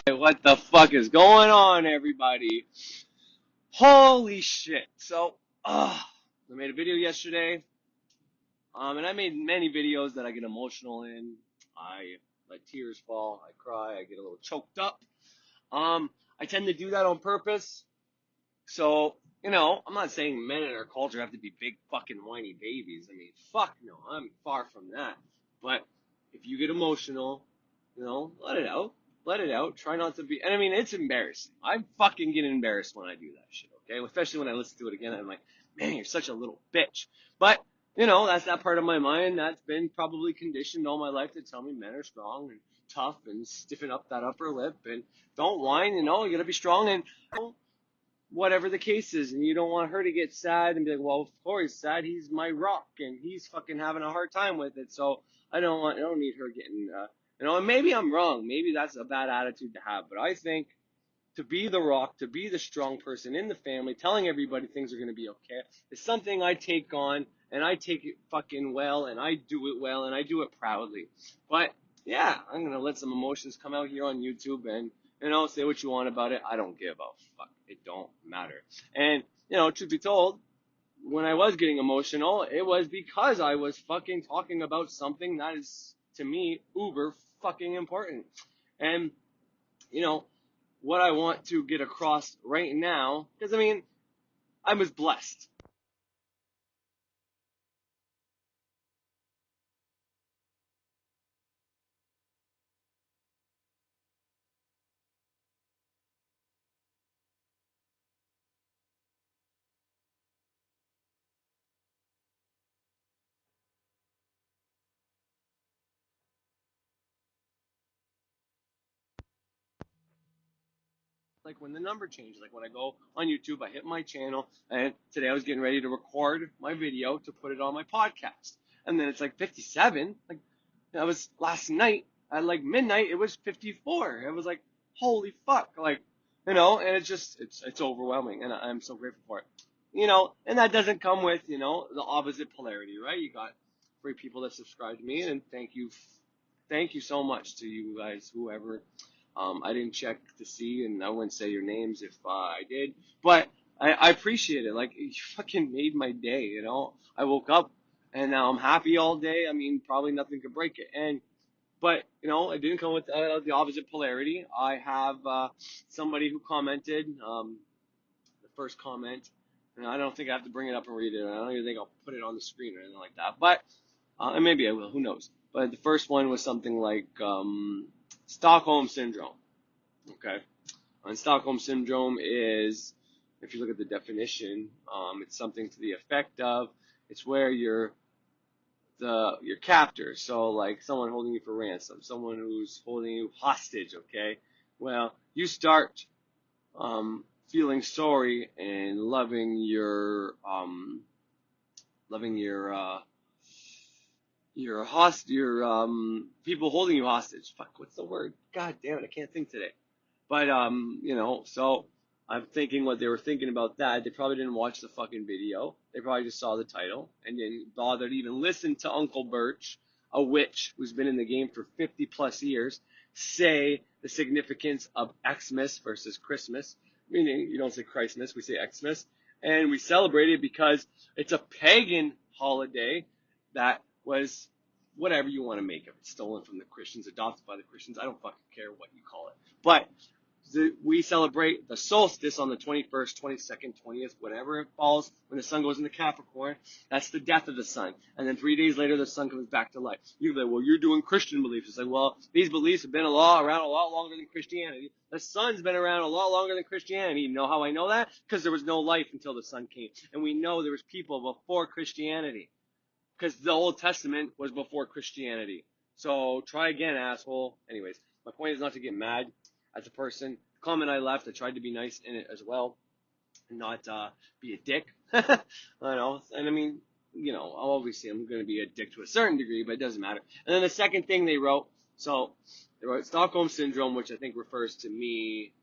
What the fuck is going on, everybody? Holy shit. I made a video yesterday, and I made many videos that I get emotional in. I let tears fall, I cry, I get a little choked up. I tend to do that on purpose. So, I'm not saying men in our culture have to be big fucking whiny babies. I mean, fuck no, I'm far from that. But if you get emotional, let it out. Let it out. Try not to be, and I mean, it's embarrassing. I fucking get embarrassed when I do that shit, okay? Especially when I listen to it again, I'm like, man, you're such a little bitch. But, that's that part of my mind that's been probably conditioned all my life to tell me men are strong and tough and stiffen up that upper lip and don't whine, you gotta be strong and, whatever the case is, and you don't want her to get sad and be like, well, of course, sad, he's my rock, and he's fucking having a hard time with it, so I don't need her getting, and maybe I'm wrong, maybe that's a bad attitude to have, but I think to be the rock, to be the strong person in the family, telling everybody things are going to be okay, is something I take on, and I take it fucking well, and I do it well, and I do it proudly. But, yeah, I'm going to let some emotions come out here on YouTube, and, say what you want about it. I don't give a fuck. It don't matter. And, truth be told, when I was getting emotional, it was because I was fucking talking about something that is, to me, uber fucking important. And, what I want to get across right now, because I mean, I was blessed. Like when the number changes, like when I go on YouTube, I hit my channel, and today I was getting ready to record my video to put it on my podcast. And then it's like 57. Like, that was last night at like midnight, it was 54. It was like, holy fuck. Like, and it's overwhelming, and I'm so grateful for it. And that doesn't come with, the opposite polarity, right? You got 3 people that subscribe to me, and thank you so much to you guys, whoever. I didn't check to see, and I wouldn't say your names if I did, but I appreciate it. Like, you fucking made my day, I woke up, and now I'm happy all day. I mean, probably nothing could break it. But, it didn't come with the opposite polarity. I have somebody who commented, the first comment, and I don't think I have to bring it up and read it. I don't even think I'll put it on the screen or anything like that. But, and maybe I will, who knows. But the first one was something like Stockholm Syndrome. Okay. And Stockholm Syndrome is, if you look at the definition, it's something to the effect of, it's where your captor, so like someone holding you for ransom, someone who's holding you hostage, okay? Well, you start feeling sorry and loving your people holding you hostage. Fuck, what's the word? God damn it, I can't think today. But so I'm thinking what they were thinking about that. They probably didn't watch the fucking video. They probably just saw the title and didn't bother to even listen to Uncle Birch, a witch who's been in the game for 50 plus years, say the significance of Xmas versus Christmas, meaning you don't say Christmas, we say Xmas, and we celebrate it because it's a pagan holiday that was whatever you want to make of it, stolen from the Christians, adopted by the Christians. I don't fucking care what you call it. But we celebrate the solstice on the 21st, 22nd, 20th, whatever it falls, when the sun goes into Capricorn. That's the death of the sun. And then 3 days later, the sun comes back to life. You're like, well, you're doing Christian beliefs. It's like, well, these beliefs have been around a lot longer than Christianity. The sun's been around a lot longer than Christianity. You know how I know that? Because there was no life until the sun came. And we know there was people before Christianity. Because the Old Testament was before Christianity. So try again, asshole. Anyways, my point is not to get mad as a person. The comment I left, I tried to be nice in it as well, and not be a dick. I know, and I mean, obviously I'm going to be a dick to a certain degree, but it doesn't matter. And then the second thing they wrote, they wrote Stockholm Syndrome, which I think refers to me,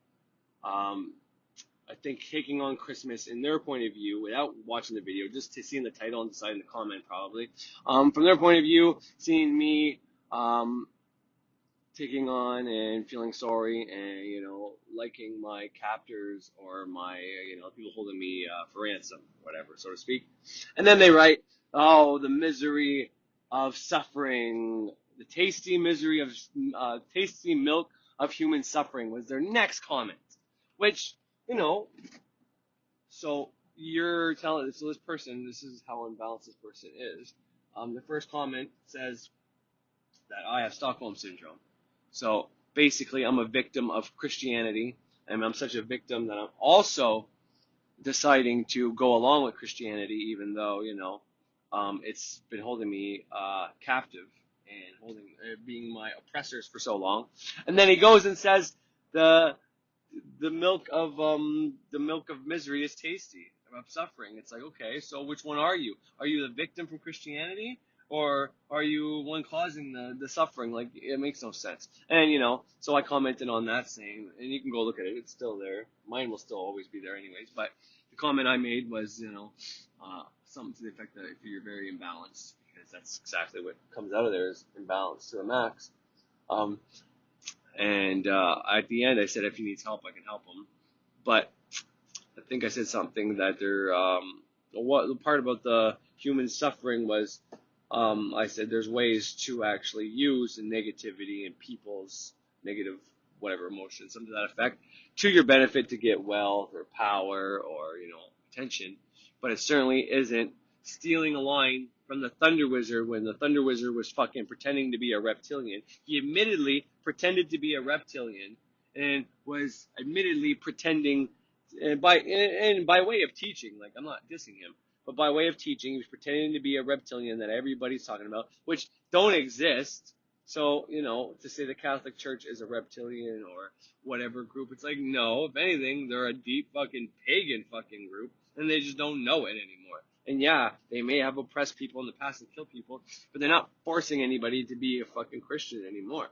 I think taking on Christmas in their point of view, without watching the video, just to seeing the title and deciding to comment probably. From their point of view, seeing me, taking on and feeling sorry and, liking my captors or my, people holding me for ransom, whatever, so to speak. And then they write, oh, the misery of suffering, the tasty misery of, tasty milk of human suffering was their next comment, which, you know, so you're telling, so this person, this is how unbalanced this person is. The first comment says that I have Stockholm Syndrome. So basically, I'm a victim of Christianity, and I'm such a victim that I'm also deciding to go along with Christianity, even though, it's been holding me captive and being my oppressors for so long. And then he goes and says the the milk of misery is tasty, of suffering. It's like, okay, so which one are you? Are you the victim from Christianity, or are you one causing the suffering? Like, it makes no sense. And so I commented on that saying, and you can go look at it. It's still there. Mine will still always be there anyways. But the comment I made was, something to the effect that if you're very imbalanced, because that's exactly what comes out of there is imbalance to the max. And at the end, I said, if he needs help, I can help him. But I think I said something that what the part about the human suffering was, I said there's ways to actually use the negativity in people's negative, whatever emotions, something to that effect, to your benefit to get wealth or power or, attention. But it certainly isn't stealing a line from the Thunder Wizard when the Thunder Wizard was fucking pretending to be a reptilian. He admittedly pretended to be a reptilian and was admittedly pretending, and by way of teaching, like, I'm not dissing him, but by way of teaching, he was pretending to be a reptilian that everybody's talking about, which don't exist. So, to say the Catholic Church is a reptilian or whatever group, it's like, no, if anything, they're a deep fucking pagan fucking group, and they just don't know it anymore. And yeah, they may have oppressed people in the past and killed people, but they're not forcing anybody to be a fucking Christian anymore.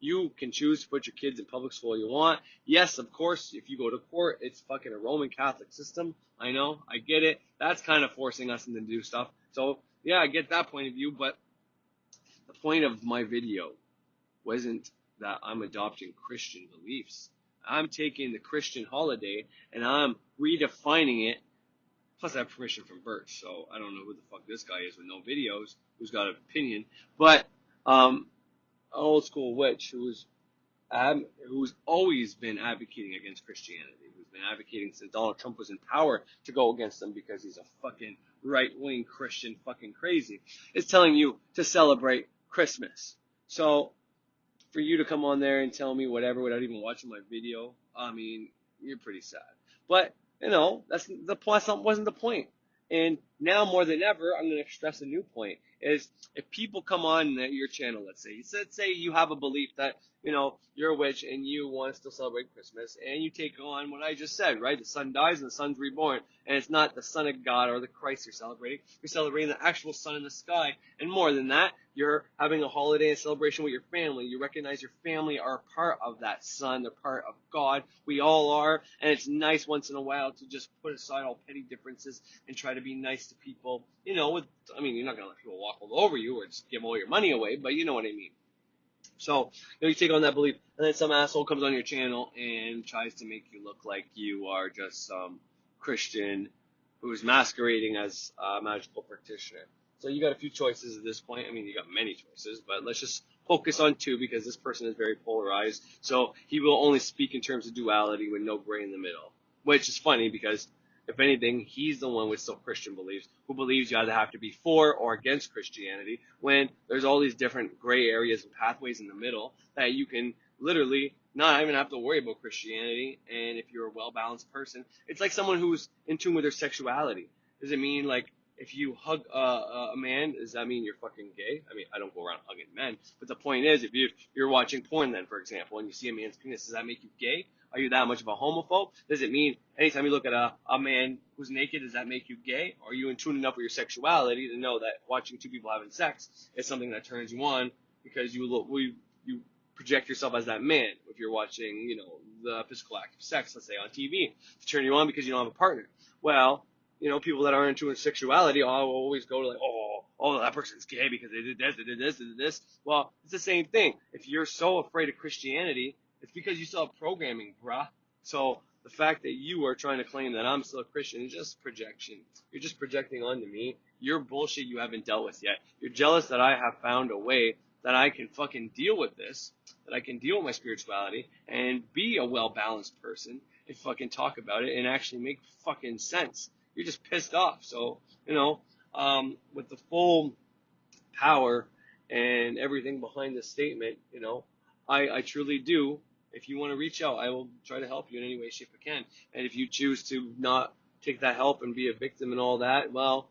You can choose to put your kids in public school you want. Yes, of course, if you go to court, it's fucking a Roman Catholic system. I know, I get it. That's kind of forcing us into do stuff. So, yeah, I get that point of view, but the point of my video wasn't that I'm adopting Christian beliefs. I'm taking the Christian holiday and I'm redefining it. Plus, I have permission from Birch, so I don't know who the fuck this guy is with no videos, who's got an opinion. But, an old school witch who's always been advocating against Christianity, who's been advocating since Donald Trump was in power to go against them because he's a fucking right-wing Christian fucking crazy, is telling you to celebrate Christmas. So, for you to come on there and tell me whatever without even watching my video, I mean, you're pretty sad. But, that's the plus wasn't the point. And now more than ever, I'm going to stress a new point, is if people come on your channel, let's say you have a belief that, you're a witch and you want to still celebrate Christmas, and you take on what I just said, right? The sun dies and the sun's reborn, and it's not the Son of God or the Christ you're celebrating the actual sun in the sky. And more than that, you're having a holiday and celebration with your family. You recognize your family are a part of that sun, they're part of God. We all are, and it's nice once in a while to just put aside all petty differences and try to be nice to people. You're not going to let people walk all over you or just give all your money away, but you know what I mean. So, you take on that belief, and then some asshole comes on your channel and tries to make you look like you are just some Christian who's masquerading as a magical practitioner. So you got a few choices at this point. I mean, you got many choices, but let's just focus on two because this person is very polarized. So he will only speak in terms of duality with no gray in the middle, which is funny because, if anything, he's the one with still Christian beliefs, who believes you either have to be for or against Christianity, when there's all these different gray areas and pathways in the middle that you can literally not even have to worry about Christianity. And if you're a well-balanced person, it's like someone who's in tune with their sexuality. Does it mean, like, if you hug a man, does that mean you're fucking gay? I mean, I don't go around hugging men, but the point is, if you're watching porn then, for example, and you see a man's penis, does that make you gay? Are you that much of a homophobe? Does it mean anytime you look at a man who's naked, does that make you gay? Or are you in tune enough with your sexuality to know that watching two people having sex is something that turns you on because you project yourself as that man? If you're watching, the physical act of sex, let's say on TV, to turn you on because you don't have a partner. Well, people that aren't into sexuality, I'll always go to like, oh, oh, that person's gay because they did this, they did this, they did this. Well, it's the same thing. If you're so afraid of Christianity, it's because you still have programming, bruh. So the fact that you are trying to claim that I'm still a Christian is just projection. You're just projecting onto me your bullshit you haven't dealt with yet. You're jealous that I have found a way that I can fucking deal with this, that I can deal with my spirituality and be a well-balanced person and fucking talk about it and actually make fucking sense. You're just pissed off. So, with the full power and everything behind this statement, I truly do. If you want to reach out, I will try to help you in any way, shape, or can. And if you choose to not take that help and be a victim and all that, well,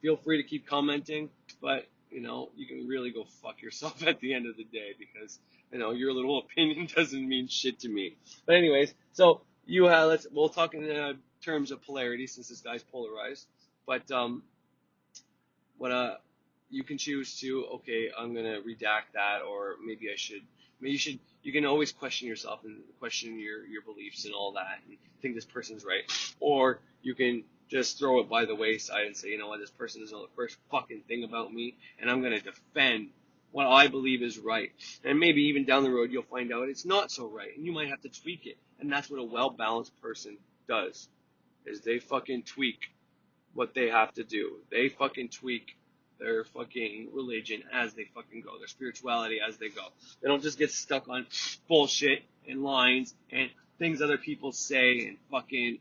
feel free to keep commenting, but, you can really go fuck yourself at the end of the day because, your little opinion doesn't mean shit to me. But anyways, so we'll talk in terms of polarity since this guy's polarized. But, you can choose to, okay, I'm going to redact that, or maybe I should. You can always question yourself and question your beliefs and all that and think this person's right. Or you can just throw it by the wayside and say, you know what, this person doesn't know the first fucking thing about me, and I'm going to defend what I believe is right. And maybe even down the road you'll find out it's not so right, and you might have to tweak it. And that's what a well-balanced person does, is they fucking tweak what they have to do. They fucking tweak their fucking religion as they fucking go, their spirituality as they go. They don't just get stuck on bullshit and lines and things other people say and fucking,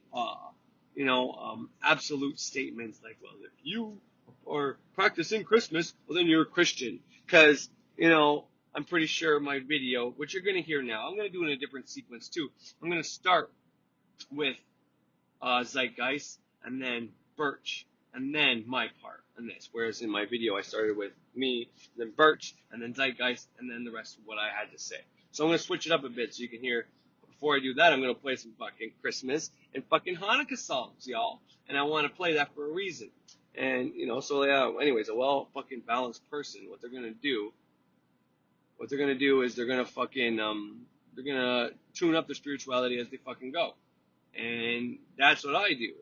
absolute statements like, well, if you are practicing Christmas, well, then you're a Christian. Because, I'm pretty sure my video, which you're going to hear now, I'm going to do it in a different sequence too. I'm going to start with Zeitgeist, and then Birch, and then my part on this. Whereas in my video, I started with me, then Birch, and then Zeitgeist, and then the rest of what I had to say. So I'm going to switch it up a bit so you can hear. Before I do that, I'm going to play some fucking Christmas and fucking Hanukkah songs, y'all. And I want to play that for a reason. And, anyways, a well fucking balanced person, what they're going to do is they're going to fucking, they're going to tune up their spirituality as they fucking go. And that's what I do.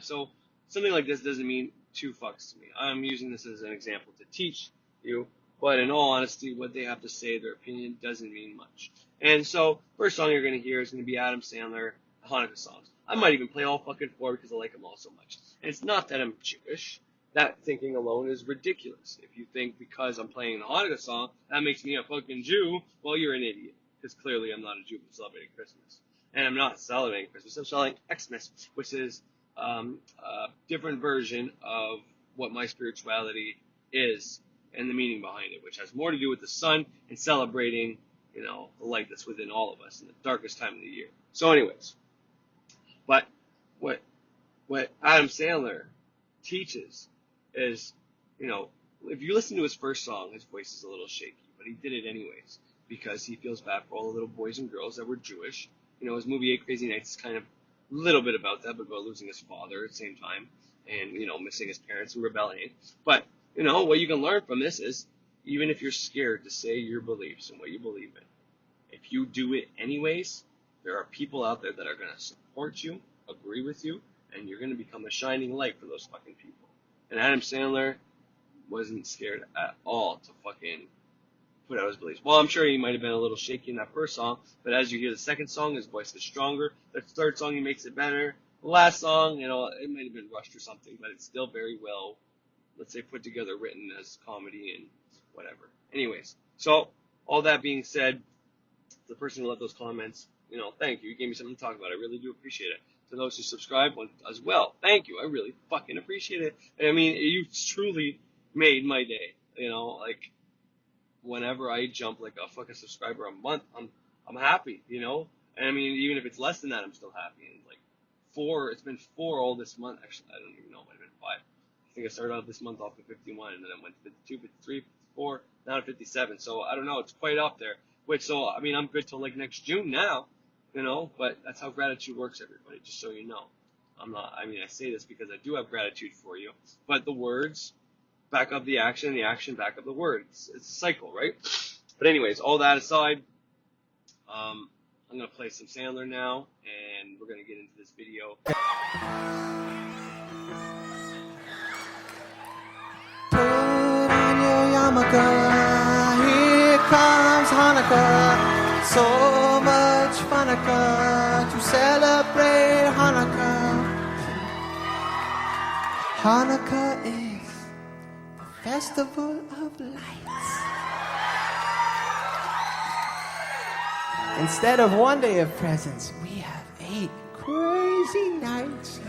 So something like this doesn't mean two fucks to me. I'm using this as an example to teach you, but in all honesty, what they have to say, their opinion, doesn't mean much. And so, first song you're going to hear is going to be Adam Sandler, Hanukkah songs. I might even play all fucking four because I like them all so much. And it's not that I'm Jewish. That thinking alone is ridiculous. If you think because I'm playing a Hanukkah song, that makes me a fucking Jew, well, you're an idiot. Because clearly I'm not a Jew, I'm celebrating Christmas. And I'm not celebrating Christmas, I'm celebrating X-MAS, which is a different version of what my spirituality is and the meaning behind it, which has more to do with the sun and celebrating, the light that's within all of us in the darkest time of the year. So anyways, but what Adam Sandler teaches is, if you listen to his first song, his voice is a little shaky, but he did it anyways because he feels bad for all the little boys and girls that were Jewish. His movie 8 Crazy Nights is kind of a little bit about that, but about losing his father at the same time and, missing his parents and rebelling. But, what you can learn from this is even if you're scared to say your beliefs and what you believe in, if you do it anyways, there are people out there that are going to support you, agree with you, and you're going to become a shining light for those fucking people. And Adam Sandler wasn't scared at all to fucking put out his beliefs. Well, I'm sure he might have been a little shaky in that first song, but as you hear the second song, his voice gets stronger. The third song, he makes it better. The last song, it might have been rushed or something, but it's still very well, let's say, put together, written as comedy and whatever. Anyways, so all that being said, the person who left those comments, thank you. You gave me something to talk about. I really do appreciate it. To those who subscribe as well, thank you. I really fucking appreciate it. I mean, you truly made my day. Whenever I jump like a fucking subscriber a month, I'm happy, And I mean, even if it's less than that, I'm still happy. And it's been 4 all this month. Actually, I don't even know. It might have been 5. I think I started out this month off at 51, and then I went to 52, 53, 54, now to 57. So I don't know. It's quite up there. I mean, I'm good till next June now, But that's how gratitude works, everybody. Just so you know, I say this because I do have gratitude for you, but the words back up the action back up the words. It's a cycle, right? But anyways, all that aside, I'm going to play some Sandler now, and we're going to get into this video. your yarmulke. Here comes Hanukkah. So much Hanukkah to celebrate Hanukkah. Hanukkah is the festival of lights. Instead of one day of presents, we have 8 crazy nights.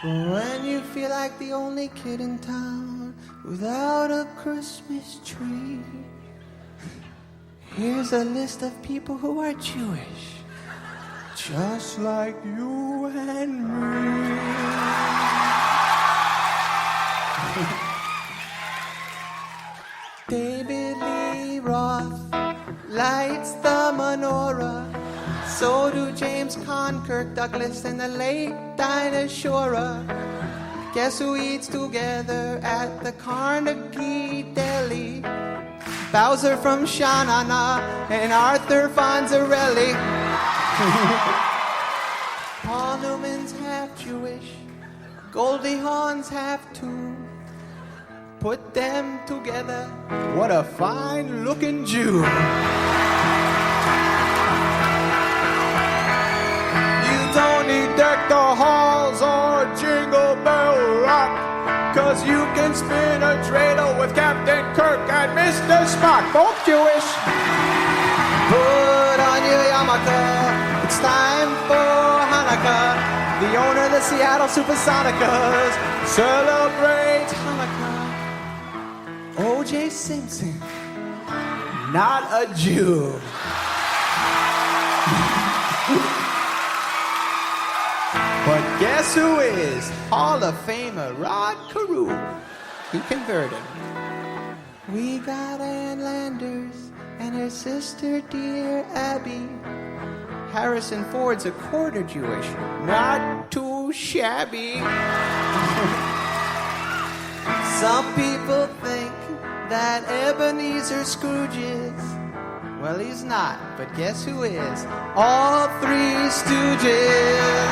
When you feel like the only kid in town without a Christmas tree, here's a list of people who are Jewish, just like you and me. David Lee Roth lights the menorah. So do James Conn, Kirk Douglas, and the late Dinah Shore. Guess who eats together at the Carnegie Deli? Bowser from Sha-Na-Na and Arthur Fonzarelli. Paul Newman's half Jewish, Goldie Hawn's half too. Put them together, what a fine-looking Jew. You don't need deck the halls or jingle bell rock, 'cause you can spin a dreidel with Captain Kirk and Mr. Spock, both Jewish. Put on your yarmulke, it's time for Hanukkah. The owner of the Seattle Supersonicas celebrates Hanukkah. O.J. Simpson, not a Jew. But guess who is? Hall of Famer Rod Carew. He converted. We got Ann Landers and her sister, dear Abby. Harrison Ford's a quarter Jewish, not too shabby. Some people think that Ebenezer Scrooge is. Well, he's not, but guess who is? All 3 Stooges.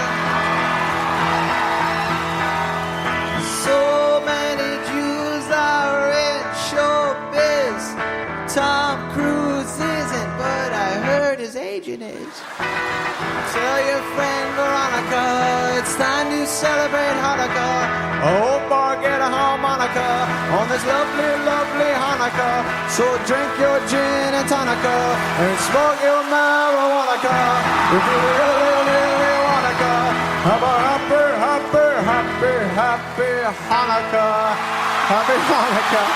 So many Jews are in showbiz. Tom Cruise isn't, but I heard his agent is. Tell your friend Veronica, it's time to celebrate Hanukkah. I hope I get a harmonica on this lovely, lovely Hanukkah. So drink your gin and tonica and smoke your marijuana. If you really, really wanna go, have a happy, happy, happy, happy Hanukkah. Happy Hanukkah.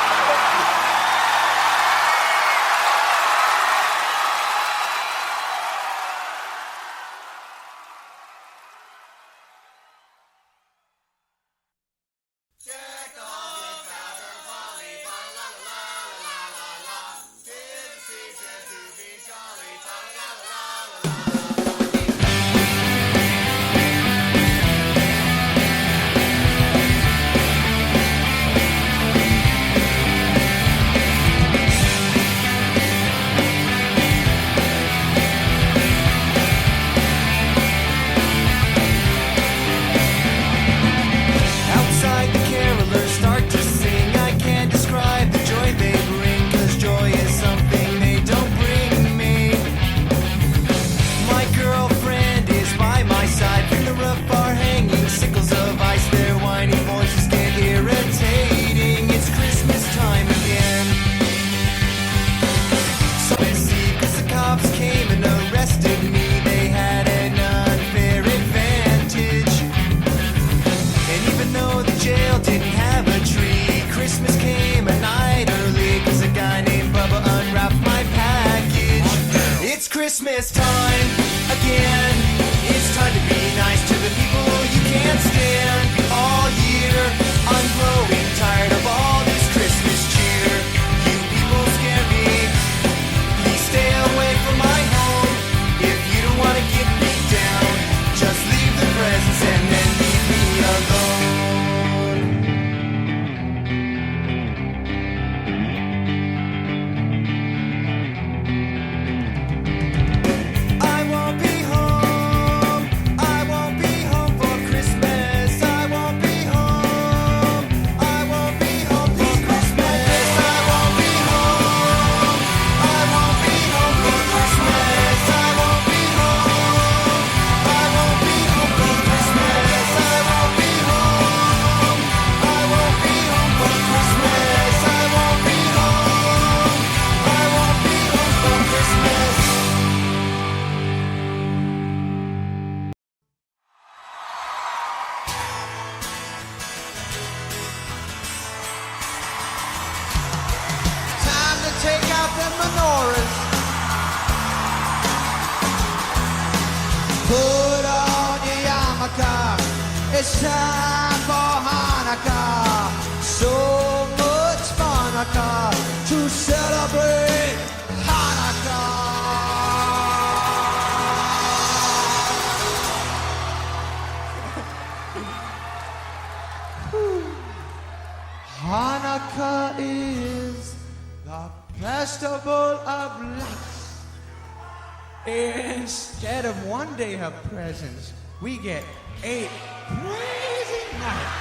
Christmas time again. It's time to be nice to the people you can't stand all year. I'm growing tired of all this Christmas cheer. You people scare me. Please stay away from my home. If you don't want to get me down, just leave the presents and then leave me alone. I won't be home. Hanukkah. It's time for Hanukkah. So much Hanukkah to celebrate Hanukkah. Hanukkah is the festival of lights. Instead of one day of presents, we get 8 crazy nights.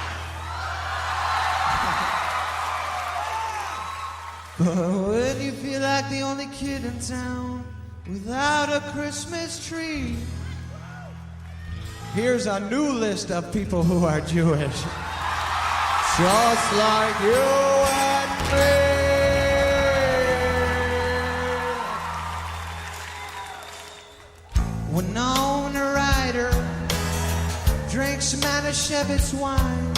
But when you feel like the only kid in town without a Christmas tree, here's a new list of people who are Jewish. Just like you and me. Winona Ryder drinks Manischewitz wine,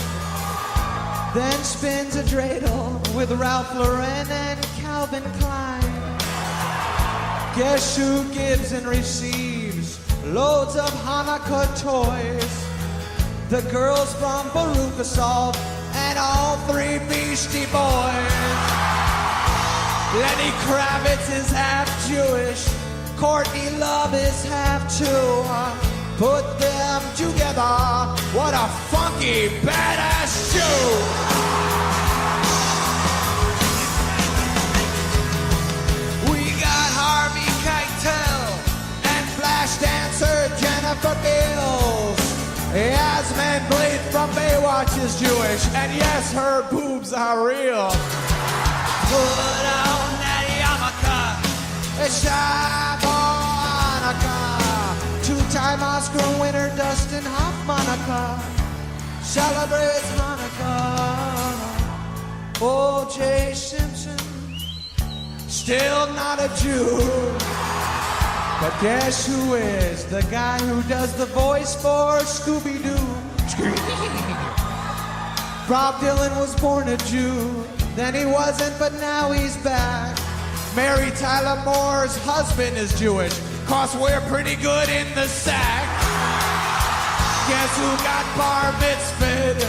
then spins a dreidel with Ralph Lauren and Calvin Klein. Guess who gives and receives loads of Hanukkah toys? The girls from Baruch Assault and all 3 Beastie Boys. Lenny Kravitz is half Jewish, Courtney Love is half too. Put them together, what a funky, badass shoe. We got Harvey Keitel and Flash dancer Jennifer Beals. Yasmin Bleeth from Baywatch is Jewish, and yes, her boobs are real. Put on that yarmulke, it's time for Hanukkah. 2-time Oscar winner Dustin Hoffman celebrates Hanukkah. O.J. Simpson, still not a Jew. But guess who is? The guy who does the voice for Scooby-Doo. Bob Dylan was born a Jew, then he wasn't, but now he's back. Mary Tyler Moore's husband is Jewish, 'cause we're pretty good in the sack. Guess who got bar mitzvahed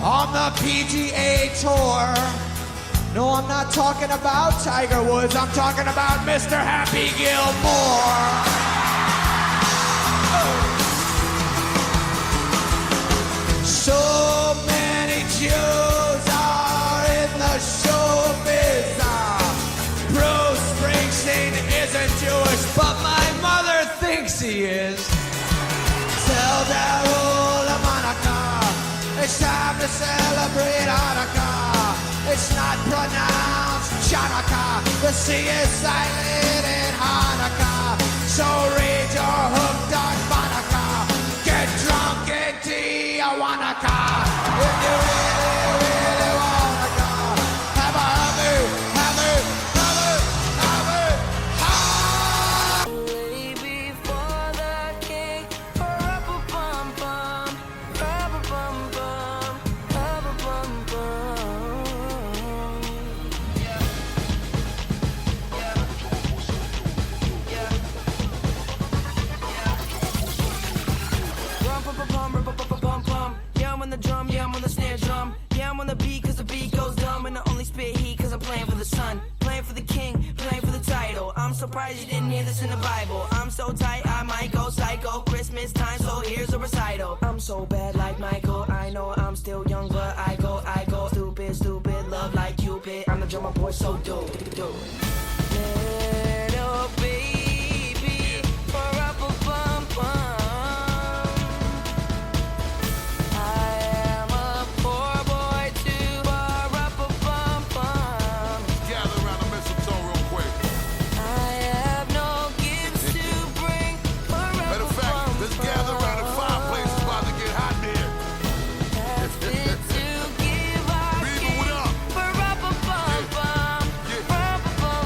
on the PGA Tour? No, I'm not talking about Tiger Woods, I'm talking about Mr. Happy Gilmore. So many Jews are in the showbiz. Bruce Springsteen isn't Jewish, but my mother thinks he is. Tell that whole Hanukkah, it's time to celebrate Hanukkah. It's not pronounced Chanukah. The C is silent in Hanukkah. So read your hooked on Hanukkah. Get drunk in Tijuana. If you really, really wanna go, have a hubby, Way before the king, rubber-bum-bum, rubber-bum-bum, rubber-bum-bum. Rum-pum-pum-pum, rubber-bum-bum-bum. Yeah, I'm on the drum, yeah, I'm on the snare drum. Yeah, I'm on the beat, 'cause the beat goes dumb. And I only spit heat, 'cause I'm playing for the sun. Playing for the king, playing for the title. I'm surprised you didn't hear this in the Bible. I'm so tight, I might go psycho. Christmas time, so here's a recital. I'm so bad like Michael. I know I'm still young, but I go. Stupid, stupid, love like Cupid. I'm the drummer boy, so dope. Little baby, rubber-bum-bum. I am a poor boy too, rubber-bum-bum. Gather around the mistletoe real quick. I have no gifts to bring, Matter of fact, let's gather around the fireplace. It's about to get hot in here. that's fit to give our Beaver, king. what up? Rubber-bum-bum, Yeah. rubber-bum-bum.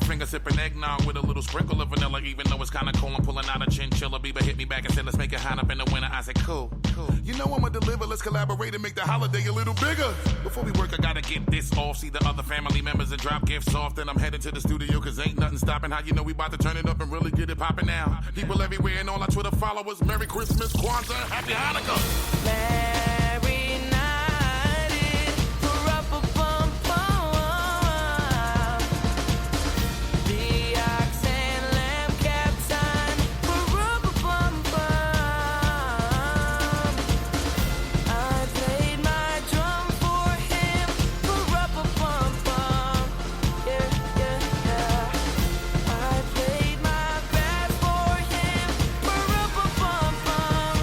finger sipping eggnog with a little sprinkle of vanilla. Even though it's kinda cold, I'm pulling out a chinchilla. Bieber hit me back and said, let's make it hot up in the winter. I said, cool. You know I'ma deliver, let's collaborate and make the holiday a little bigger. Before we work, I gotta get this off. See the other family members and drop gifts off. Then I'm headed to the studio, cause ain't nothing stopping. How you know we about to turn it up and really get it popping now? People everywhere and all our Twitter followers, Merry Christmas, Kwanzaa, Happy Hanukkah. Merry night, pa-ra-pa-pum-pum. The ox and lamb kept time, pa-ra-pa-pum-pum. I played my drum for him, pa-ra-pa-pum-pum. Yeah, yeah, yeah. I played my bass for him, pa-ra-pa-pum-pum.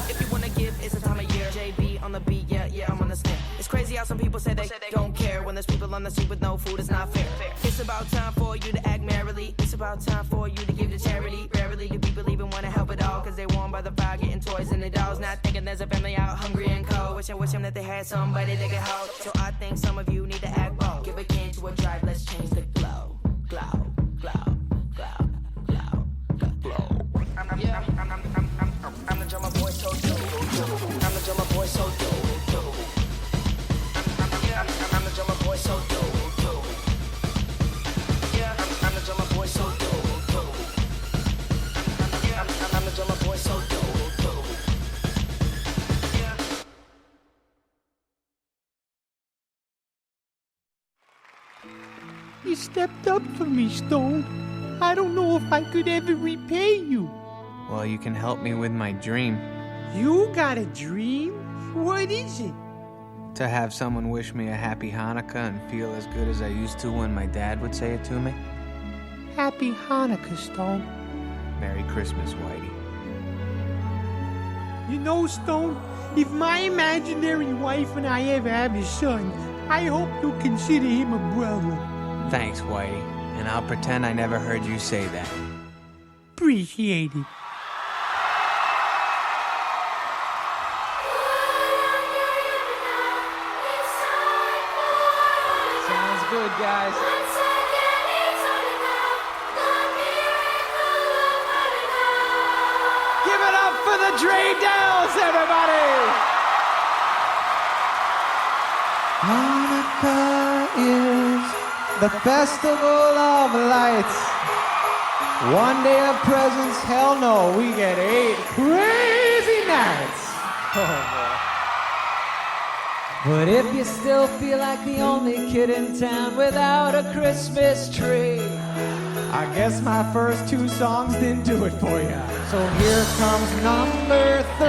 If you wanna give, it's a time of year. JB on the beat, yeah, I'm on the snare. It's crazy how some people say they don't care when there's people on the street with no food. It's not fair. It's about time for you to act merrily. It's about time for you to give to charity. Rarely do people even wanna help at all, cause they warm by the fire, getting toys and the dolls. Not thinking there's a family out hungry and cold. Wishing that they had somebody they could hold. So I think some of you need to act bold. Give a can to a drive, let's change the glow. Glow, glow, glow, glow, glow. I'm the drummer boy, so dope. I'm the drummer boy, so dope. I'm the drummer boy, so dope. Yeah, I'm the drummer boy, so dope. I'm the drummer boy, so dope. You stepped up for me, Stone. I don't know if I could ever repay you. Well, you can help me with my dream. You got a dream? What is it? To have someone wish me a happy Hanukkah and feel as good as I used to when my dad would say it to me. Happy Hanukkah, Stone. Merry Christmas, Whitey. You know, Stone, if my imaginary wife and I ever have a son, I hope you'll consider him a brother. Thanks, Whitey. And I'll pretend I never heard you say that. Appreciate it. Sounds good, guys. Give it up for the Dre Dells, everybody! Hanukkah is the festival of lights. One day of presents, hell no, we get 8 crazy nights. Oh boy. But if you still feel like the only kid in town without a Christmas tree, I guess my first 2 songs didn't do it for you. So here comes number 3.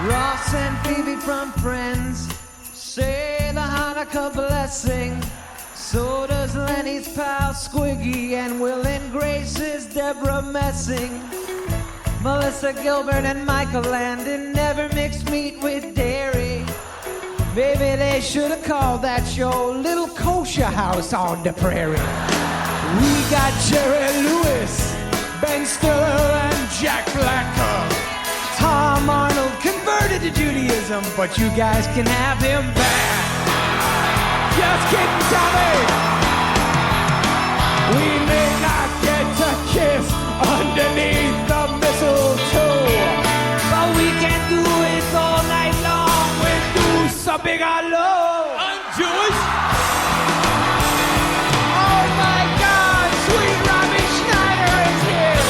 Ross and Phoebe from Friends say the Hanukkah blessing. So does Lenny's pal Squiggy and Will and Grace's Deborah Messing. Melissa Gilbert and Michael Landon never mix meat with dairy. Maybe they should have called that show Little Kosher House on the Prairie. We got Jerry Lewis, Ben Stiller and Jack Blacker. Tom Arnold converted to Judaism, but you guys can have him back. Just kidding, Tommy. We may not get to kiss underneath the mistletoe, but we can do it all night long with Deuce a Big Hello. I'm Jewish. Oh my God, sweet Robbie Schneider is here.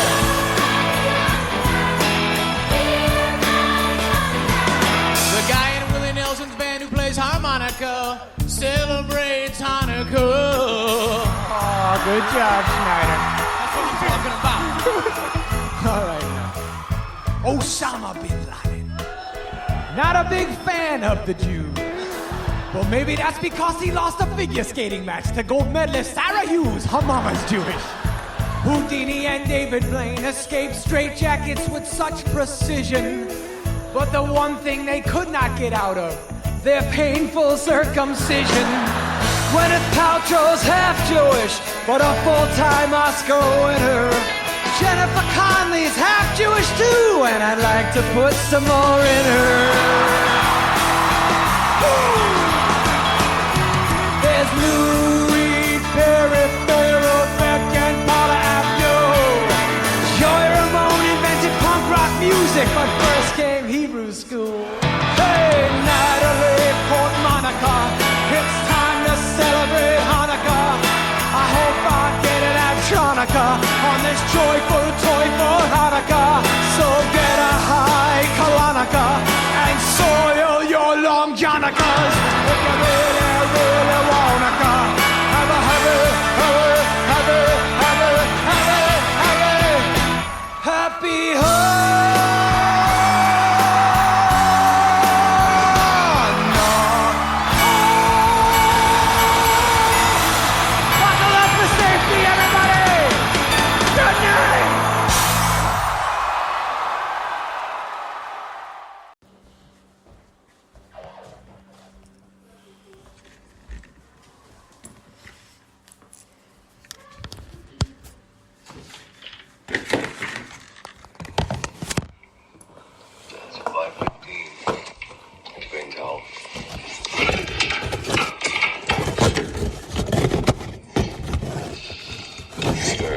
The guy in Willie Nelson's band who plays harmonica celebrates Hanukkah. Oh, good job, Schneider. That's what I'm talking about. All right now. Osama bin Laden. Not a big fan of the Jews. Well, maybe that's because he lost a figure skating match to gold medalist Sarah Hughes. Her mama's Jewish. Houdini and David Blaine escaped straitjackets with such precision. But the one thing they could not get out of, their painful circumcision. Gwyneth Paltrow's half Jewish, but a full-time Oscar winner. Jennifer Connelly's half Jewish too, and I'd like to put some more in her. Woo! There's Lou Reed, Perry Farrell, Beck, and Paula Abdul. Joey Ramone invented punk rock music, but first came Hebrew school. Hey, Natalie Portmonica, it's time to celebrate Hanukkah. I hope I get an Abtronica on this joyful toy for Hanukkah. So get a high Kalanika and soil your long Jonicas. If you really wanna have a happy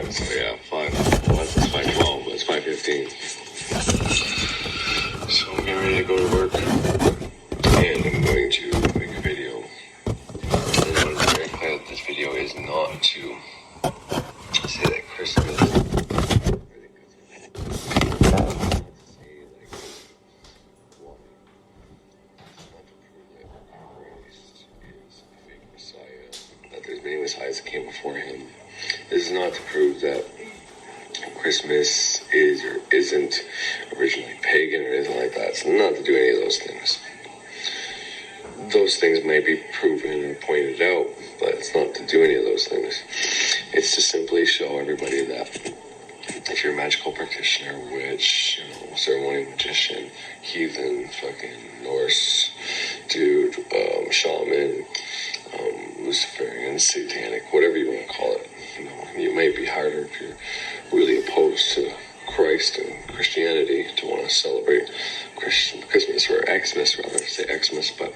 So yeah, 5:12, but it's 5:15. So I'm getting ready to go to work, and I'm going to make a video. And I want to clarify that this video is not to say that Christmas, that there's many messiahs that came before him. This is not to prove that Christmas is or isn't originally pagan or anything like that. It's not to do any of those things. Those things may be proven or pointed out, but it's not to do any of those things. It's to simply show everybody that if you're a magical practitioner, witch, ceremonial magician, heathen, fucking Norse dude, shaman, Luciferian, satanic, whatever you want to call it. You might be harder if you're really opposed to Christ and Christianity to want to celebrate Christmas or Xmas, rather say Xmas, but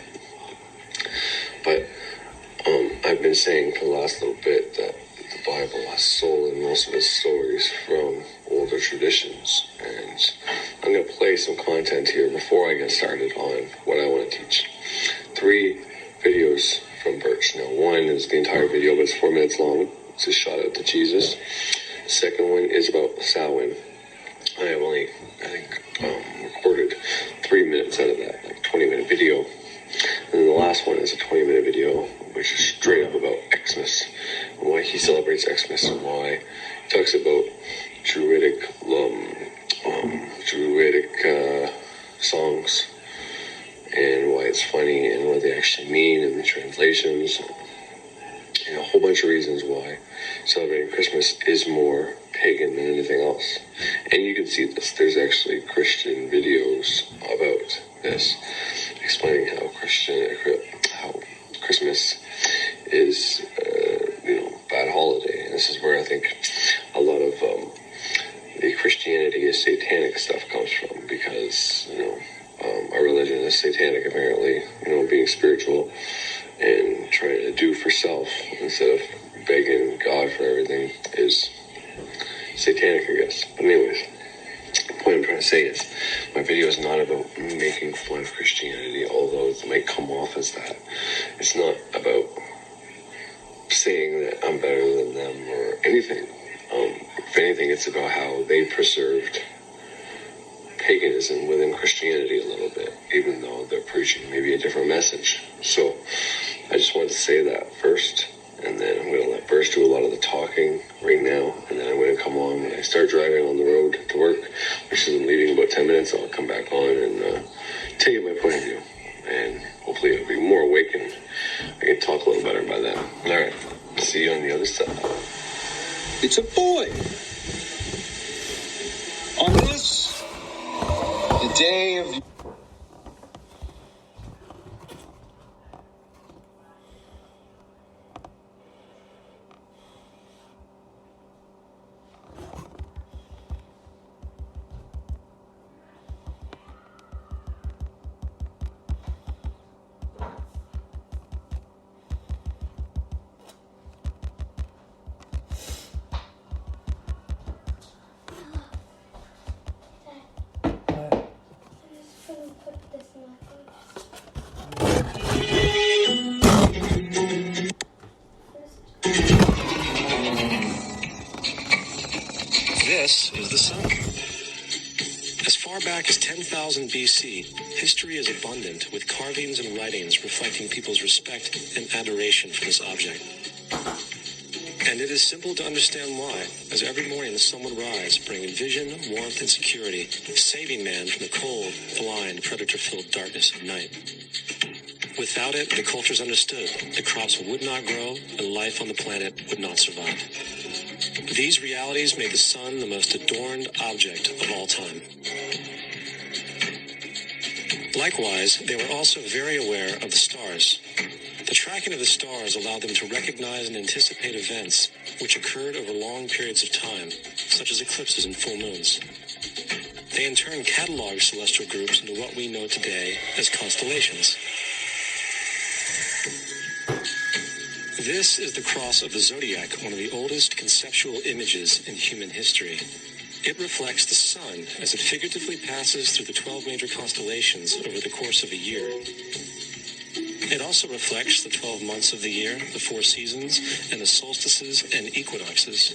I've been saying for the last little bit that the Bible has stolen most of its stories from older traditions, and I'm going to play some content here before I get started on what I want to teach. 3 videos from Birch. Now, one is the entire video, but it's 4 minutes long. It's a shout out to Jesus. The second one is about Samhain. I have only, recorded 3 minutes out of that, like 20-minute video. And then the last one is a 20-minute video, which is straight up about Xmas, and why he celebrates Xmas, and why he talks about Druidic songs, and why it's funny, and what they actually mean, and the translations, and a whole bunch of reasons why celebrating Christmas is more pagan than anything else. And you can see this. There's actually Christian videos about this, explaining how Christmas is, bad holiday. And this is where I think a lot of the Christianity is satanic stuff comes from, because, our religion is satanic, apparently, being spiritual and trying to do for self instead of begging God for everything is satanic, I guess. But anyways, the point I'm trying to say is my video is not about making fun of Christianity, although it might come off as that. It's not about saying that I'm better than them or anything. If anything, it's about how they preserved paganism within Christianity a little bit, even though they're preaching maybe a different message. So I just wanted to say that first, and then I'm going to let Burst do a lot of the talking right now, and then I'm going to come on when I start driving on the road to work, which is leaving about 10 minutes. I'll come back on and tell you my point of view, and hopefully I'll be more awake and I can talk a little better by then. All right, see you on the other side. It's a boy. On this, the day of... far back as 10,000 BC, history is abundant with carvings and writings reflecting people's respect and adoration for this object. And it is simple to understand why, as every morning the sun would rise, bringing vision, warmth, and security, saving man from the cold, blind, predator-filled darkness of night. Without it, the cultures understood the crops would not grow and life on the planet would not survive. These realities made the sun the most adorned object of all time. Likewise, they were also very aware of the stars. The tracking of the stars allowed them to recognize and anticipate events which occurred over long periods of time, such as eclipses and full moons. They in turn cataloged celestial groups into what we know today as constellations. This is the cross of the zodiac, one of the oldest conceptual images in human history. It reflects the sun as it figuratively passes through the 12 major constellations over the course of a year. It also reflects the 12 months of the year, the 4 seasons, and the solstices and equinoxes.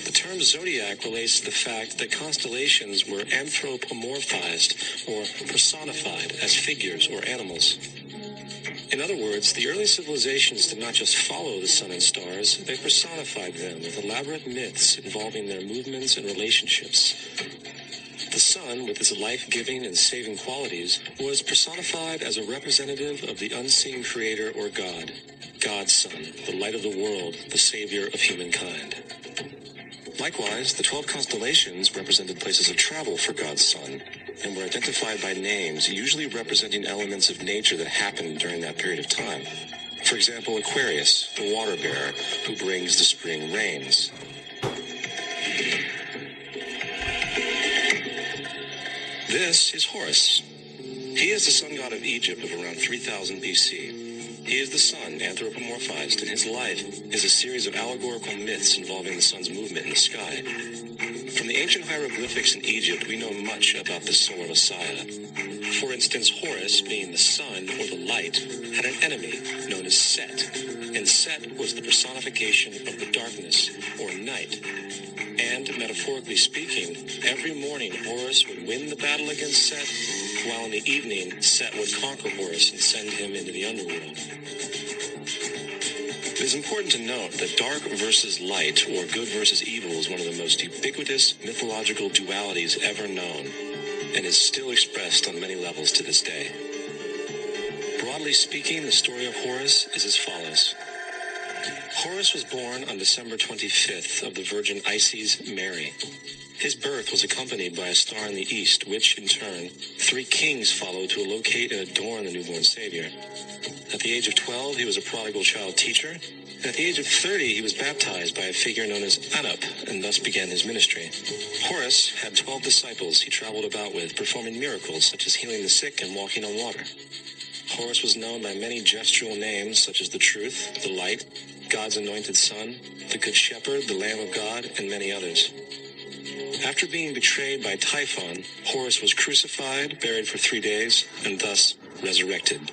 The term zodiac relates to the fact that constellations were anthropomorphized or personified as figures or animals. In other words, the early civilizations did not just follow the sun and stars, they personified them with elaborate myths involving their movements and relationships. The sun, with its life-giving and saving qualities, was personified as a representative of the unseen creator or God, God's Son, the light of the world, the savior of humankind. Likewise, the 12 constellations represented places of travel for God's Son, and were identified by names, usually representing elements of nature that happened during that period of time. For example, Aquarius, the water bearer, who brings the spring rains. This is Horus. He is the sun god of Egypt of around 3000 BC. He is the sun anthropomorphized, and his life is a series of allegorical myths involving the sun's movement in the sky. From the ancient hieroglyphics in Egypt, we know much about the solar messiah. For instance, Horus, being the sun or the light, had an enemy known as Set, and Set was the personification of the darkness or night. And, metaphorically speaking, every morning Horus would win the battle against Set, while in the evening Set would conquer Horus and send him into the underworld. It is important to note that dark versus light, or good versus evil, is one of the most ubiquitous mythological dualities ever known, and is still expressed on many levels to this day. Broadly speaking, the story of Horus is as follows. Horus was born on December 25th of the Virgin Isis Mary. His birth was accompanied by a star in the east, which, in turn, 3 kings followed to locate and adorn the newborn Savior. At the age of 12, he was a prodigal child teacher, and at the age of 30, he was baptized by a figure known as Anup, and thus began his ministry. Horus had 12 disciples he traveled about with, performing miracles such as healing the sick and walking on water. Horus was known by many gestural names such as the Truth, the Light, God's Anointed Son, the Good Shepherd, the Lamb of God, and many others. After being betrayed by Typhon, Horus was crucified, buried for 3 days, and thus resurrected.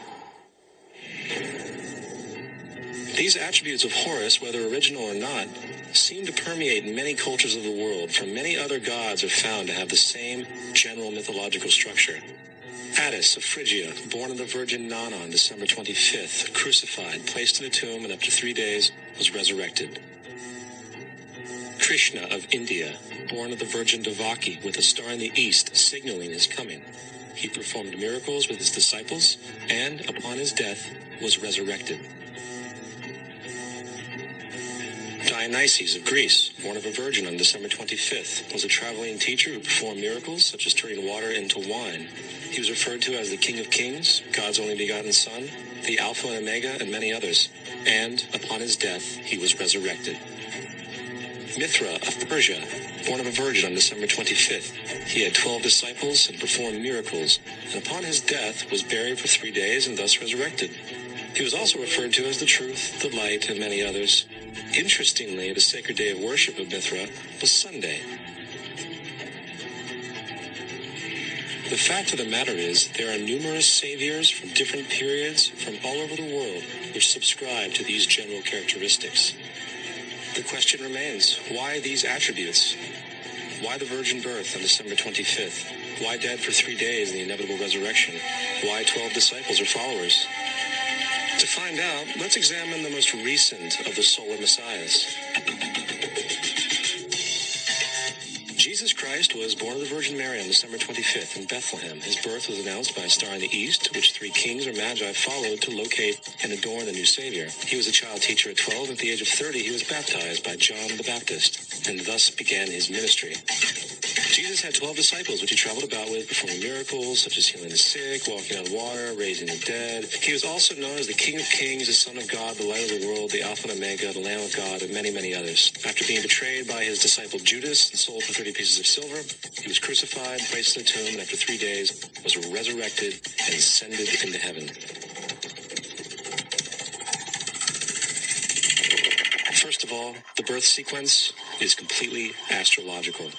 These attributes of Horus, whether original or not, seem to permeate many cultures of the world, for many other gods are found to have the same general mythological structure. Attis of Phrygia, born of the Virgin Nana on December 25th, crucified, placed in a tomb, and after 3 days was resurrected. Krishna of India, born of the Virgin Devaki, with a star in the east signaling his coming. He performed miracles with his disciples, and upon his death was resurrected. Dionysius of Greece, born of a virgin on December 25th, was a traveling teacher who performed miracles such as turning water into wine. He was referred to as the King of Kings, God's only begotten Son, the Alpha and Omega, and many others. And upon his death, he was resurrected. Mithra of Persia, born of a virgin on December 25th. He had 12 disciples and performed miracles, and upon his death was buried for 3 days and thus resurrected. He was also referred to as the Truth, the Light, and many others. Interestingly, the sacred day of worship of Mithra was Sunday. The fact of the matter is, there are numerous saviors from different periods from all over the world which subscribe to these general characteristics. The question remains, why these attributes? Why the virgin birth on December 25th? Why dead for 3 days in the inevitable resurrection? Why 12 disciples or followers? To find out, let's examine the most recent of the solar messiahs. Jesus Christ was born of the Virgin Mary on December 25th in Bethlehem. His birth was announced by a star in the east, which 3 kings or magi followed to locate and adorn the new Savior. He was a child teacher at 12, and at the age of 30, he was baptized by John the Baptist, and thus began his ministry. Jesus had 12 disciples, which he traveled about with, performing miracles such as healing the sick, walking on water, raising the dead. He was also known as the King of Kings, the Son of God, the Light of the World, the Alpha and Omega, the Lamb of God, and many, many others. After being betrayed by his disciple Judas and sold for 30 pieces of silver, he was crucified, placed in a tomb, and after 3 days was resurrected and ascended into heaven. First of all, the birth sequence is completely astrological.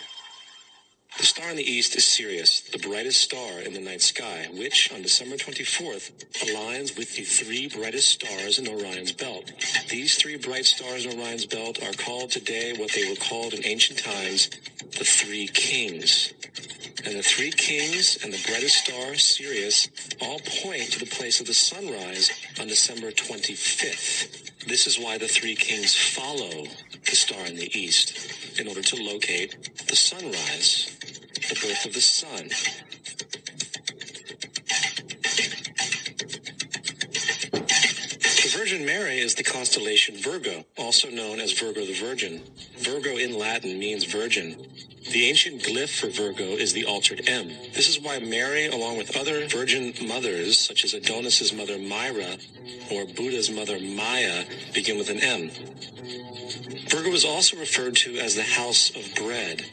The star in the east is Sirius, the brightest star in the night sky, which, on December 24th, aligns with the 3 brightest stars in Orion's belt. These 3 bright stars in Orion's belt are called today what they were called in ancient times, the 3 kings. And the 3 kings and the brightest star, Sirius, all point to the place of the sunrise on December 25th. This is why the 3 kings follow the star in the east, in order to locate the sunrise, the birth of the sun. The Virgin Mary is the constellation Virgo, also known as Virgo the Virgin. Virgo in Latin means virgin. The ancient glyph for Virgo is the altered M. This is why Mary, along with other virgin mothers, such as Adonis's mother Myra or Buddha's mother Maya, begin with an M. Virgo is also referred to as the house of bread,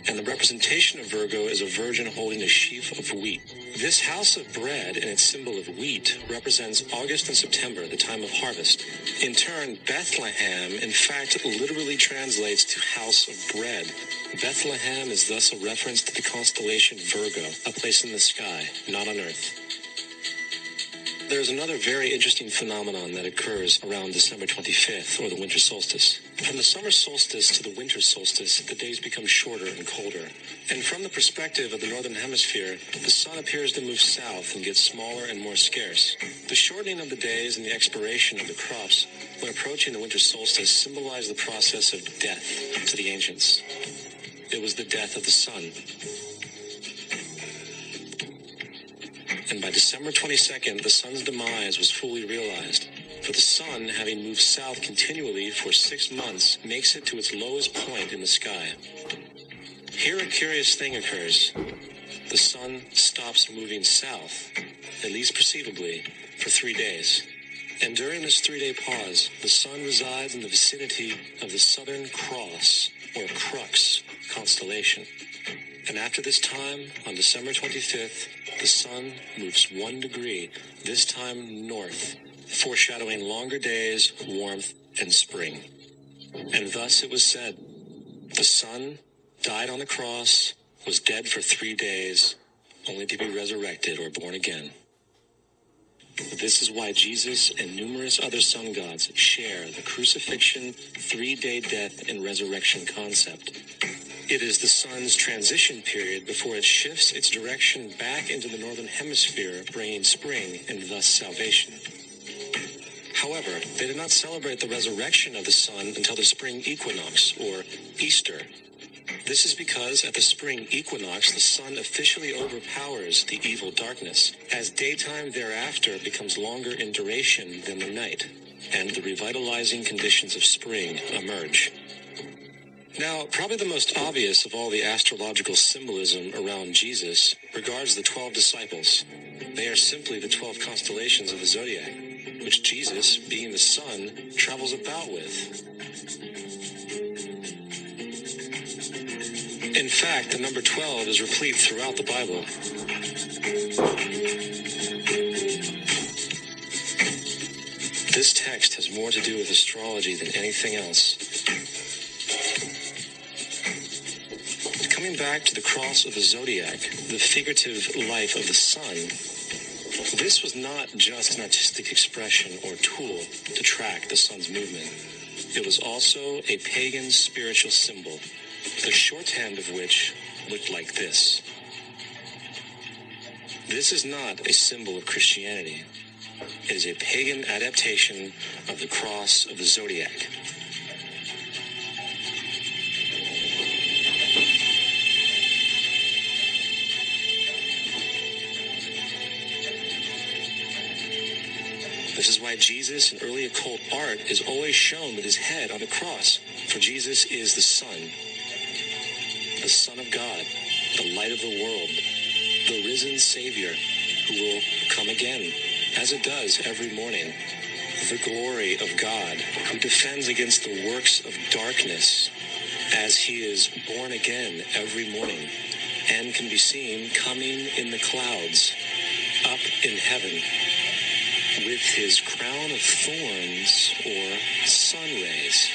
and the representation of Virgo is a virgin holding a sheaf of wheat. This house of bread and its symbol of wheat represents August and September, the time of harvest. In turn, Bethlehem, in fact, literally translates to house of bread. Bethlehem is thus a reference to the constellation Virgo, a place in the sky, not on earth. There's another very interesting phenomenon that occurs around December 25th, or the winter solstice. From the summer solstice to the winter solstice, the days become shorter and colder. And from the perspective of the northern hemisphere, the sun appears to move south and get smaller and more scarce. The shortening of the days and the expiration of the crops when approaching the winter solstice symbolize the process of death to the ancients. It was the death of the sun. And by December 22nd, the sun's demise was fully realized. For the sun, having moved south continually for 6 months, makes it to its lowest point in the sky. Here a curious thing occurs. The sun stops moving south, at least perceivably, for 3 days. And during this 3-day pause, the sun resides in the vicinity of the Southern Cross, or Crux, constellation. And after this time, on December 25th, the sun moves 1 degree, this time north, foreshadowing longer days, warmth, and spring. And thus it was said, the sun died on the cross, was dead for 3 days, only to be resurrected or born again. This is why Jesus and numerous other sun gods share the crucifixion, 3-day death, and resurrection concept. It is the sun's transition period before it shifts its direction back into the northern hemisphere, bringing spring and thus salvation. However, they did not celebrate the resurrection of the sun until the spring equinox, or Easter. This is because at the spring equinox, the sun officially overpowers the evil darkness, as daytime thereafter becomes longer in duration than the night, and the revitalizing conditions of spring emerge. Now, probably the most obvious of all the astrological symbolism around Jesus regards the 12 disciples. They are simply the 12 constellations of the zodiac, which Jesus, being the sun, travels about with. In fact, the number 12 is replete throughout the Bible. This text has more to do with astrology than anything else. Coming back to the cross of the zodiac, the figurative life of the sun, this was not just an artistic expression or tool to track the sun's movement. It was also a pagan spiritual symbol, the shorthand of which looked like this. This is not a symbol of Christianity. It is a pagan adaptation of the cross of the zodiac. This is why Jesus in early occult art is always shown with his head on a cross, for Jesus is the Son of God, the light of the world, the risen Savior who will come again, as it does every morning, the glory of God who defends against the works of darkness as he is born again every morning and can be seen coming in the clouds up in heaven with his crown of thorns or sun rays.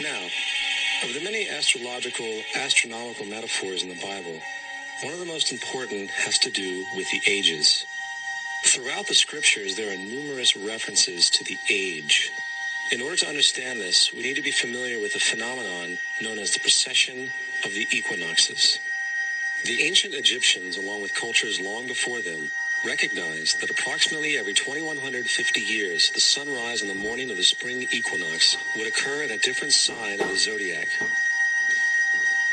Now, of the many astronomical metaphors in the Bible, one of the most important has to do with the ages. Throughout the scriptures, there are numerous references to the age. In order to understand this, we need to be familiar with a phenomenon known as the precession of the equinoxes. The ancient Egyptians, along with cultures long before them, recognized that approximately every 2150 years, the sunrise on the morning of the spring equinox would occur in a different sign of the zodiac.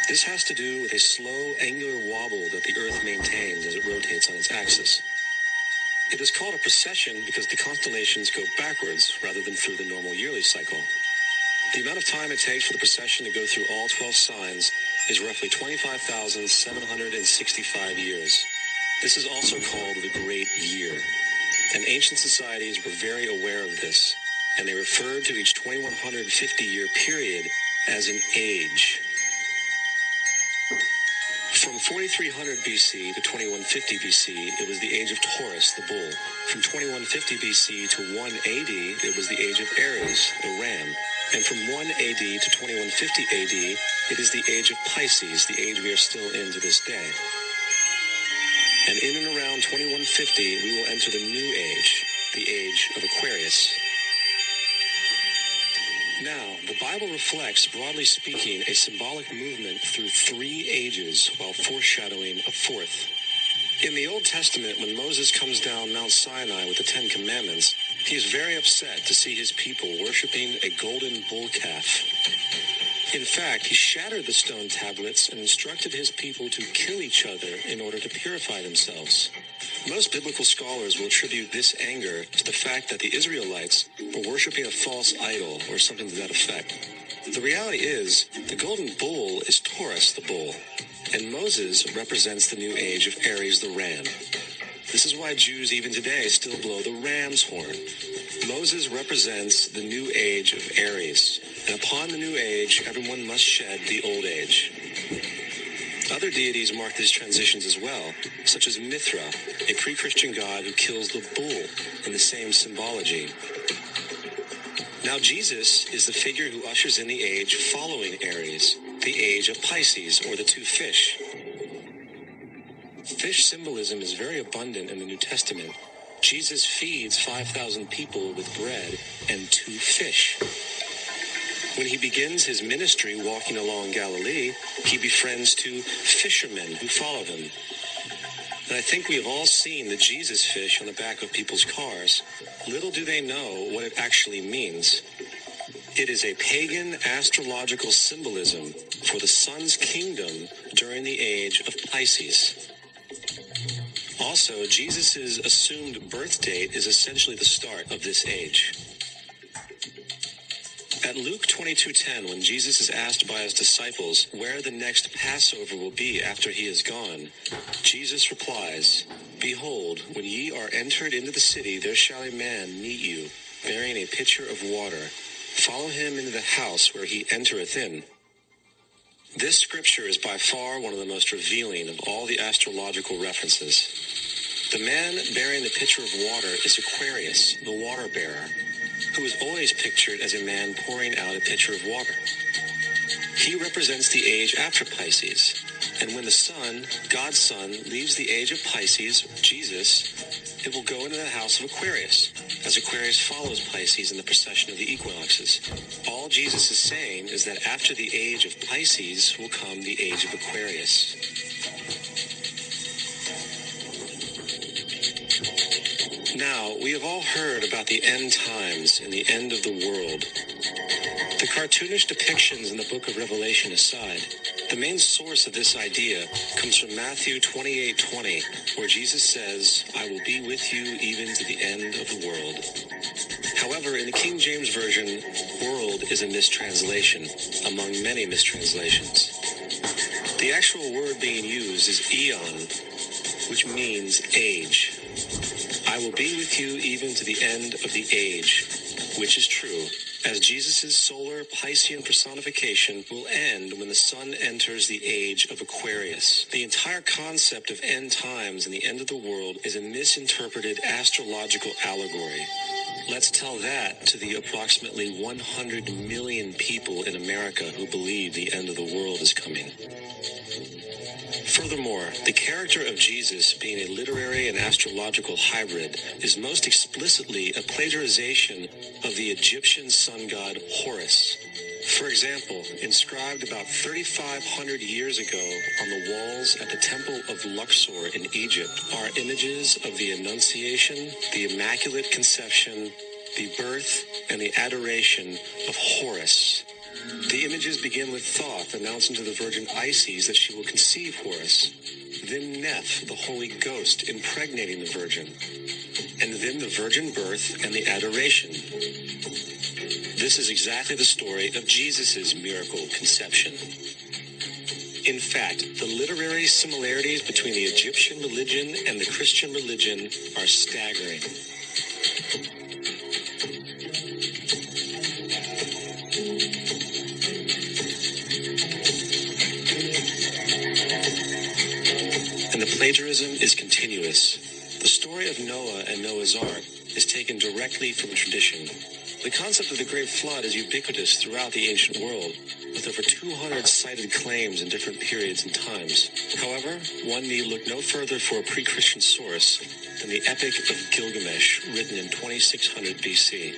This has to do with a slow, angular wobble that the Earth maintains as it rotates on its axis. It is called a precession because the constellations go backwards rather than through the normal yearly cycle. The amount of time it takes for the precession to go through all 12 signs is roughly 25,765 years. This is also called the Great Year, and ancient societies were very aware of this, and they referred to each 2150-year period as an age. From 4300 BC to 2150 BC, it was the age of Taurus, the bull. From 2150 BC to 1 AD, it was the age of Aries, the ram. And from 1 AD to 2150 AD, it is the age of Pisces, the age we are still in to this day. And in and around 2150, we will enter the new age, the age of Aquarius. Now, the Bible reflects, broadly speaking, a symbolic movement through 3 ages while foreshadowing a 4th. In the Old Testament, when Moses comes down Mount Sinai with the 10 Commandments, he is very upset to see his people worshiping a golden bull calf. In fact, he shattered the stone tablets and instructed his people to kill each other in order to purify themselves. Most biblical scholars will attribute this anger to the fact that the Israelites were worshiping a false idol or something to that effect. The reality is, the golden bull is Taurus the bull, and Moses represents the new age of Aries the ram. This is why Jews even today still blow the ram's horn. Moses represents the new age of Aries, and upon the new age, everyone must shed the old age. Other deities mark these transitions as well, such as Mithra, a pre-Christian god who kills the bull in the same symbology. Now Jesus is the figure who ushers in the age following Aries, the age of Pisces, or the 2 fish. Fish symbolism is very abundant in the New Testament. Jesus feeds 5,000 people with bread and 2 fish. When he begins his ministry walking along Galilee, he befriends 2 fishermen who follow him. And I think we have all seen the Jesus fish on the back of people's cars. Little do they know what it actually means. It is a pagan astrological symbolism for the sun's kingdom during the age of Pisces. Also, Jesus' assumed birth date is essentially the start of this age. At Luke 22:10, when Jesus is asked by his disciples where the next Passover will be after he is gone, Jesus replies, "Behold, when ye are entered into the city, there shall a man meet you, bearing a pitcher of water. Follow him into the house where he entereth in." This scripture is by far one of the most revealing of all the astrological references. The man bearing the pitcher of water is Aquarius, the water bearer, who is always pictured as a man pouring out a pitcher of water. He represents the age after Pisces, and when the sun, God's Son, leaves the age of Pisces, Jesus, it will go into the house of Aquarius, as Aquarius follows Pisces in the precession of the equinoxes. All Jesus is saying is that after the age of Pisces will come the age of Aquarius. Now, we have all heard about the end times and the end of the world. The cartoonish depictions in the book of Revelation aside, the main source of this idea comes from Matthew 28:20, where Jesus says, "I will be with you even to the end of the world." However, in the King James Version, world is a mistranslation, among many mistranslations. The actual word being used is eon, which means age. I will be with you even to the end of the age, which is true, as Jesus' solar Piscean personification will end when the sun enters the age of Aquarius. The entire concept of end times and the end of the world is a misinterpreted astrological allegory. Let's tell that to the approximately 100 million people in America who believe the end of the world is coming. Furthermore, the character of Jesus being a literary and astrological hybrid is most explicitly a plagiarization of the Egyptian sun god Horus. For example, inscribed about 3,500 years ago on the walls at the Temple of Luxor in Egypt are images of the Annunciation, the Immaculate Conception, the birth, and the adoration of Horus. The images begin with Thoth announcing to the Virgin Isis that she will conceive Horus, then Neph, the Holy Ghost, impregnating the Virgin, and then the virgin birth and the adoration. This is exactly the story of Jesus' miracle conception. In fact, the literary similarities between the Egyptian religion and the Christian religion are staggering. And the plagiarism is continuous. The story of Noah and Noah's Ark is taken directly from tradition. The concept of the Great Flood is ubiquitous throughout the ancient world, with over 200 cited claims in different periods and times. However, one need look no further for a pre-Christian source than the Epic of Gilgamesh, written in 2600 BC.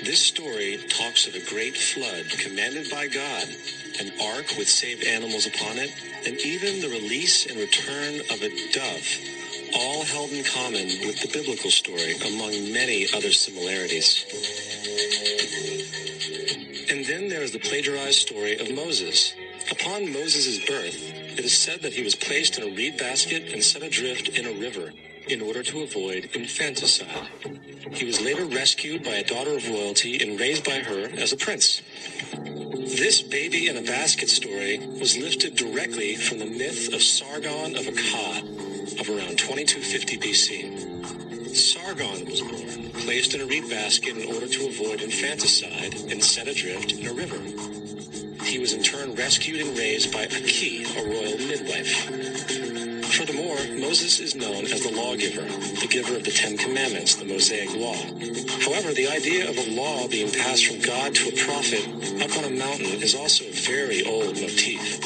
This story talks of a great flood commanded by God, an ark with saved animals upon it, and even the release and return of a dove, all held in common with the biblical story, among many other similarities. And then there is the plagiarized story of Moses. Upon Moses' birth, it is said that he was placed in a reed basket and set adrift in a river in order to avoid infanticide. He was later rescued by a daughter of royalty and raised by her as a prince. This baby in a basket story was lifted directly from the myth of Sargon of Akkad of around 2250 BC. Sargon was born, placed in a reed basket in order to avoid infanticide, and set adrift in a river. He was in turn rescued and raised by Aki, a royal midwife. Furthermore, Moses is known as the lawgiver, the giver of the Ten Commandments, the Mosaic Law. However, the idea of a law being passed from God to a prophet up on a mountain is also a very old motif.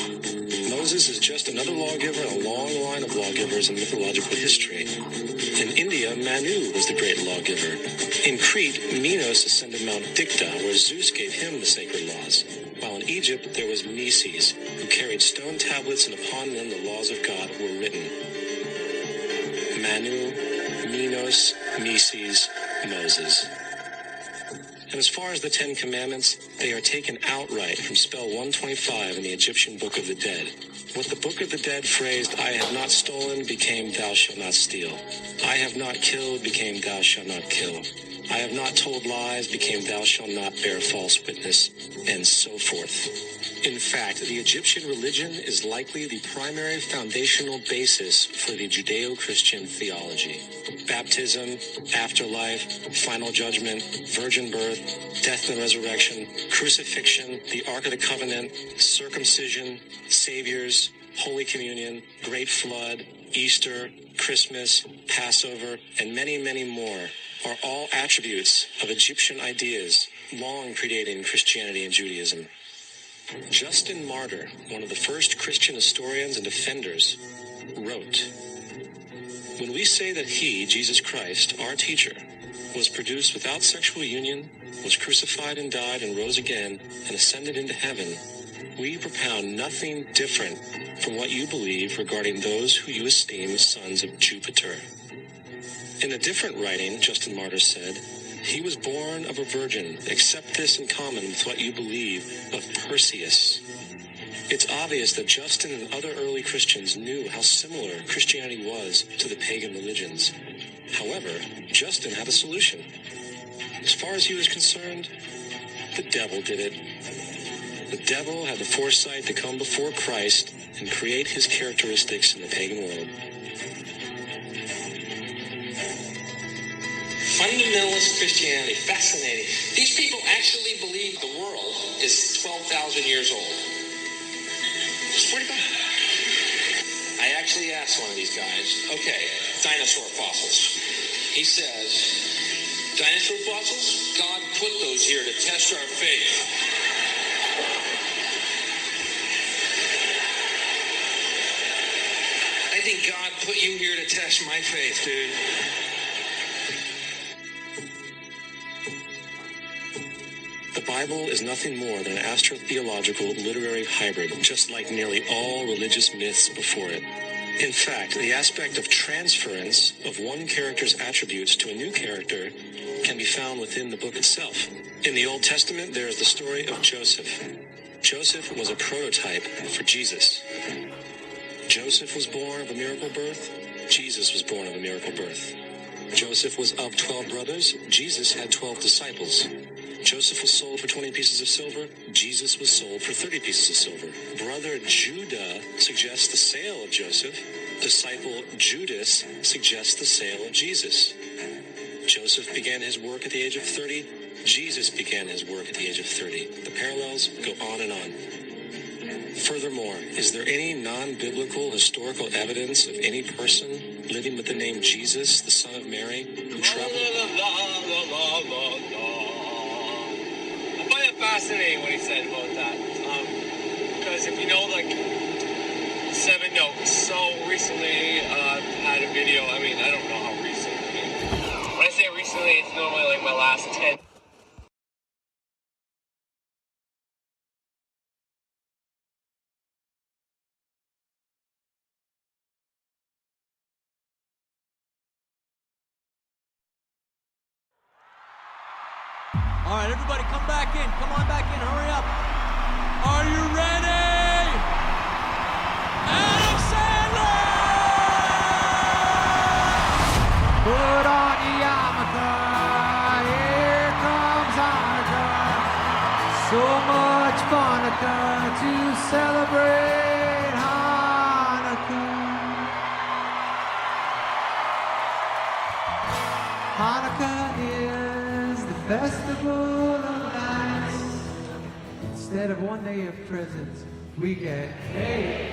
Moses is just another lawgiver in a long line of lawgivers in mythological history. In India, Manu was the great lawgiver. In Crete, Minos ascended Mount Dicta, where Zeus gave him the sacred laws. While in Egypt, there was Meses, who carried stone tablets, and upon them the laws of God were written. Manu, Minos, Meses, Moses. And as far as the Ten Commandments, they are taken outright from spell 125 in the Egyptian Book of the Dead. What the Book of the Dead phrased, "I have not stolen," became "thou shalt not steal." "I have not killed," became "thou shalt not kill." "I have not told lies," became "thou shalt not bear false witness," and so forth. In fact, the Egyptian religion is likely the primary foundational basis for the Judeo-Christian theology. Baptism, afterlife, final judgment, virgin birth, death and resurrection, crucifixion, the Ark of the Covenant, circumcision, saviors, Holy Communion, Great Flood, Easter, Christmas, Passover, and many, many more are all attributes of Egyptian ideas long predating Christianity and Judaism. Justin Martyr, one of the first Christian historians and defenders, wrote, When we say that he, Jesus Christ, our teacher, was produced without sexual union, was crucified and died and rose again and ascended into heaven, we propound nothing different from what you believe regarding those who you esteem sons of Jupiter. In a different writing, Justin Martyr said, he was born of a virgin, except this in common with what you believe of Perseus. It's obvious that Justin and other early Christians knew how similar Christianity was to the pagan religions. However, Justin had a solution. As far as he was concerned, the devil did it. The devil had the foresight to come before Christ and create his characteristics in the pagan world. Fundamentalist Christianity, fascinating. These people actually believe the world is 12,000 years old. It's pretty bad. I actually asked one of these guys, okay, dinosaur fossils. He says, dinosaur fossils? God put those here to test our faith. I think God put you here to test my faith, dude. The Bible is nothing more than an astrotheological literary hybrid, just like nearly all religious myths before it. In fact, the aspect of transference of one character's attributes to a new character can be found within the book itself. In the Old Testament, there is the story of Joseph. Joseph was a prototype for Jesus. Joseph was born of a miracle birth. Jesus was born of a miracle birth. Joseph was of 12 brothers. Jesus had 12 disciples. Joseph was sold for 20 pieces of silver. Jesus was sold for 30 pieces of silver. Brother Judah suggests the sale of Joseph. Disciple Judas suggests the sale of Jesus. Joseph began his work at the age of 30. Jesus began his work at the age of 30. The parallels go on and on. Furthermore, is there any non-biblical historical evidence of any person living with the name Jesus, the son of Mary, who traveled? I find it fascinating what he said about that. Because if you know, like, 7 Notes, so recently had a video, I mean, I don't know how recent. I mean, when I say recently, it's normally like my last 10. All right, everybody come back in. Come on back in. Hurry up. Are you ready? Alexander! Put on your yarmulke, here comes Hanukkah. So much Hanukkah to celebrate Hanukkah. Hanukkah is the festival of lights. Instead of one day of presents, we get hey.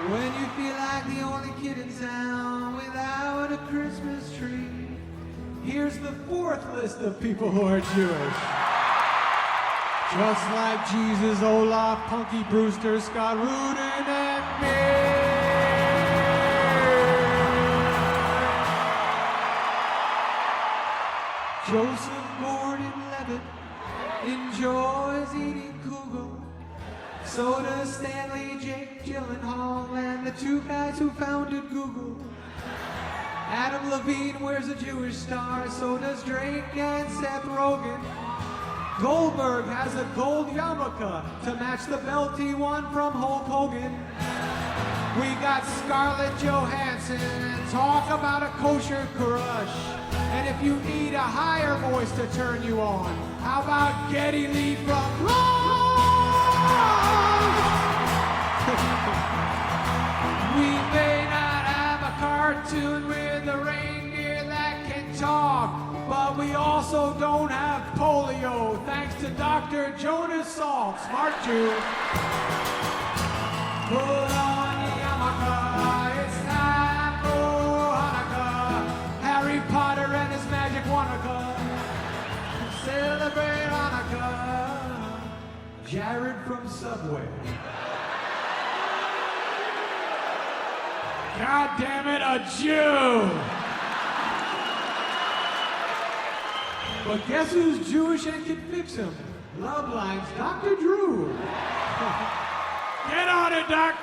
When you feel like the only kid in town without a Christmas tree, here's the 4th list of people who are Jewish. Just like Jesus, Olaf, Punky Brewster, Scott Rudin, and me. Joseph Gordon-Levitt enjoys eating kugel. So does Stanley Jake Gyllenhaal and the 2 guys who founded Google. Adam Levine wears a Jewish star, so does Drake and Seth Rogen. Goldberg has a gold yarmulke to match the belt he won from Hulk Hogan. We got Scarlett Johansson and talk about a kosher crush. And if you need a higher voice to turn you on, how about Geddy Lee from We may not have a cartoon with a reindeer that can talk, but we also don't have polio, thanks to Dr. Jonas Salk, smart Jew. Put on your yarmulke, it's time for Hanukkah. Harry Potter and his magic Wanaka. Celebrate Hanukkah. Jared from Subway. God damn it, a Jew! But guess who's Jewish and can fix him? Love Lines, Dr. Drew. Get on it, Doc!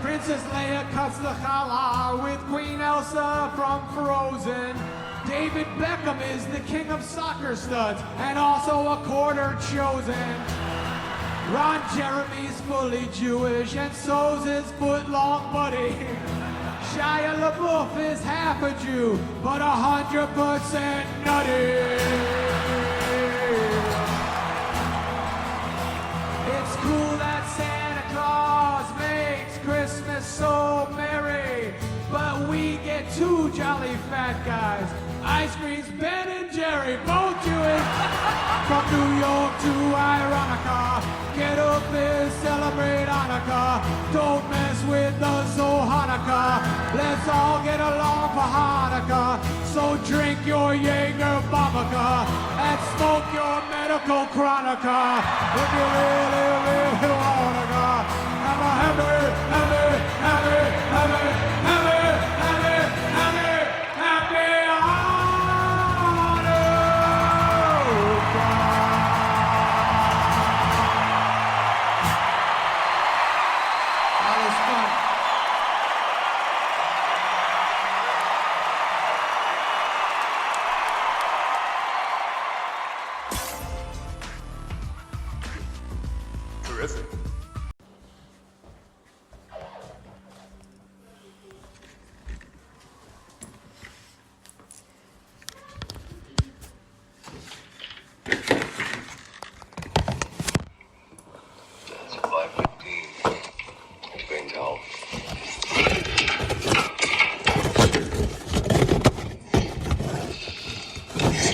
Princess Leia cuts the challah with Queen Elsa from Frozen. David Beckham is the king of soccer studs and also a quarter chosen. Ron Jeremy's fully Jewish and so's his foot-long buddy. Shia LaBeouf is half a Jew, but 100% nutty. It's cool that Santa Claus makes Christmas so merry, but we get two jolly fat guys. Ice cream's Ben and Jerry, both Jewish. From New York to Ironica, get up and celebrate Hanukkah. Don't mess with us, oh Hanukkah. Let's all get along for Hanukkah. So drink your Jaeger Babaka and smoke your medical Chronica. If you really, really wanna go, have a happy, happy, happy, happy, happy, happy, happy, happy Terrific. It's 5:15. You can tell.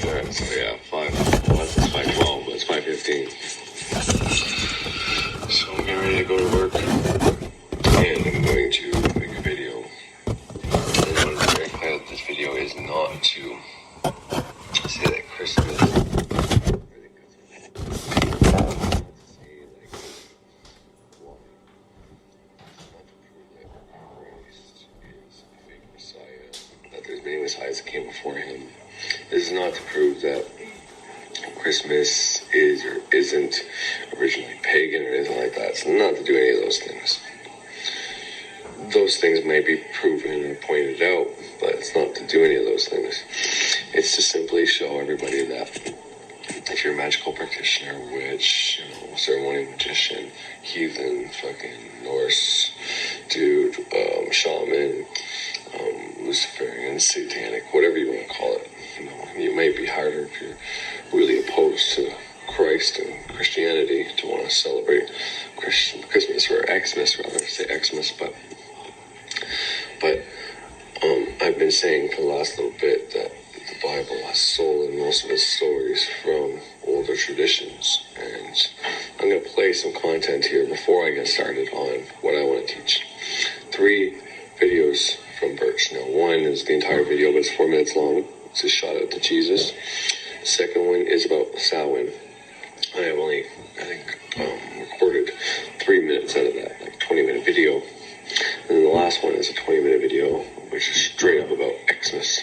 Alright, so yeah, 5. Well, it's 5:12, but it's 5:15. So I'm getting ready to go to work, and I'm going to make a video. And I want to be very clear that this video is not to say that Christmas, that there's many messiahs that came before him. This is not to prove that Christmas is or isn't originally pagan or anything like that. It's not to do any of those things. Those things may be proven or pointed out, but it's not to do any of those things. It's to simply show everybody that if you're a magical practitioner, witch, ceremonial magician, heathen, fucking Norse dude, shaman, Luciferian, satanic, whatever you want to call it. You may be harder if you're really opposed to Christ and Christianity to want to celebrate Christmas, or Xmas rather, say Xmas, but I've been saying for the last little bit that the Bible has stolen most of its stories from older traditions, and I'm going to play some content here before I get started on what I want to teach. 3 videos from Birch. Now, one is the entire video, but it's 4 minutes long. It's a shout out to Jesus. The second one is about Samhain. I have only, recorded 3 minutes out of that, like 20-minute video. And then the last one is a 20-minute video, which is straight up about Xmas,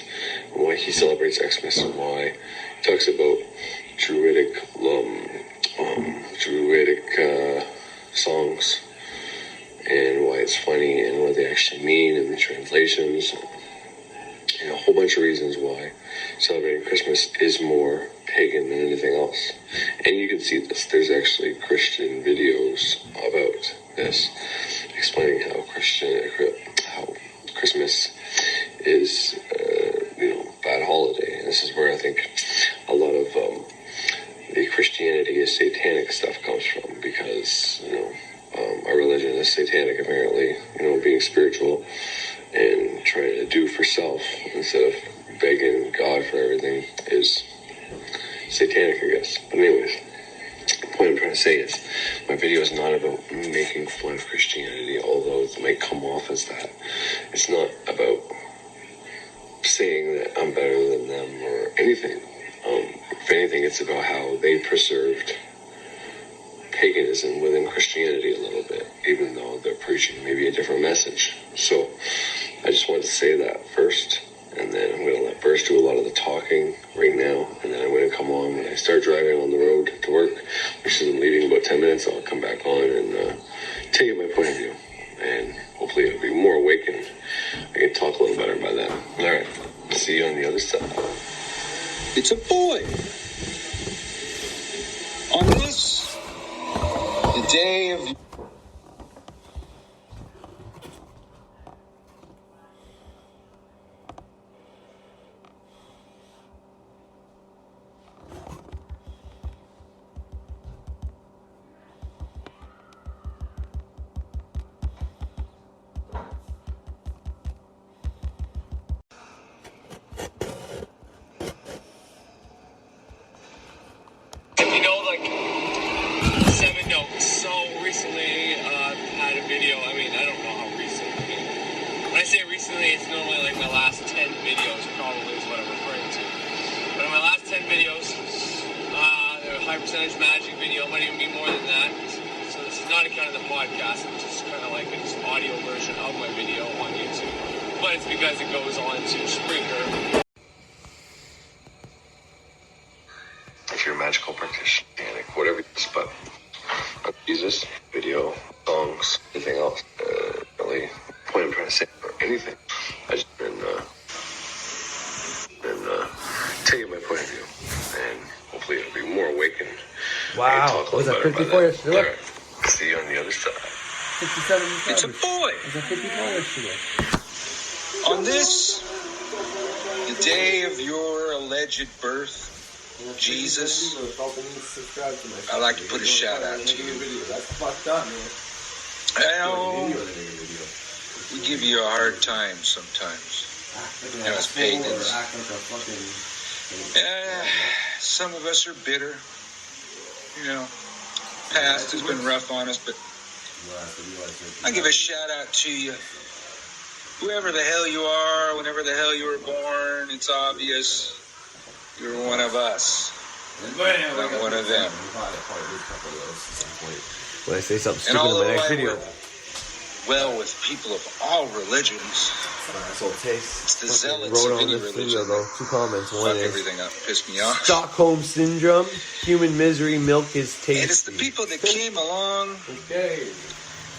and why he celebrates Xmas, and why he talks about Druidic songs, and why it's funny, and what they actually mean, and the translations, and a whole bunch of reasons why celebrating Christmas is more pagan than anything else. And you can see this. There's actually Christian videos about this, explaining how Christmas is, bad holiday. And this is where I think a lot of the Christianity is satanic stuff comes from, because our religion is satanic apparently. Being spiritual and trying to do for self instead of begging God for everything is satanic, I guess. But anyways, the point I'm trying to say is my video is not about making fun of Christianity, although it might come off as that. It's not about saying that I'm better than them or anything. If anything, it's about how they preserved paganism within Christianity a little bit, even though they're preaching maybe a different message. So I just wanted to say that first, and then I'm going to let Burst do a lot of the talking right now, and then I'm going to come on when I start driving on the road to work, which is I'm leaving in about 10 minutes. I'll come back on and tell you my point of view, and hopefully it'll be more awakened. I can talk a little better by then. All right, see you on the other side. It's a boy. On this, the day of... You know, like, 7 notes. So recently, had a video. I mean, I don't know how recent. I mean, when I say recently, it's normally like my last 10 videos, probably is what I'm referring to. But in my last 10 videos, a high percentage magic video, might even be more than that. So this is not a kind of the podcast, it's just kind of like an audio version of my video on YouTube. But it's because it goes on to Spreaker. If you're a magical practitioner, whatever it is, but Jesus, video, songs, anything else, really, point I'm trying to say, or anything, I just been tell you my point of view, and hopefully it'll be more awakened. Wow, was that 54 yesterday? Alright, see you on the other side. 57. It's a boy. Was that 54 yesterday? On this, the day of your alleged birth, Jesus, I'd like to put a shout out to you. Well, we give you a hard time sometimes, as pagans. Some of us are bitter. You know, past has been rough on us, but I give a shout out to you. Whoever the hell you are, whenever the hell you were born, it's obvious. You're one of us, not one of them. When I say something stupid in my next video. Well, with people of all religions, it's the zealots of any religion. Though. 2 comments. One Fuck is everything up, piss me off. Stockholm Syndrome, human misery, milk is tasty. And it's the people that came along,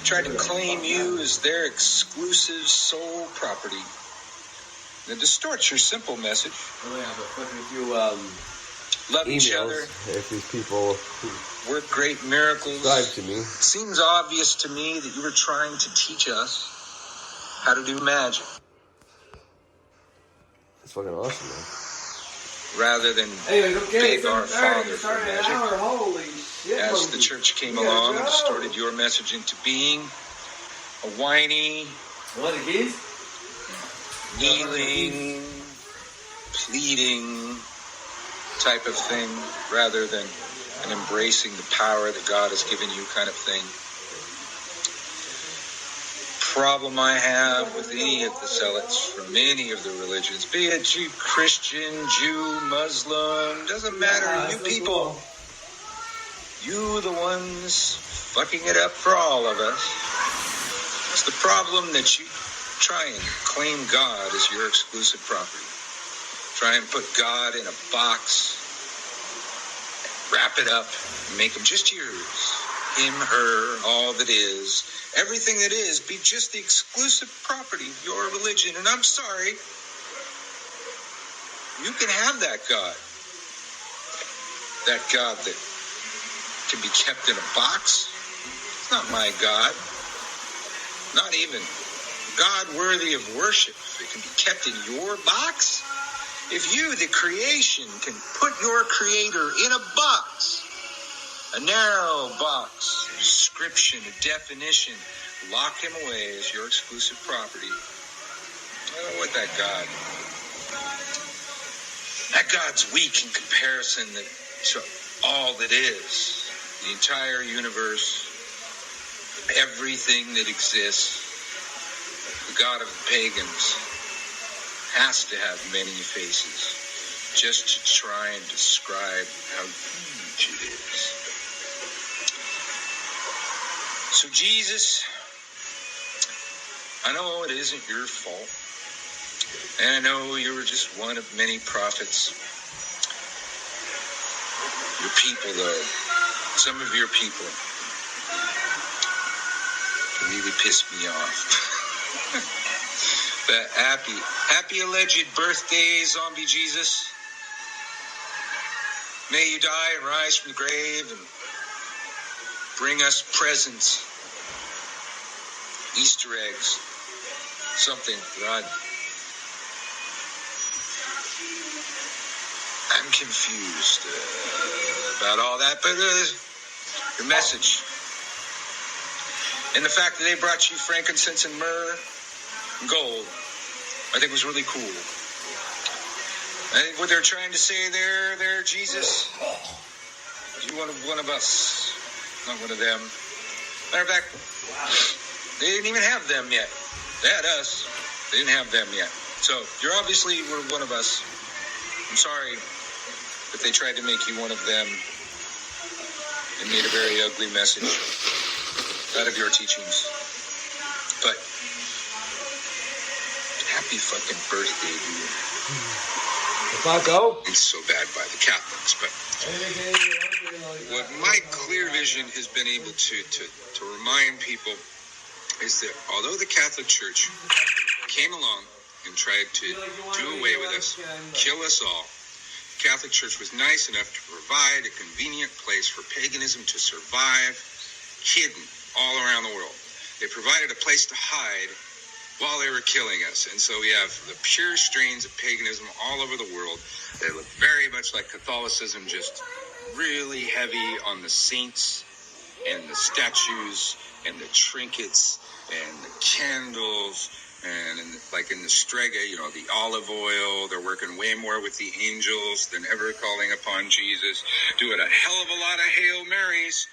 tried to claim you as their exclusive sole property. That distorts your simple message. Love each other. If these people work great miracles. Subscribe to me. It seems obvious to me that you were trying to teach us how to do magic. That's fucking awesome, man. Rather than beg our Father for magic. As the church came along and distorted your message into being a whiny, kneeling, pleading type of thing, rather than an embracing the power that God has given you kind of thing. Problem I have with any of the zealots from any of the religions, be it Jew, Christian, Jew, Muslim, doesn't matter, you people, you the ones fucking it up for all of us. It's the problem that you try and claim God as your exclusive property. Try and put God in a box, wrap it up, and make him just yours. Him, her, all that is. Everything that is, be just the exclusive property of your religion. And I'm sorry, you can have that God. That God that can be kept in a box. It's not my God. Not even God worthy of worship. It can be kept in your box. If you, the creation, can put your creator in a box, a narrow box, a description, a definition, lock him away as your exclusive property, I don't want that God. That God's weak in comparison to all that is, the entire universe, everything that exists. The God of the pagans has to have many faces just to try and describe how huge it is. So Jesus, I know it isn't your fault. And I know you were just one of many prophets. Your people, though, some of your people really pissed me off. But happy alleged birthday, zombie Jesus. May you die and rise from the grave and bring us presents, Easter eggs, something, God. I'm confused about all that, but your message and the fact that they brought you frankincense and myrrh and gold, I think was really cool. I think what they're trying to say there, Jesus, you one of us, not one of them. Matter of fact, they didn't even have them yet. They had us. They didn't have them yet. So you're obviously one of us. I'm sorry that they tried to make you one of them and made a very ugly message out of your teachings. But happy fucking birthday, dude. If I go? It's so bad by the Catholics, but what my clear vision has been able to remind people is that although the Catholic Church came along and tried to do away with us, kill us all, the Catholic Church was nice enough to provide a convenient place for paganism to survive, hidden all around the world. They provided a place to hide while they were killing us. And so we have the pure strains of paganism all over the world. They look very much like Catholicism, just really heavy on the saints and the statues and the trinkets and the candles and in the strega, the olive oil. They're working way more with the angels than ever calling upon Jesus, doing a hell of a lot of Hail Marys.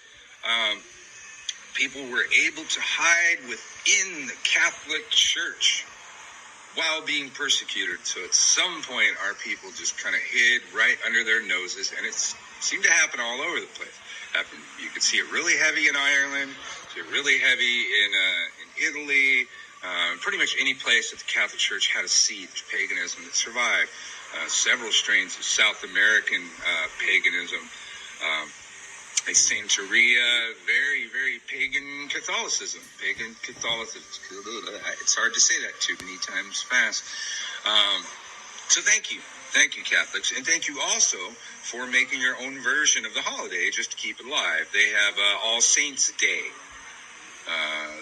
People were able to hide within the Catholic Church while being persecuted. So at some point, our people just kind of hid right under their noses, and it seemed to happen all over the place. You could see it really heavy in Ireland, see it really heavy in Italy, pretty much any place that the Catholic Church had a seed of paganism that survived. Several strains of South American paganism. Sainteria, very, very pagan Catholicism. It's hard to say that too many times fast. So thank you. Thank you, Catholics. And thank you also for making your own version of the holiday just to keep it alive. They have All Saints Day.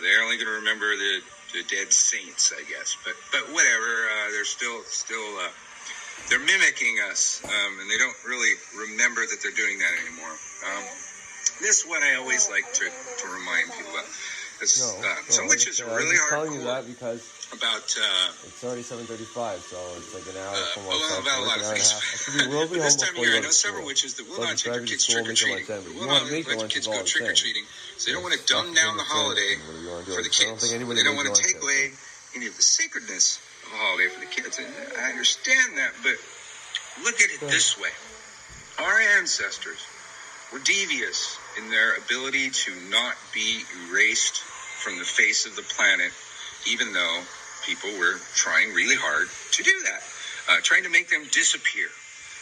They're only going to remember the dead saints, I guess. But whatever. They're still they're mimicking us, and they don't really remember that they're doing that anymore. This is what I always like to remind people about. Some witches are really hardcore. I'm telling you that because about it's already 7:35, so it's like an hour from about a lot of things. This time of year, I know several witches that will not take their kids trick-or-treating. Will not let your kids go trick-or-treating. So they don't want to dumb down the holiday for the kids. They don't want to take away any of the sacredness of the holiday for the kids. And I understand that, but look at it this way. Our ancestors were devious in their ability to not be erased from the face of the planet, even though people were trying really hard to do that, trying to make them disappear.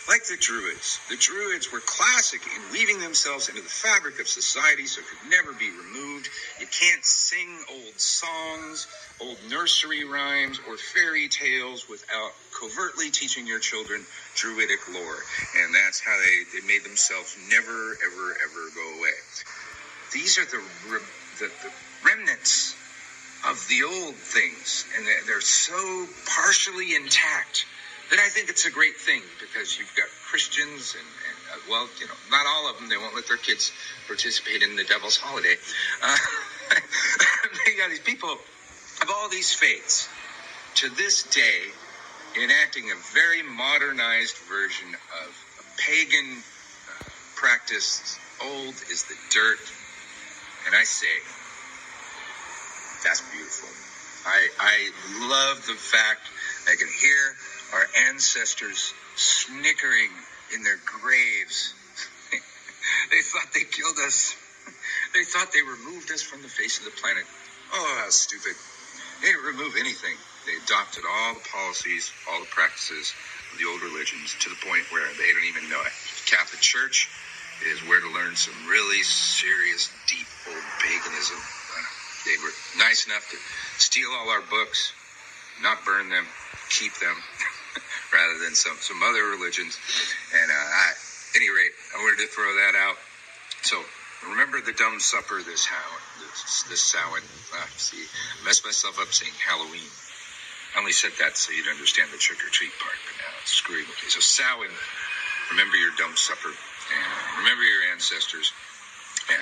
Like the Druids. The Druids were classic in weaving themselves into the fabric of society so it could never be removed. You can't sing old songs, old nursery rhymes, or fairy tales without covertly teaching your children Druidic lore. And that's how they made themselves never, ever, ever go away. These are the remnants of the old things, and they're so partially intact that I think it's a great thing, because you've got Christians and not all of them. They won't let their kids participate in the devil's holiday. You got these people of all these faiths to this day enacting a very modernized version of a pagan practice. Old is the dirt. And I say, that's beautiful. I love the fact I can hear our ancestors snickering in their graves. They thought they killed us. They thought they removed us from the face of the planet. Oh, how stupid. They didn't remove anything. They adopted all the policies, all the practices of the old religions to the point where they don't even know it. Catholic Church is where to learn some really serious, deep old paganism. They were nice enough to steal all our books, not burn them, keep them, rather than some other religions. And at any rate, I wanted to throw that out. So remember the dumb supper this Samhain. See, I messed myself up saying Halloween. I only said that so you'd understand the trick-or-treat part, but now it's screwing with me. So Samhain, remember your dumb supper, and remember your ancestors, and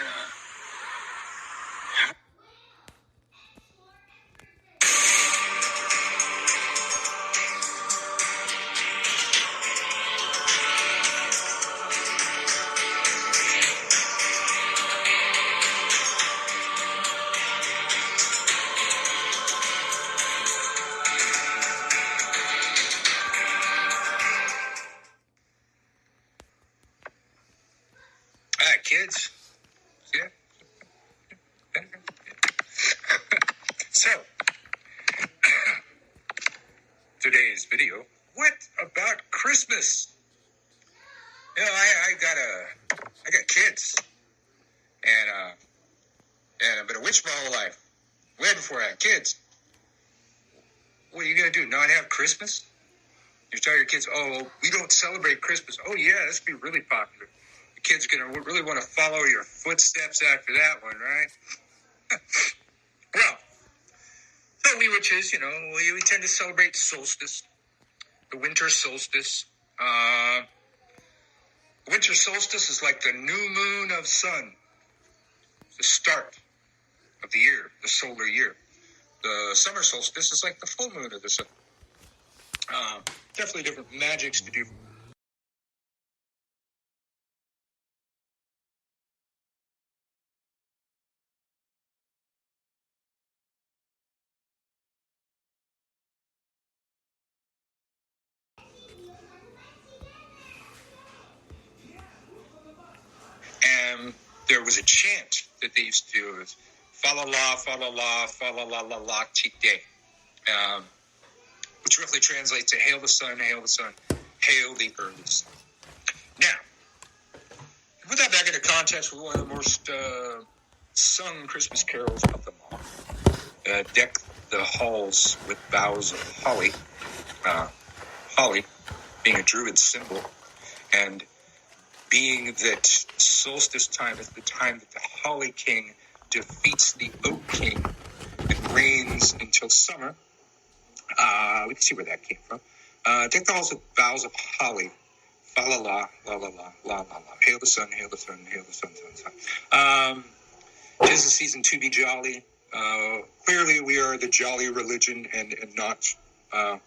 kids. Yeah. So, today's video. What about Christmas? You know, I got kids, and I've been a witch my whole life. Way before I had kids. What are you gonna do? Not have Christmas? You tell your kids, oh, we don't celebrate Christmas. Oh yeah, this would be really popular. The kids are going to really want to follow your footsteps after that one, right? Well, so we witches, you know, we tend to celebrate solstice, the winter solstice. Winter solstice is like the new moon of sun, the start of the year, the solar year. The summer solstice is like the full moon of the sun. Definitely different magics to do. And there was a chant that they used to do. It was fa la la, fa la la, fa la la la la chite, which roughly translates to hail the sun, hail the sun, hail the early sun. Now, put that back into context with one of the most sung Christmas carols of them all. Deck the halls with boughs of holly. Holly being a druid symbol, and being that solstice time is the time that the Holly King defeats the Oak King and reigns until summer. We can see where that came from. Deck the halls with boughs of holly. Fa la la, la la la, la la la. Hail the sun, hail the sun, hail the sun, sun, sun. It is the season to be jolly. Clearly, we are the jolly religion and not our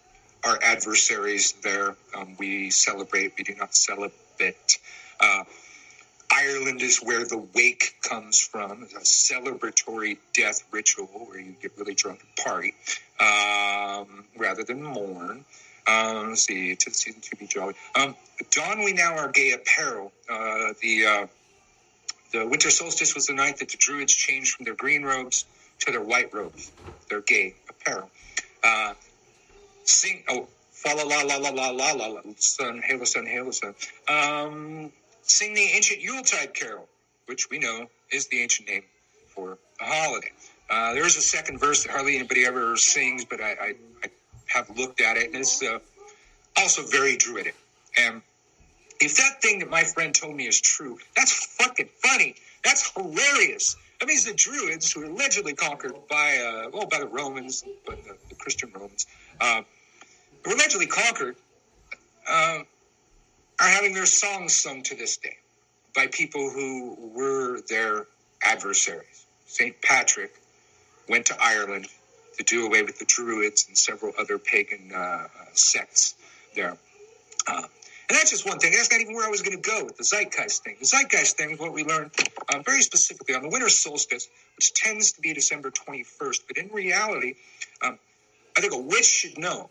adversaries there. We celebrate, we do not celebrate. Ireland is where the wake comes from. It's a celebratory death ritual where you get really drunk and party rather than mourn. Let's see, to the season to be jolly. Don we now our gay apparel. The winter solstice was the night that the druids changed from their green robes to their white robes, their gay apparel. Sing, oh, fa la la la la la la la la, sun, hail the sun, hail the sun. Sing the ancient Yuletide carol, which we know is the ancient name for a holiday. There is a second verse that hardly anybody ever sings, but I have looked at it, and it's also very druidic. And if that thing that my friend told me is true, that's fucking funny. That's hilarious. That means the Druids, who were allegedly conquered by the Romans, but the Christian Romans, who were allegedly conquered, are having their songs sung to this day by people who were their adversaries. St. Patrick went to Ireland to do away with the Druids and several other pagan sects there. And that's just one thing. That's not even where I was going to go with the zeitgeist thing. The zeitgeist thing is what we learned very specifically on the winter solstice, which tends to be December 21st. But in reality, I think a witch should know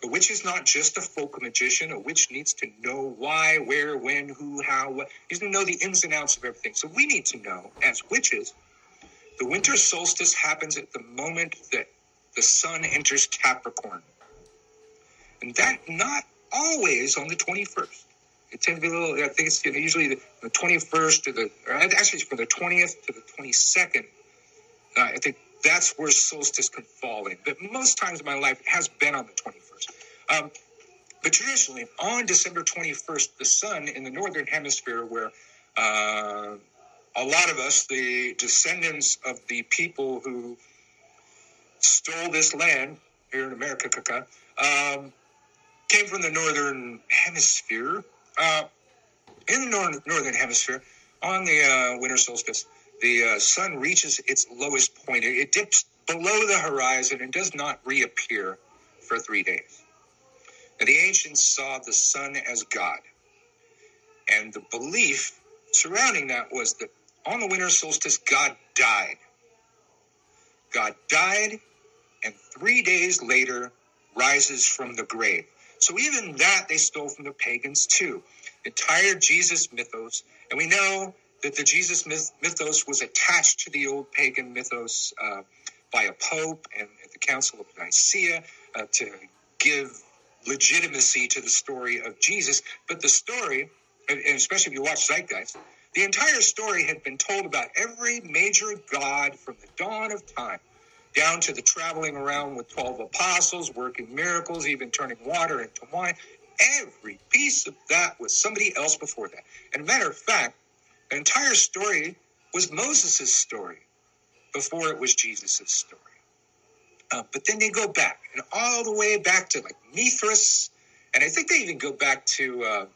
A witch is not just a folk magician. A witch needs to know why, where, when, who, how, what. Needs to know the ins and outs of everything. So we need to know, as witches, the winter solstice happens at the moment that the sun enters Capricorn. And that not always on the 21st. It tends to be a little, I think it's usually the 21st or actually from the 20th to the 22nd. I think that's where solstice can fall in. But most times in my life, it has been on the 21st. But traditionally, on December 21st, the sun in the northern hemisphere, where a lot of us, the descendants of the people who stole this land here in America, came from the northern hemisphere. In the northern hemisphere, on the winter solstice, the sun reaches its lowest point. It dips below the horizon and does not reappear for 3 days. Now, the ancients saw the sun as God. And the belief surrounding that was that on the winter solstice, God died. God died, and 3 days later rises from the grave. So even that they stole from the pagans too. The entire Jesus mythos, and we know that the Jesus mythos was attached to the old pagan mythos by a pope and at the Council of Nicaea to give legitimacy to the story of Jesus. But the story, and especially if you watch Zeitgeist, the entire story had been told about every major god from the dawn of time, down to the traveling around with 12 apostles, working miracles, even turning water into wine. Every piece of that was somebody else before that. And a matter of fact, the entire story was Moses' story before it was Jesus' story. But then they go back, and all the way back to like Mithras, and I think they even go back to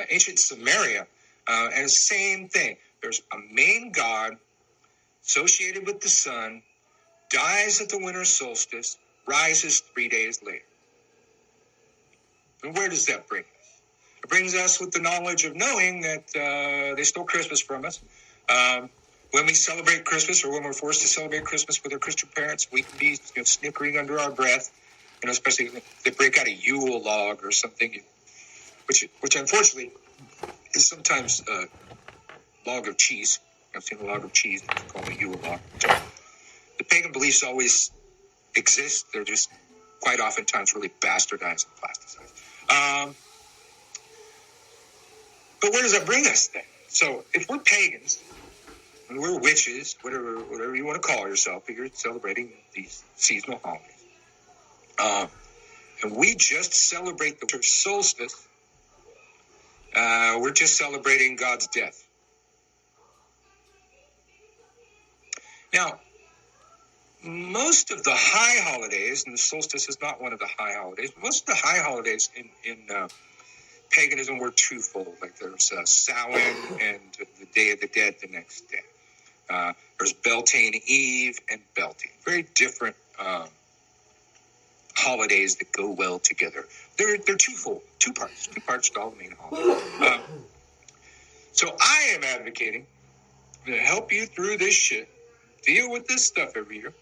ancient Samaria, and the same thing. There's a main god associated with the sun, dies at the winter solstice, rises 3 days later. And where does that bring us? It brings us with the knowledge of knowing that they stole Christmas from us. When we celebrate Christmas, or when we're forced to celebrate Christmas with our Christian parents, we can be snickering under our breath, especially if they break out a Yule log or something, which unfortunately is sometimes a log of cheese. I've seen a log of cheese, it's called a Yule log. So, the pagan beliefs always exist. They're just quite oftentimes really bastardized and plasticized. But where does that bring us then? So if we're pagans, and we're witches, whatever you want to call yourself, but you're celebrating these seasonal holidays, and we just celebrate the solstice, we're just celebrating God's death. Now, most of the high holidays, and the solstice is not one of the high holidays, most of the high holidays in paganism were twofold. Like there's Samhain and the Day of the Dead the next day. There's Beltane Eve and Beltane. Very different holidays that go well together. They're twofold, two parts to all the main holidays. So I am advocating to help you through this shit, deal with this stuff every year.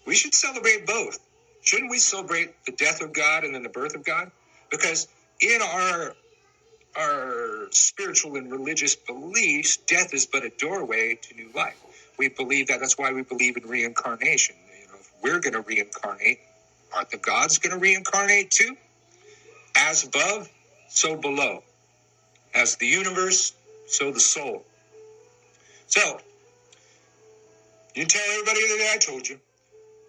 We should celebrate both. Shouldn't we celebrate the death of God and then the birth of God? Because in our spiritual and religious beliefs, death is but a doorway to new life. We believe that. That's why we believe in reincarnation. If we're going to reincarnate, aren't the gods going to reincarnate too? As above, so below. As the universe, so the soul. So, you tell everybody that I told you.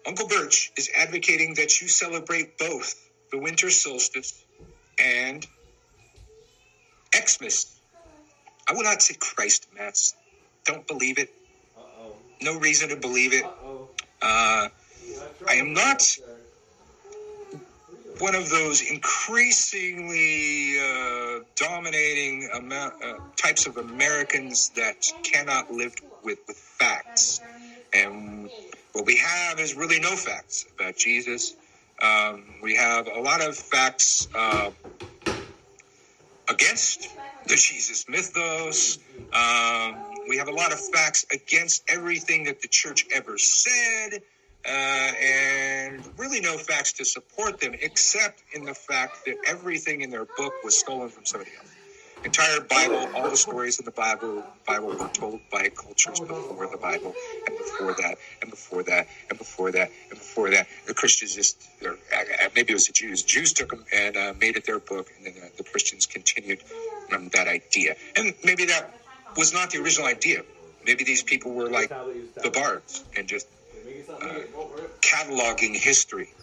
Uncle Birch is advocating that you celebrate both the winter solstice and X-MAS. I will not say Christ Mass. Don't believe it. No reason to believe it. I am not one of those increasingly dominating types of Americans that cannot live with facts. And what we have is really no facts about Jesus. We have a lot of facts against the Jesus mythos. We have a lot of facts against everything that the church ever said. and really no facts to support them, except in the fact that everything in their book was stolen from somebody else. Entire Bible, all the stories in the Bible were told by cultures before the Bible, and before that, and before that, and before that, and before that. The Christians just, or maybe it was the Jews. Jews took them and made it their book, and then the Christians continued that idea. And maybe that was not the original idea. Maybe these people were like the bards and just cataloging history,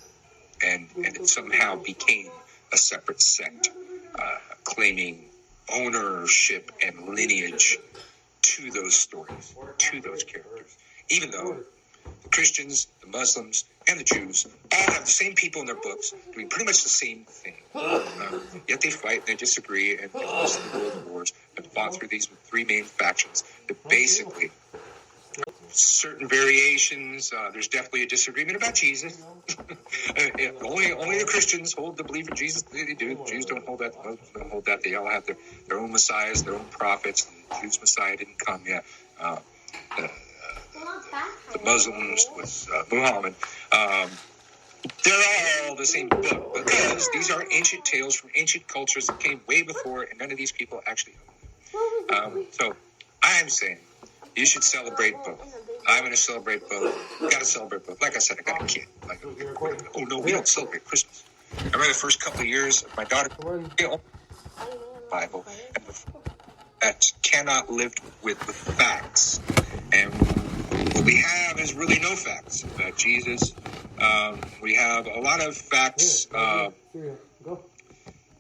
and it somehow became a separate sect, claiming ownership and lineage to those stories, to those characters. Even though the Christians, the Muslims, and the Jews all have the same people in their books doing pretty much the same thing. Yet they fight and they disagree, and most of the world wars have fought through these three main factions that basically, certain variations, there's definitely a disagreement about Jesus. Only the Christians hold the belief in Jesus. They do. The Jews don't hold that. The Muslims don't hold that. They all have their own messiahs, their own prophets. The Jews' messiah didn't come yet. The Muslims was Muhammad. They're all the same book, because these are ancient tales from ancient cultures that came way before, and none of these people actually own them. So I'm saying you should celebrate both. I'm going to celebrate both. Got to celebrate both. Like I said, I got a kid. Oh no, we don't celebrate Christmas. I remember the first couple of years of my daughter, Bible, and that cannot live with facts. And what we have is really no facts about Jesus. We have a lot of facts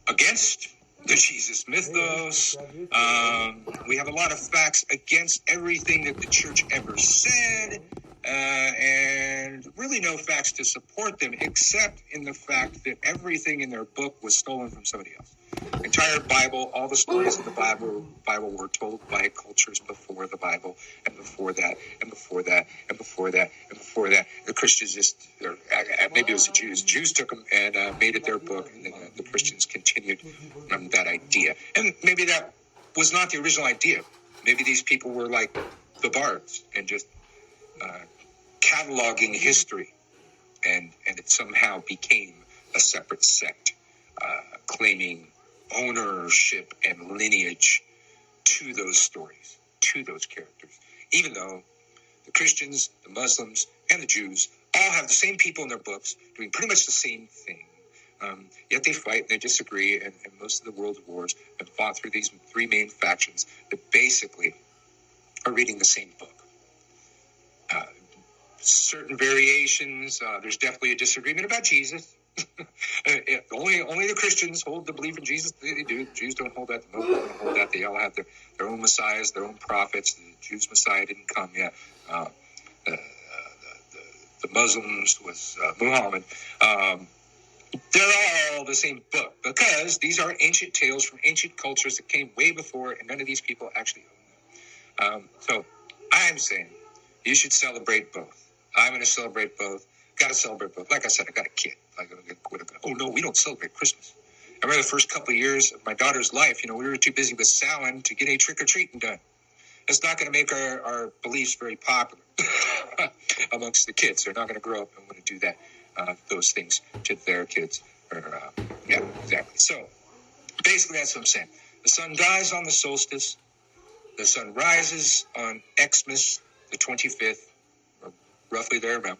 against the Jesus mythos. We have a lot of facts against everything that the church ever said, and really no facts to support them, except in the fact that everything in their book was stolen from somebody else. Entire Bible, all the stories in the Bible were told by cultures before the Bible, and before that, and before that, and before that, and before that. The Christians just, or maybe it was the Jews. Jews took them and made it their book, and then the Christians continued that idea. And maybe that was not the original idea. Maybe these people were like the bards and just cataloging history, and it somehow became a separate sect, claiming ownership and lineage to those stories, to those characters. Even though the Christians, the Muslims, and the Jews all have the same people in their books doing pretty much the same thing. Yet they fight and they disagree, and most of the world wars have fought through these three main factions that basically are reading the same book. Certain variations, there's definitely a disagreement about Jesus. Only the Christians hold the belief in Jesus. They do. The Jews don't hold that. The Muslims don't hold that. They all have their own messiahs, their own prophets. The Jews' messiah didn't come yet. The Muslims was Muhammad. They're all the same book, because these are ancient tales from ancient cultures that came way before, and none of these people actually own them. So I'm saying you should celebrate both. I'm going to celebrate both. Got to celebrate both. Like I said, I got a kid. Oh no, we don't celebrate Christmas. I remember the first couple of years of my daughter's life, we were too busy with Samhain to get any trick-or-treating done. It's not going to make our beliefs very popular amongst the kids. They're not going to grow up and want to do that, those things to their kids. Yeah, exactly. So basically that's what I'm saying. The sun dies on the solstice. The sun rises on Xmas, the 25th, or roughly thereabout.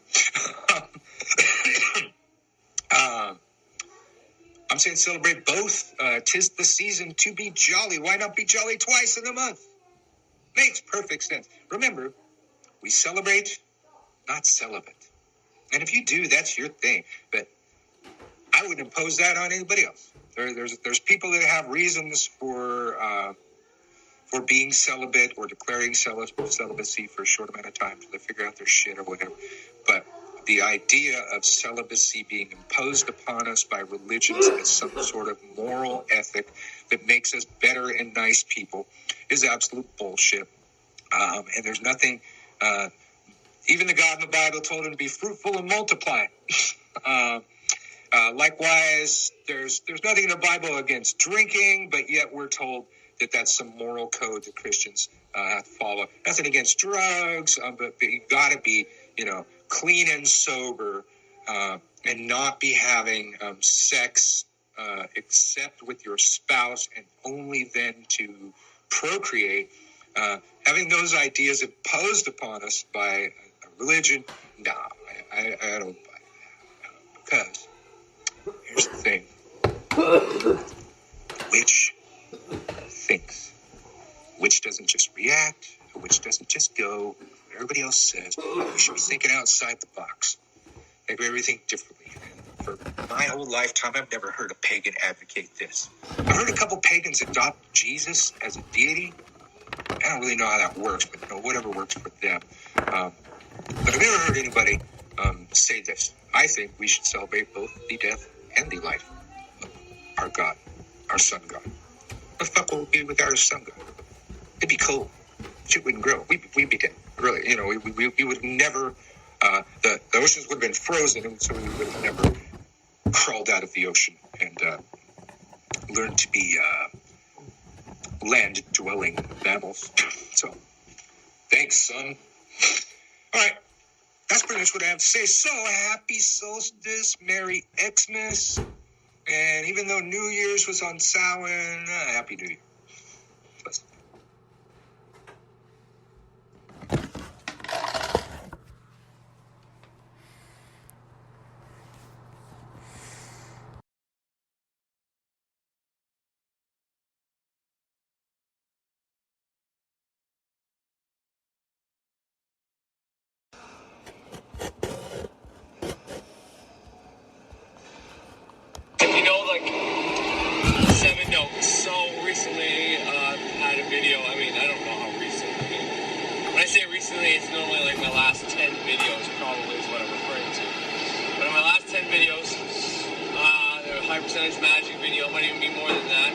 I'm saying celebrate both. 'Tis the season to be jolly. Why not be jolly twice in a month? Makes perfect sense. Remember, we celebrate, not celibate. And if you do, that's your thing. But I wouldn't impose that on anybody else. There's people that have reasons for being celibate or declaring celibacy for a short amount of time till they figure out their shit or whatever. But the idea of celibacy being imposed upon us by religions as some sort of moral ethic that makes us better and nice people is absolute bullshit. And there's nothing, even the God in the Bible told him to be fruitful and multiply. Likewise, there's nothing in the Bible against drinking, but yet we're told that that's some moral code that Christians have to follow. Nothing against drugs, but you got to be, clean and sober, and not be having sex except with your spouse and only then to procreate, having those ideas imposed upon us by a religion, no, I don't buy it. Because here's the thing. The witch thinks. The witch doesn't just react. The witch doesn't just go with what everybody else says. We should be thinking outside the box. Think of everything differently. And for my whole lifetime, I've never heard a pagan advocate this. I've heard a couple pagans adopt Jesus as a deity. I don't really know how that works, but whatever works for them. But I've never heard anybody say this. I think we should celebrate both the death and the life of our God, our sun God. What the fuck would we be without our sun God? It'd be cold. Shit wouldn't grow. We'd be dead. Really, we would never. The oceans would have been frozen, and so we would have never crawled out of the ocean and learned to be land-dwelling mammals. So, thanks, son. All right, that's pretty much what I have to say. So, happy solstice, Merry Xmas, and even though New Year's was on Samhain, Happy New Year. Bless. Seven notes. So recently, had a video. I mean, I don't know how recent. I mean, when I say recently, it's normally like my last 10 videos, probably is what I'm referring to. But in my last 10 videos, the high percentage magic video might even be more than that.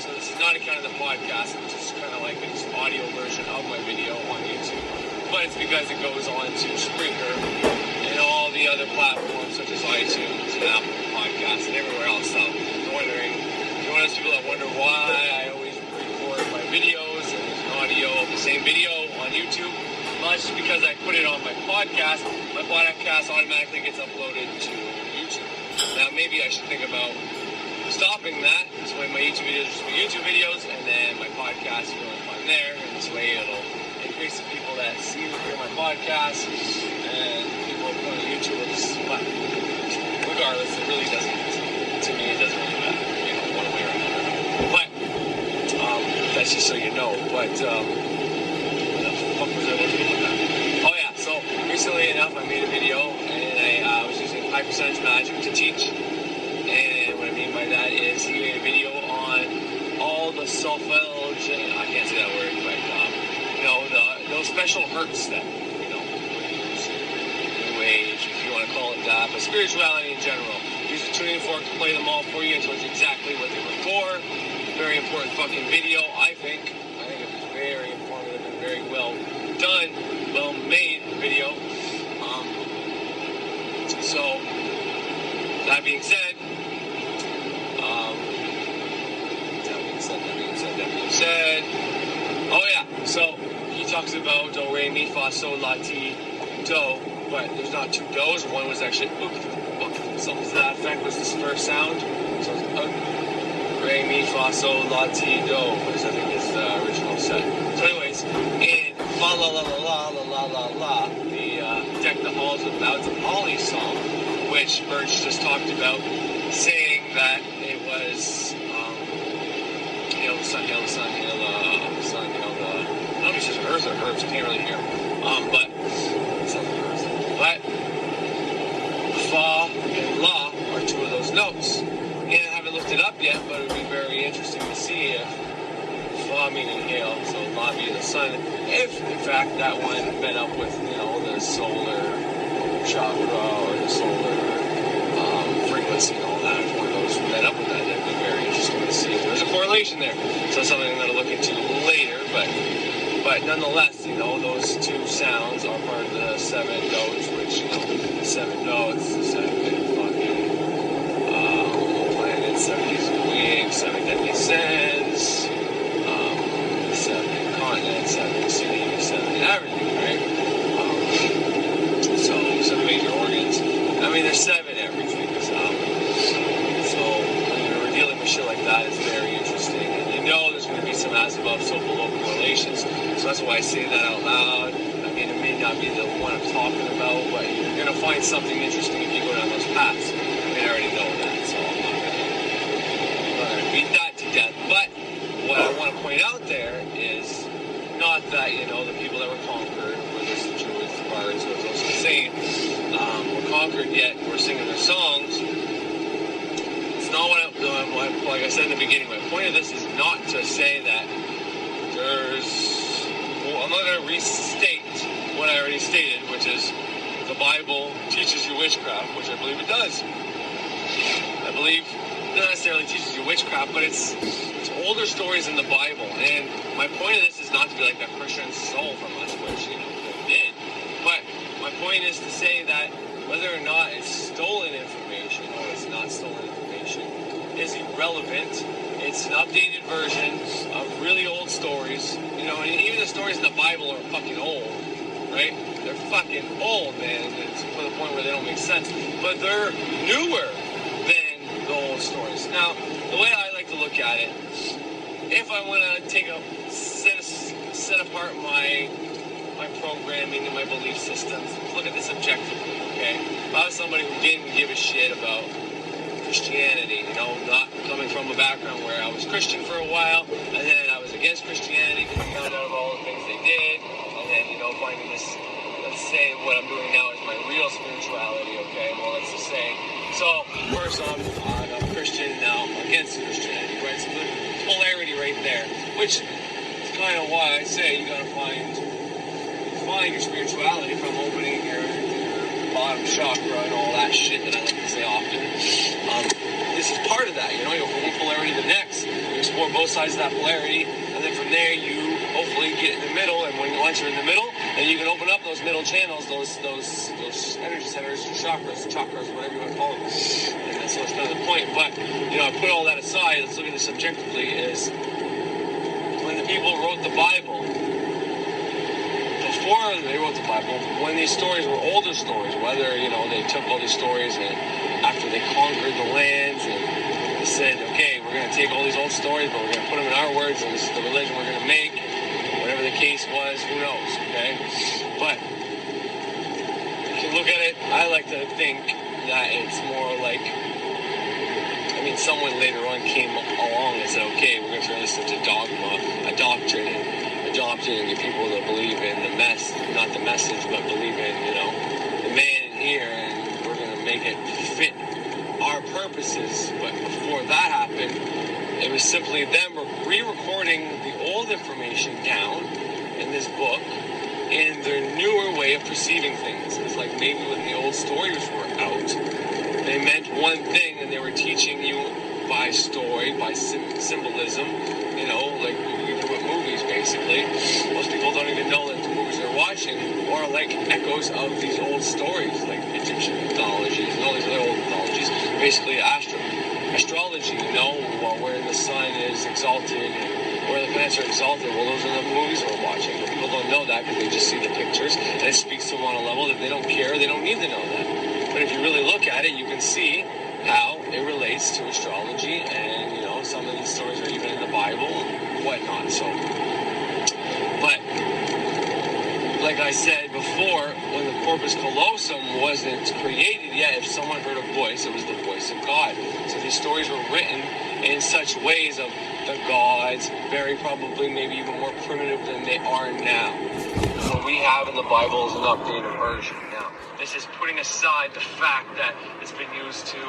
So this is not a count of the podcast, which is kind of like an audio version of my video on YouTube. But it's because it goes on to Spreaker and all the other platforms such as iTunes and Apple Podcasts and everywhere else. So I'm wondering, you're one of those people that wonder why I always record my videos and there's an audio of the same video on YouTube. Well, it's just because I put it on my podcast automatically gets uploaded to YouTube. Now maybe I should think about stopping that. This way my YouTube videos will be YouTube videos and then my podcast will go on there. And this way it'll increase the people that see and hear my podcast and people on YouTube will just, but regardless, it really doesn't, to me it doesn't really matter, one way or another. But, that's just so you know. But, what the fuck was I looking at that? Oh yeah, so recently enough I made a video and I was using high percentage magic to teach. And what I mean by that is he made a video on all the self-fulfillment, I can't say that word, but those special herbs that, use New Age, if you want to call it that, but spirituality in general. Use a tuning fork to play them all for you and tell you exactly what they were for. Very important fucking video, I think. I think it was very informative and very well done, well made video. So, that being said, oh yeah, so he talks about do, re, mi, fa, sol, la, ti, do, but there's not two do's. One was actually something to that effect was this first sound. So it's re, mi, fa, sol, la, ti, do, which I think is the original set. So anyways, in fa, la, la, la, la, la, la, la, la, the Deck the Halls of Bouts of Holly song, which Birch just talked about, saying that it was, hail the sun, hail the sun, hail the sun, hail the, I don't know if it's just earth or herbs, I can't really hear. But, it's not the earth. But, fa and la are two of those notes. And I haven't looked it up yet, but it would be very interesting to see if fa meaning hail, so la meaning the sun, if in fact that one met up with, the solar chakra or the solar frequency and all that. If one of those met up with that, that'd be very interesting to see if there's a correlation there. So that's something I'm going to look into later, but nonetheless, those two sounds are part of the 7 notes, which, the 7 notes, the 7 fucking planets, 7 days of the week, 7 deadly sins, 7 continents, 7 cities, 7 everything, right? So massive up-so-below correlations. So that's why I say that out loud. I mean, it may not be the one I'm talking about, but you're going to find something interesting if you go down those paths. I mean, I already know that, so I'm not going to beat that to death. But what I want to point out there is not that, you know, the people that were conquered, whether it's the Jews, the bards, or those insane, were conquered, yet we're singing their songs. It's not like I said in the beginning, my point of this is not to say that I'm not going to restate what I already stated, which is the Bible teaches you witchcraft, which I believe it does. I believe it not necessarily teaches you witchcraft, but it's older stories in the Bible. And my point of this is not to be like that Christians stole from us, which, you know, they did. But my point is to say that whether or not it's stolen information or it's not stolen information is irrelevant. It's an updated version of really old stories. You know, and even the stories in the Bible are fucking old, right? They're fucking old, man. It's to the point where they don't make sense. But they're newer than the old stories. Now, the way I like to look at it, if I want to take set apart my programming and my belief systems, look at this objectively, okay? If I was somebody who didn't give a shit about Christianity, you know, not coming from a background where I was Christian for a while, and then I was against Christianity because I found out about all the things they did, and then, you know, finding this, let's say what I'm doing now is my real spirituality, okay? Well, let's just say, so first I'm Christian, now I'm against Christianity, right? So there's polarity right there, which is kind of why I say you gotta find your spirituality from opening your bottom chakra and all that shit that I like to say often. This is part of that, you know, you go from one polarity to the next, you explore both sides of that polarity, and then from there you hopefully get in the middle, and once you're in the middle, then you can open up those middle channels, those energy centers, chakras, whatever you want to call them. And that's kind of the point. But, you know, I put all that aside, let's look at this subjectively, is when the people wrote the Bible, before they wrote the Bible, when these stories were older stories, whether, you know, they took all these stories and after they conquered the lands and they said, okay, we're going to take all these old stories, but we're going to put them in our words, and this is the religion we're going to make, whatever the case was, who knows, okay? But you can look at it, I like to think that it's more like, I mean, someone later on came along and said, okay, we're going to turn this into dogma, a doctrine, and adopt it and get people to believe in the not the message, but believe in, you know, the man in here, and we're going to make it fit our purposes. But before that happened, it was simply them re-recording the old information down in this book in their newer way of perceiving things. It's like maybe when the old stories were out, they meant one thing and they were teaching you by story, by symbolism, you know, like we do with movies basically. Most people don't even know that the movies they're watching are like echoes of these old stories, like Egyptian mythologies and all these other old mythologies, basically astrology, you know, where the sun is exalted and where the planets are exalted. Well, those are the movies we're watching. But people don't know that because they just see the pictures, and it speaks to them on a level that they don't care, they don't need to know that. But if you really look at it, you can see how it relates to astrology, and, you know, some of these stories are even in the Bible and whatnot. So, but like I said before, when the corpus callosum wasn't created yet, if someone heard a voice, it was the voice of God. So these stories were written in such ways of the gods, very probably maybe even more primitive than they are now. What we have in the Bible is an updated version. Now, this is putting aside the fact that it's been used to,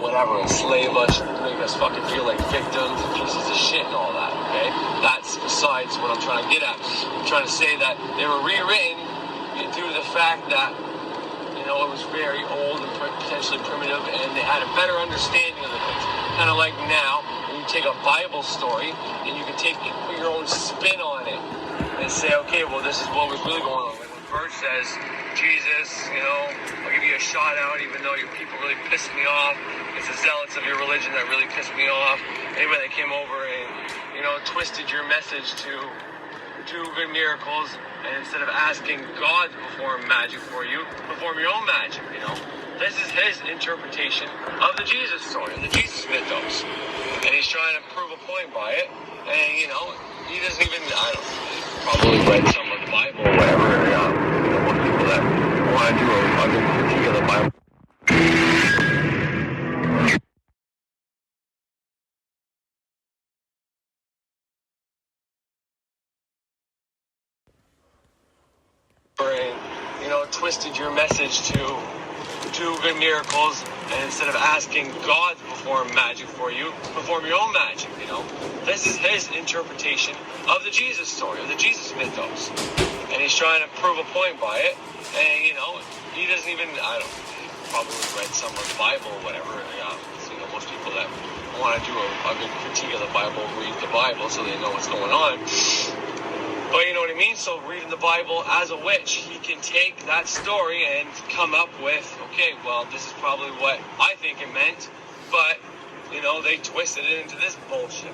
whatever, enslave us, make us fucking feel like victims and pieces of shit and all that, okay? That's besides what I'm trying to get at. I'm trying to say that they were rewritten due to the fact that, you know, it was very old and potentially primitive, and they had a better understanding of the things. Kind of like now, when you take a Bible story and you can put your own spin on it and say, okay, well, this is what was really going on. Like when Bert says, Jesus, you know, I'll give you a shout out even though your people really pissed me off. It's the zealots of your religion that really pissed me off. Anybody that came over and, you know, twisted your message to do good miracles, and instead of asking God to perform magic for you, perform your own magic, you know. This is his interpretation of the Jesus story, the Jesus mythos. And he's trying to prove a point by it. And, you know, he doesn't even, I don't know, probably read some of the Bible or whatever. You know, most people that want to do a good critique of the Bible. And, you know, twisted your message to do good miracles, and instead of asking God to perform magic for you, perform your own magic, you know. This is his interpretation of the Jesus story, of the Jesus mythos. And he's trying to prove a point by it, and, you know, he doesn't even, I don't know, he probably read some of the Bible or whatever. You know, most people that want to do a good critique of the Bible read the Bible so they know what's going on. But you know what I mean? So reading the Bible as a witch, he can take that story and come up with, okay, well, this is probably what I think it meant, but, you know, they twisted it into this bullshit.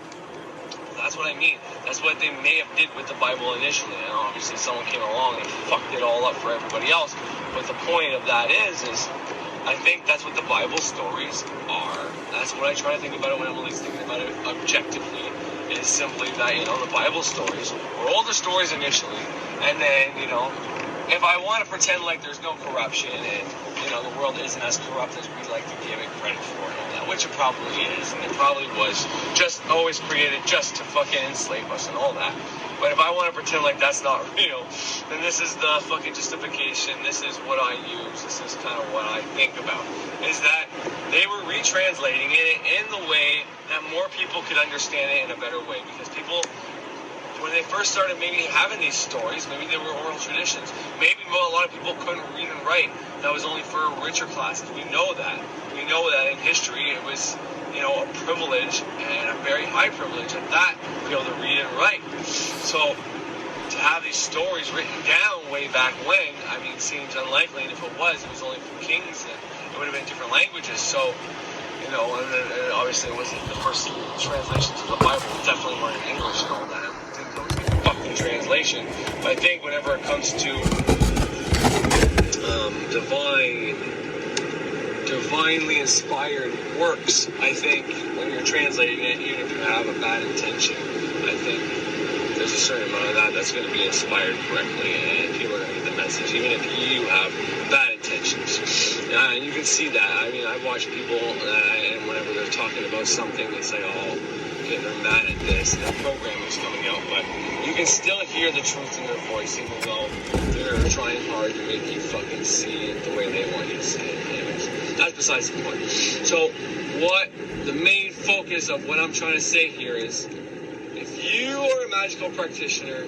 That's what I mean. That's what they may have did with the Bible initially. And obviously someone came along and fucked it all up for everybody else. But the point of that is I think that's what the Bible stories are. That's what I try to think about it when I'm at least thinking about it objectively. Is simply that, you know, the Bible stories were older stories initially, and then, you know, if I want to pretend like there's no corruption and, you know, the world isn't as corrupt as we like to give it credit for and all that, which it probably is, and it probably was just always created just to fucking enslave us and all that. But if I want to pretend like that's not real, then this is the fucking justification. This is what I use. This is kind of what I think about. Is that they were retranslating it in the way that more people could understand it in a better way. Because people, when they first started maybe having these stories, maybe they were oral traditions. Maybe a lot of people couldn't read and write. That was only for richer classes. We know that. We know that in history it was, you know, a privilege, and a very high privilege at that, to be able to read and write. So to have these stories written down way back when, I mean, seems unlikely, and if it was only for kings, and it would have been different languages. So, you know, and obviously it wasn't the first translations of the Bible, definitely weren't in English and all that. I think those were fucking translation. But I think whenever it comes to divinely inspired works, I think when you're translating it, even if you have a bad intention, I think there's a certain amount of that that's going to be inspired correctly, and people are going to get the message, even if you have bad intentions. And you can see that. I mean, I watch people, and whenever they're talking about something, they say, oh, okay, they're mad at this, their program is coming out, but you can still hear the truth in their voice, even though they're trying hard to make you fucking see it the way they want you to see it. Anyways, that's besides the point. So, what the main focus of what I'm trying to say here is, if you are a magical practitioner,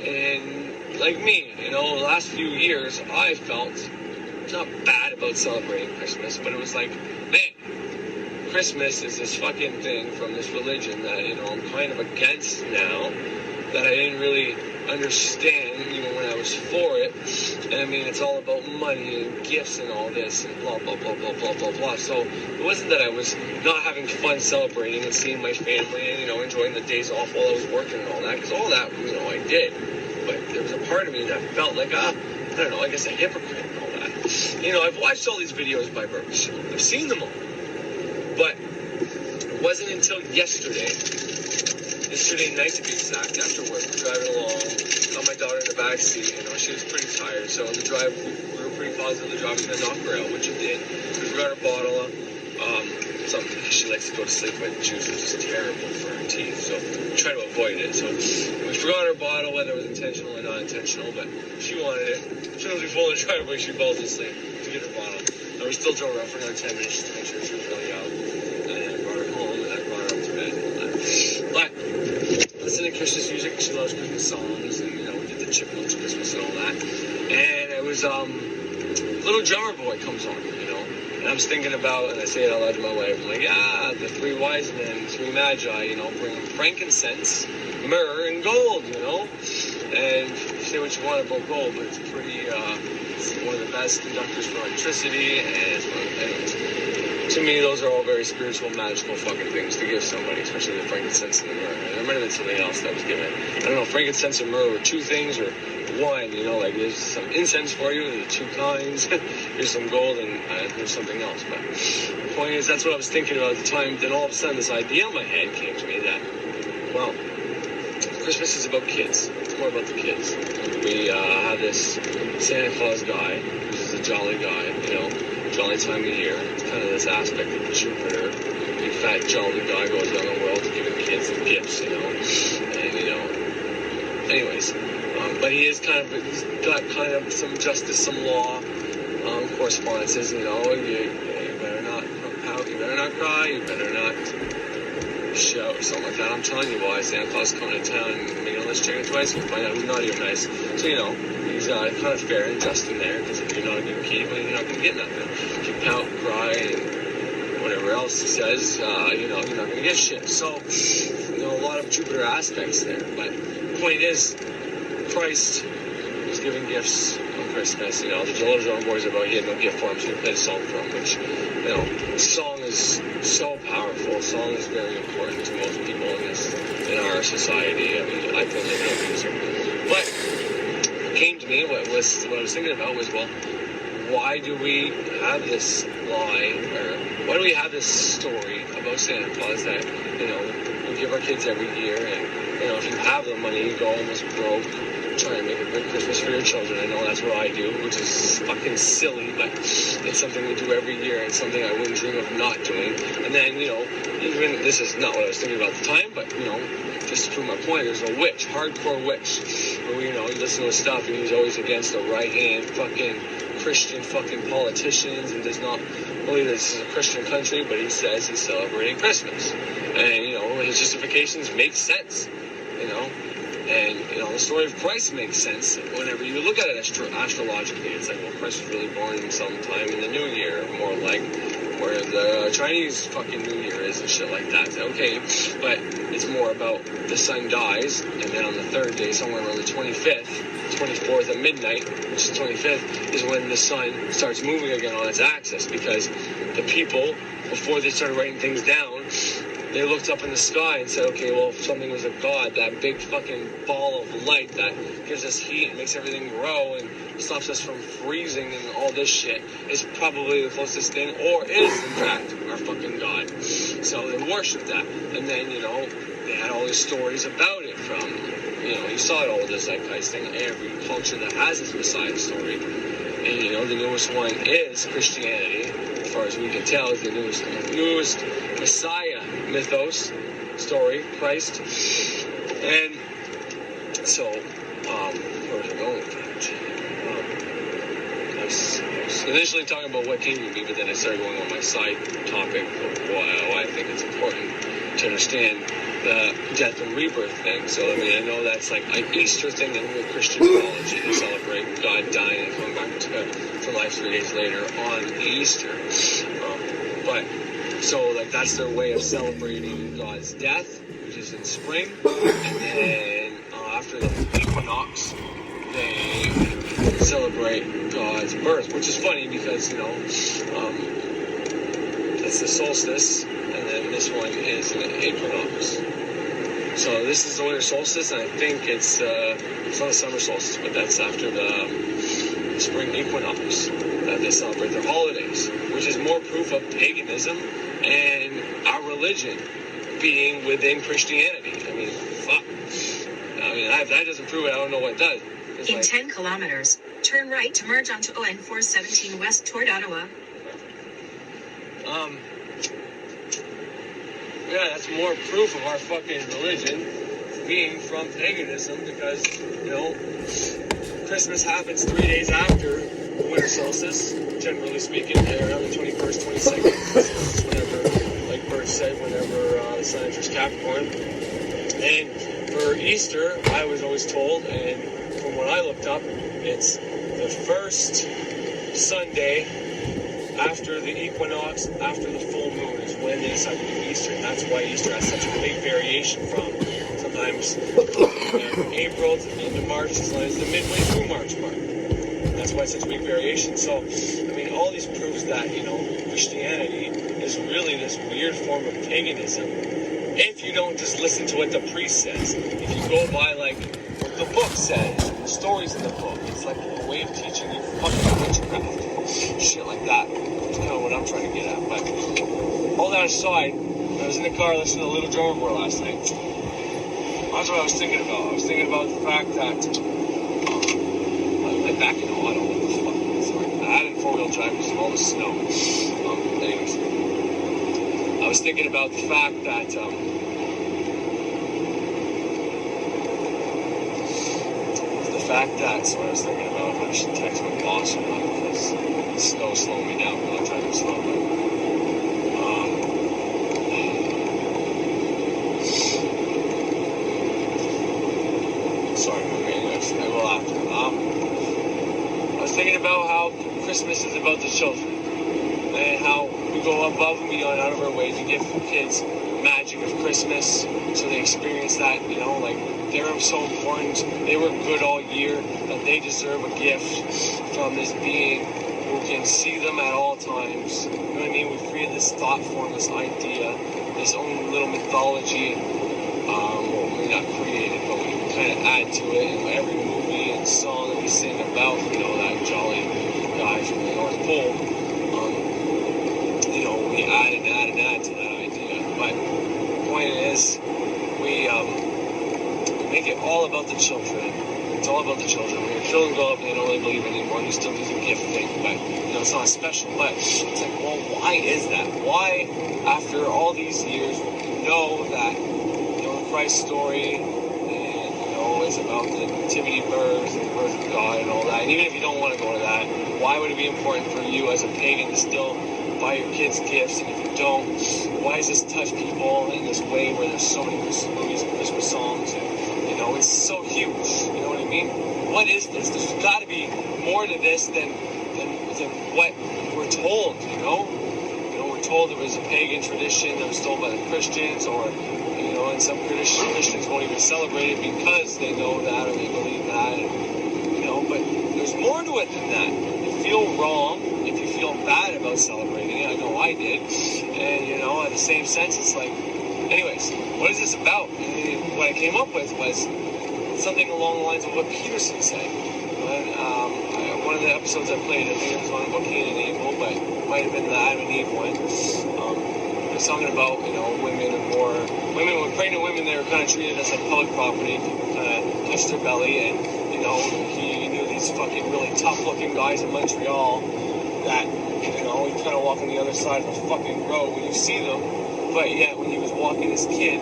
and like me, you know, the last few years, I felt it's not bad about celebrating Christmas, but it was like, man, Christmas is this fucking thing from this religion that, you know, I'm kind of against now, that I didn't really understand even when I was for it. And I mean, it's all about money and gifts and all this and blah, blah, blah, blah, blah, blah, blah. So it wasn't that I was not having fun celebrating and seeing my family and, you know, enjoying the days off while I was working and all that, because all that, you know, I did. But there was a part of me that felt like, I don't know, I guess a hypocrite and all that. You know, I've watched all these videos by Burks. I've seen them all. But it wasn't until yesterday night to be exact, after work, driving along, got my daughter in the back seat, you know, she was pretty tired, so on the drive, we were pretty positive the drive was going to knock her out, which it did. We forgot her bottle, something she likes to go to sleep with, juice, which is terrible for her teeth, so we try to avoid it. So we forgot her bottle, whether it was intentional or not intentional, but she wanted it. As soon as we pulled the driveway, she falls asleep to get her bottle. And we still drove around for another 10 minutes just to make sure she was really out. And I brought her home, and I brought her up to bed and all that. But listening to Christmas music, she loves Christmas songs, and, you know, we did the Chipmunks Christmas and all that. And it was, Little Drummer Boy comes on, you know. And I was thinking about, and I say it out loud to my wife, I'm like, the three wise men, three magi, you know, bring frankincense, myrrh, and gold, you know. And say what you want about gold, but it's pretty, it's one of the best conductors for electricity, and it's one of the, anyways. To me, those are all very spiritual, magical fucking things to give somebody, especially the frankincense and the myrrh. And there might have been something else that was given. I don't know, frankincense and myrrh were two things, or one, you know, like there's some incense for you, there's two kinds, here's some gold, and here's something else. But the point is, that's what I was thinking about at the time. Then all of a sudden, this idea in my head came to me that Well, Christmas is about kids. It's more about the kids. We have this Santa Claus guy, which is a jolly guy, you know, jolly time of year. It's kind of this aspect of Jupiter. Big fat jolly guy goes around the world giving kids gifts, you know, and, you know, anyways. But he's got kind of some justice, some law, correspondences, you know, you better not pout, you better not cry, you better not shout or something like that. I'm telling you why Santa Claus is coming to town and making all this chicken twice, we'll find out who's naughty or nice. So, you know, he's kind of fair and just in there, because if you're not a good kid, well, you're not going to get nothing. If you pout, cry, and whatever else he says, you know, you're not going to get shit. So, you know, a lot of Jupiter aspects there. But the point is, Christ was giving gifts on Christmas. You know, the little drum boys about he had no gift for him, so he played a song for him, which, you know, song is so powerful. Song is very important to most people in our society. I mean, I play no music. But what came to me, what I was thinking about was, well, why do we have this lie, or why do we have this story about Santa Claus that, you know, we give our kids every year, and, you know, if you have the money, you go almost broke trying to make a good Christmas for your children. I know that's what I do, which is fucking silly, but it's something we do every year. It's something I wouldn't dream of not doing. And then, you know, even, this is not what I was thinking about at the time, but, you know, just to prove my point, there's a witch, hardcore witch, who, you know, you listen to his stuff, and he's always against the right-hand fucking Christian fucking politicians, and does not believe this is a Christian country, but he says he's celebrating Christmas. And, you know, his justifications make sense, you know. And, you know, the story of Christ makes sense whenever you look at it astrologically. It's like, well, Christ was really born sometime in the New Year, more like where the Chinese fucking New Year is and shit like that. So, okay, but it's more about the sun dies, and then on the third day, somewhere around the 25th, 24th at midnight, which is 25th, is when the sun starts moving again on its axis, because the people, before they started writing things down, they looked up in the sky and said, okay, well, if something was a god, that big fucking ball of light that gives us heat and makes everything grow and stops us from freezing and all this shit is probably the closest thing, or is, in fact, our fucking god. So they worshipped that. And then, you know, they had all these stories about it from, you know, you saw it all with the zeitgeist thing, every culture that has its Messiah story. And, you know, the newest one is Christianity, as far as we can tell, is the newest Messiah mythos story, Christ. And so, where was I going with that? I was initially talking about what came to me, but then I started going on my side topic of why I think it's important to understand the death and rebirth thing. So, I mean, I know that's like an Easter thing in the Christian theology. They celebrate God dying and coming back to life 3 days later on Easter. But, so, like, that's their way of celebrating God's death, which is in spring. And then, after the equinox, they celebrate God's birth, which is funny because, you know, that's the solstice, and then this one is an equinox. So this is the winter solstice, and I think it's not the summer solstice, but that's after the spring equinox that they celebrate their holidays, which is more proof of paganism and our religion being within Christianity. I mean, fuck. I mean, if that doesn't prove it, I don't know what does. In 10 kilometers, turn right to merge onto ON 417 west toward Ottawa. Yeah, that's more proof of our fucking religion being from paganism, because, you know, Christmas happens 3 days after the winter solstice, generally speaking, around the 21st, 22nd. Whenever, like Bert said, whenever the sun enters Capricorn. And for Easter, I was always told, and from what I looked up, it's the first Sunday after the equinox, after the full moon, is when they decide to do Easter. And that's why Easter has such a big variation from sometimes April to the end of March, as long as the midway through March mark. That's why it's such a big variation. So, I mean, all these proves that, you know, Christianity is really this weird form of paganism. If you don't just listen to what the priest says, if you go by, like, what the book says, the stories in the book, it's like a way of teaching you fucking witchcraft. Shit like that. That's kind of what I'm trying to get at. But all that aside, I was in the car listening to Little Drummer Boy last night. That's what I was thinking about. I was thinking about the fact that I'm back in auto. What the fuck? Sorry. I had it in four-wheel drive because of all the snow. Anyways, I was thinking about the fact that that's what I was thinking about. I should text my boss or not because the snow's slowing me down. I'm not driving slow, but sorry, anyways, I will after. I was thinking about how Christmas is about the children and how we go above and beyond out of our way to give kids magic of Christmas so they experience that, you know, like they're so important, they were good all year, that they deserve a gift from this being who can see them at all times. You know what I mean? We created this thought form, this idea, this own little mythology. Well, we're not created, but we kind of add to it in every movie and song that we sing about, you know, that jolly guy from the North Pole. You know, we add and add and add to that idea. But the point is, we make it all about the children. It's all about the children. When your children grow up and they don't really believe anymore, you still do the gift thing, but you know, it's not special. But it's like, well, why is that? Why, after all these years, you know that, you know, the Christ story and, you know, is about the nativity birth and the birth of God and all that. And even if you don't want to go to that, why would it be important for you as a pagan to still buy your kids gifts? And if you don't, why does this touch people in this way where there's so many Christmas movies and Christmas songs? And, you know, it's so huge. You know what I mean? What is this? There's got to be more to this than what we're told, you know? You know, we're told it was a pagan tradition that was told by the Christians, or, you know, and some Christians won't even celebrate it because they know that or they believe that. And, you know, but there's more to it than that. If you feel wrong, if you feel bad about celebrating it, I know I did, and, you know, in the same sense, it's like, anyways, what is this about? And what I came up with was something along the lines of what Peterson said. One of the episodes I played, I think it was one about Cain and Abel, but it might have been the Adam and Eve one. It was talking about, you know, pregnant women, they were kind of treated as like public property. People kind of touched their belly, and, you know, he knew these fucking really tough-looking guys in Montreal that, you know, he kind of walk on the other side of the fucking road when you see them. But yet, when he was walking his kid,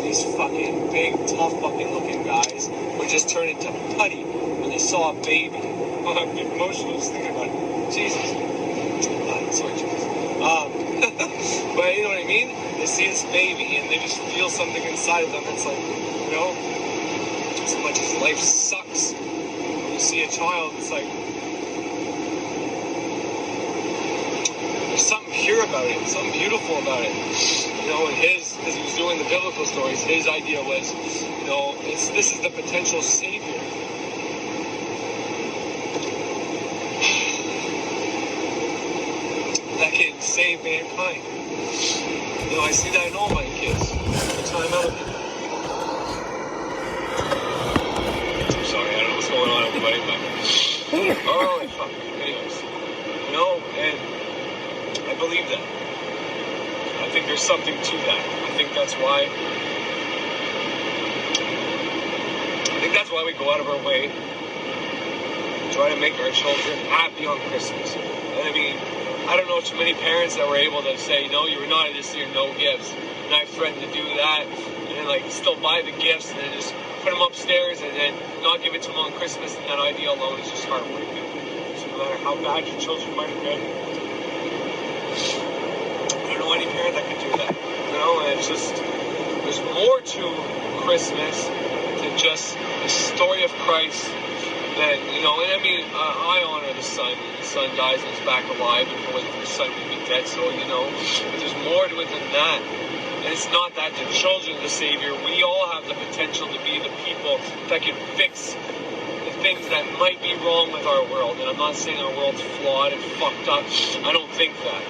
these fucking big, tough fucking looking guys would just turn into putty when they saw a baby. I'm getting emotional just thinking about it. Jesus. Sorry, Jesus. But you know what I mean? They see this baby and they just feel something inside of them that's like, you know, as much as life sucks, when you see a child, it's like, there's something pure about it, something beautiful about it. You know, and as he was doing the biblical stories, his idea was, you know, this is the potential savior. That can save mankind. You know, I see that in all my kids. Every time I'm out of it. I'm sorry, I don't know what's going on, everybody, but oh, fuck. Anyways, you know, and I believe that. I think there's something to that. I think that's why we go out of our way to try to make our children happy on Christmas. And I mean, I don't know too many parents that were able to say, no, you were naughty this year, no gifts. And I've threatened to do that, and then like still buy the gifts and then just put them upstairs and then not give it to them on Christmas. And that idea alone is just heartbreaking. So no matter how bad your children might have been, I don't know any parent that could do that. You know, and it's just, there's more to Christmas than just the story of Christ. That, you know, and I mean, I honor the Son. The Son dies and is back alive, and if it wasn't for the Son, we'd be dead. So, you know, but there's more to it than that. And it's not that the children are the Savior. We all have the potential to be the people that can fix the things that might be wrong with our world. And I'm not saying our world's flawed and fucked up. I don't think that.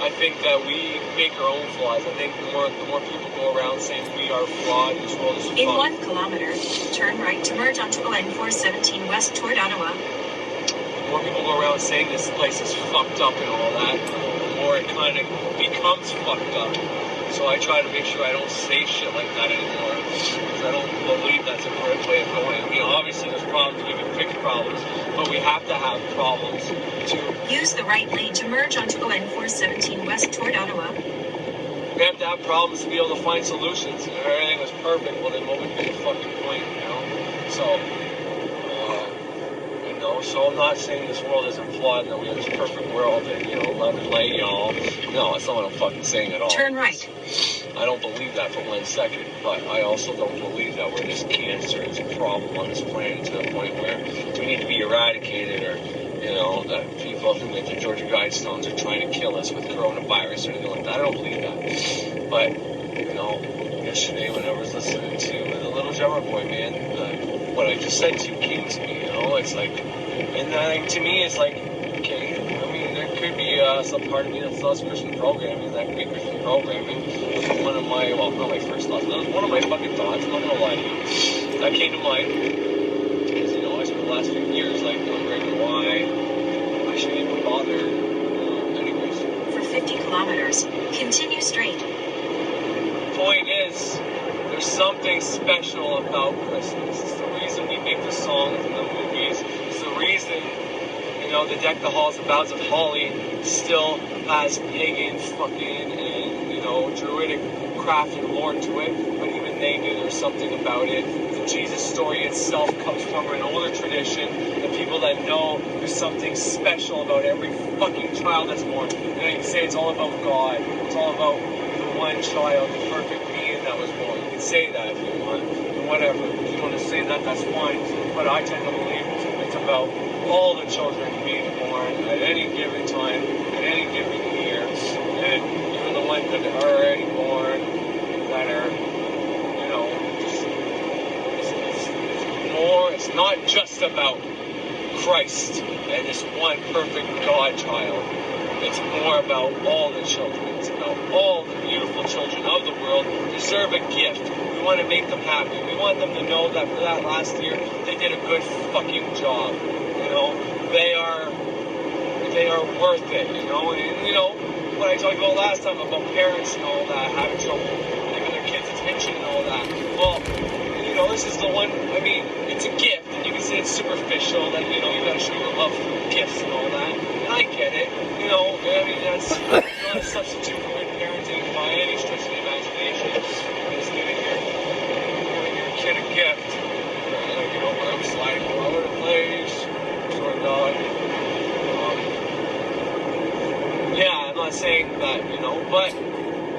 I think that we make our own flaws. I think the more people go around saying we are flawed, this world is fucked. In 1 kilometer, turn right to merge onto ON417 west toward Ottawa. The more people go around saying this place is fucked up and all that, the more it kind of becomes fucked up. So I try to make sure I don't say shit like that anymore. problems, we can fix problems, but we have to have problems to... Use the right lane to merge onto ON417 west toward Ottawa. We have to have problems to be able to find solutions. If everything was perfect, well then what would be the fucking point, you know? So, you know, so I'm not saying this world isn't flawed and that we have this perfect world and, you know, love and light, y'all. No, that's not what I'm fucking saying at all. Turn right. I don't believe that for 1 second, but I also don't believe that we're this cancer, this problem on this planet to the point where we need to be eradicated, or, you know, that people who went to Georgia Guidestones are trying to kill us with coronavirus or anything like that. I don't believe that. But, you know, yesterday when I was listening to the Little Drummer Boy, man, what I just said to you came to me, you know, it's like, and to me it's like, okay, I mean, there could be some part of me that loves Christian programming, that could be Christian programming. One of my, well, not my first thoughts, but it was one of my fucking thoughts, I'm not gonna lie to you, that came to mind, because, you know, I spent the last few years, like, wondering why I should even bother, anyways. For 50 kilometers, continue straight. Point is, there's something special about Christmas. It's the reason we make the songs and the movies. It's the reason, you know, the Deck the Halls of Boughs of Holly still has pagan fucking and, you know, druidic craft and lore to it. But even they knew there was something about it. The Jesus story itself comes from an older tradition. The people that know there's something special about every fucking child that's born. And you can say it's all about God. It's all about the one child, the perfect being that was born. You can say that if you want, and whatever. If you want to say that, that's fine. But I tend to believe it's about all the children being born at any given time, at any given year, and even the ones that are already born, that are, you know, it's more, it's not just about Christ and this one perfect God child. It's more about all the children. It's about all the beautiful children of the world deserve a gift. We want to make them happy. We want them to know that for that last year, they did a good fucking job. You know, they are worth it, you know, and, you know, what I talked about last time about parents and all that, having trouble giving their kids attention and all that. Well, you know, this is the one, I mean, it's a gift, and you can say it's superficial, that, you know, you gotta show your love for gifts and all that, and I get it, you know, I mean, that's not a substitute for good parenting by any stretch of the imagination. It's giving your kid a gift, you know, where I'm sliding all over the place, or not. Yeah, I'm not saying that, you know, but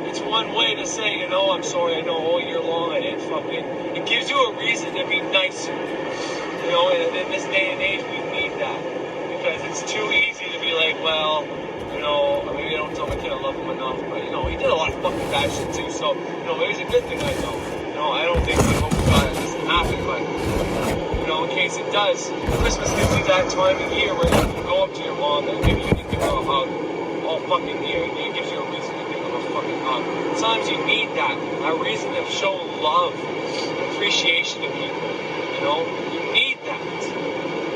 it's one way to say, you know, I'm sorry, I know all year long I didn't fucking... It gives you a reason to be nicer. You know, and in this day and age, we need that. Because it's too easy to be like, well, you know, maybe I don't tell my kid I love him enough, but, you know, he did a lot of fucking bad shit too, so, you know, maybe it's a good thing I don't. You know, I don't think we hope God it doesn't happen, but, you know, in case it does, Christmas gives you that time of year where you can go up to your mom and maybe you can give her a hug all fucking year, and it gives you a reason to give them a fucking hug. Sometimes you need that, a reason to show love, appreciation to people, you know? You need that.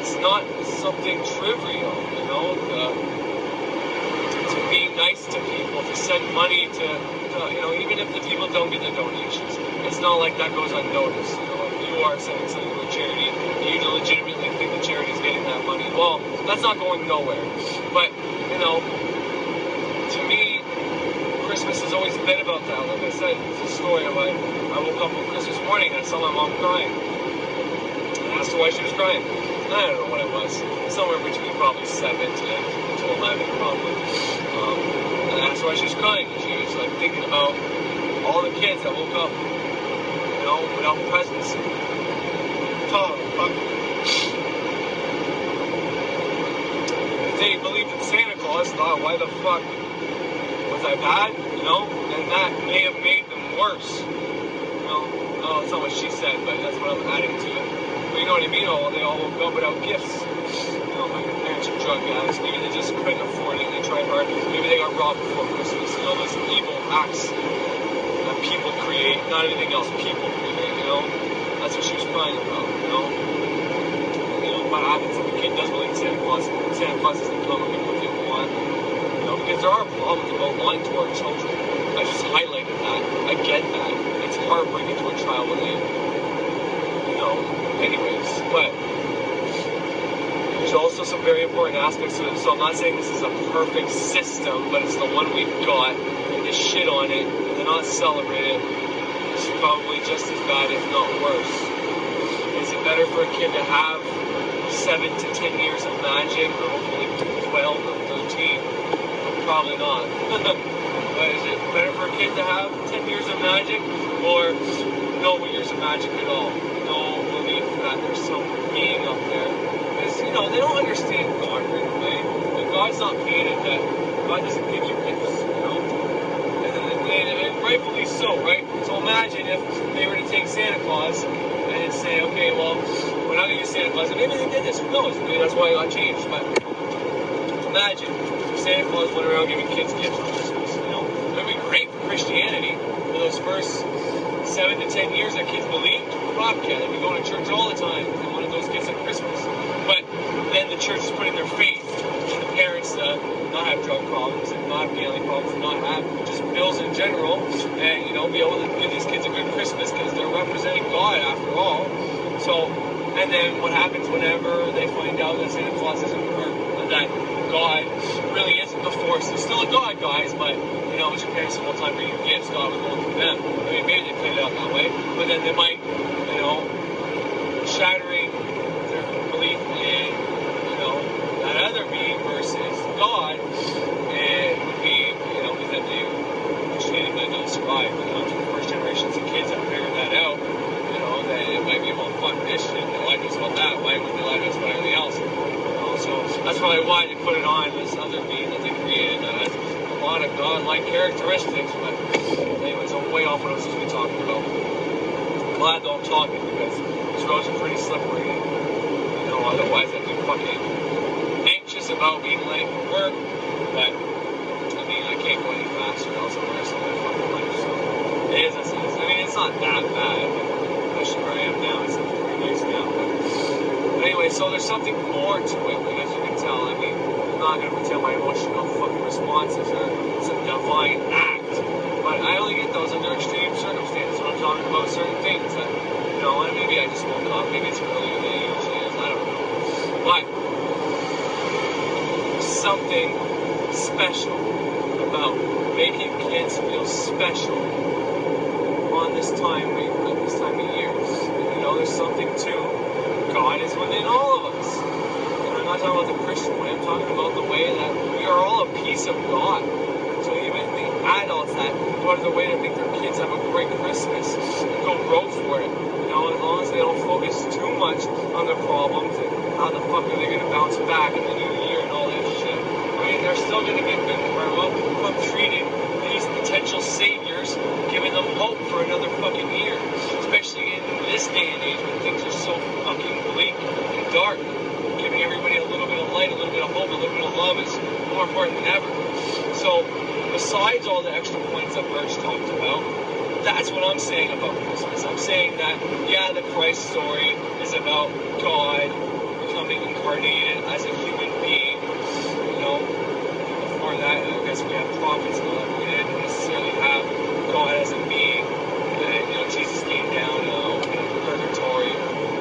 It's not something trivial, you know, to be nice to people, to send money to, you know, even if the people don't get the donations, it's not like that goes unnoticed, you know? If you are sending something to a charity, you legitimately think the charity is getting that money, well, that's not going nowhere. But, you know, to me, Christmas has always been about that. Like I said, it's a story of I woke up on Christmas morning and I saw my mom crying. I asked her why she was crying. I don't know what it was. Somewhere between probably 7 to 11 probably. And I asked her why she was crying. And she was like thinking about all the kids that woke up, you know, without presents. If they believed in Santa Claus, thought, why the fuck was I bad, you know? And that may have made them worse, you know? Oh, it's not what she said, but that's what I'm adding to it. But you know what I mean? Oh, they all woke up without gifts. You know, my parents are drug addicts. Maybe they just couldn't afford it. They tried hard. Maybe they got robbed before Christmas. You know, those evil acts that people create, not anything else, people create, you know? That's what she was crying about, you know? You know, what happens if a kid does believe in Santa Claus? Santa Claus doesn't come and people people want. Because there are problems about lying to our children. I just highlighted that. I get that. It's heartbreaking to a child when they, you know, anyways. But there's also some very important aspects to it. So I'm not saying this is a perfect system, but it's the one we've got, and to shit on it and to not celebrate it is probably just as bad, if not worse. Is it better for a kid to have 7 to 10 years of magic, or hopefully 12 or 13? Probably not. But is it better for a kid to have 10 years of magic, or no years of magic at all? No belief that there's some being up there. Because, you know, they don't understand God right away. And God's not painted that. God doesn't give you gifts, you know? And rightfully so, right? So imagine if they were to take Santa Claus and say, okay, well, we're not going to use Santa Claus. And maybe they did this. Who knows? Maybe that's why it got changed. But imagine if Santa Claus went around giving kids gifts for Christmas. You know, it would be great for Christianity for those first 7 to 10 years that kids believed. Bobcat, they'd be going to church all the time. They wanted those gifts at Christmas. But then the church is putting their faith in the parents to not have drug problems and not have gambling problems and not have just bills in general, and, you know, be able to give these kids a good Christmas because they're representing God after all. So, and then what happens whenever they find out that Santa Claus isn't, or that God really isn't the force? He's still a God, guys, but, you know, it's your parents the whole time bringing gifts, God was going through them. I mean, maybe they played it out that way, but then they might, you know, shattering their belief in, you know, that other being versus God, it would be, you know, because then they Christianity that don't survive. You know, the first generations of kids have figured that out. You know, that it might be, well, fuck this shit. They lied to us about that. Why wouldn't they lie to us about anything else? You know, so that's probably why they put it on this other being that they created that has a lot of God-like characteristics. But anyways, I'm way off what I was supposed to be talking about. I'm glad though I'm talking because these roads are pretty slippery. And, you know, otherwise I'd be fucking anxious about being late for work. But I mean, I can't go any faster, else I'm the rest of my fucking life. So it is as it is. I mean, it's not that bad, especially where I am now. It's like 3 days now. But anyway, so there's something more to it, as you can tell. I mean, I'm not going to pretend my emotional fucking responses are some divine act. But I only get those under extreme circumstances when I'm talking about certain things that, you know, and maybe I just woke up. Maybe it's earlier than it usually is. I don't know. But something special about making kids feel special on this time of year. You know, there's something to God is within all of us. And I'm not talking about the Christian way, I'm talking about the way that we are all a piece of God. So even the adults that go out of their way to make their kids have a great Christmas and go road for it. You know, as long as they don't focus too much on their problems and how the fuck are they going to bounce back in the new year and all that shit. I mean, they're still going to get good karma from treating these potential saviors, giving them hope for another fucking year. Especially in this day and age when things are so fucking bleak and dark. Giving everybody a little bit of light, a little bit of hope, a little bit of love is more important than ever. So, besides all the extra points that Birch talked about, that's what I'm saying about Christmas. I'm saying that, yeah, the Christ story is about God becoming incarnated as a human being. You know, before that, I guess we have prophets and all that. We didn't necessarily have God as a being. And, you know, Jesus came down and opened up the purgatory,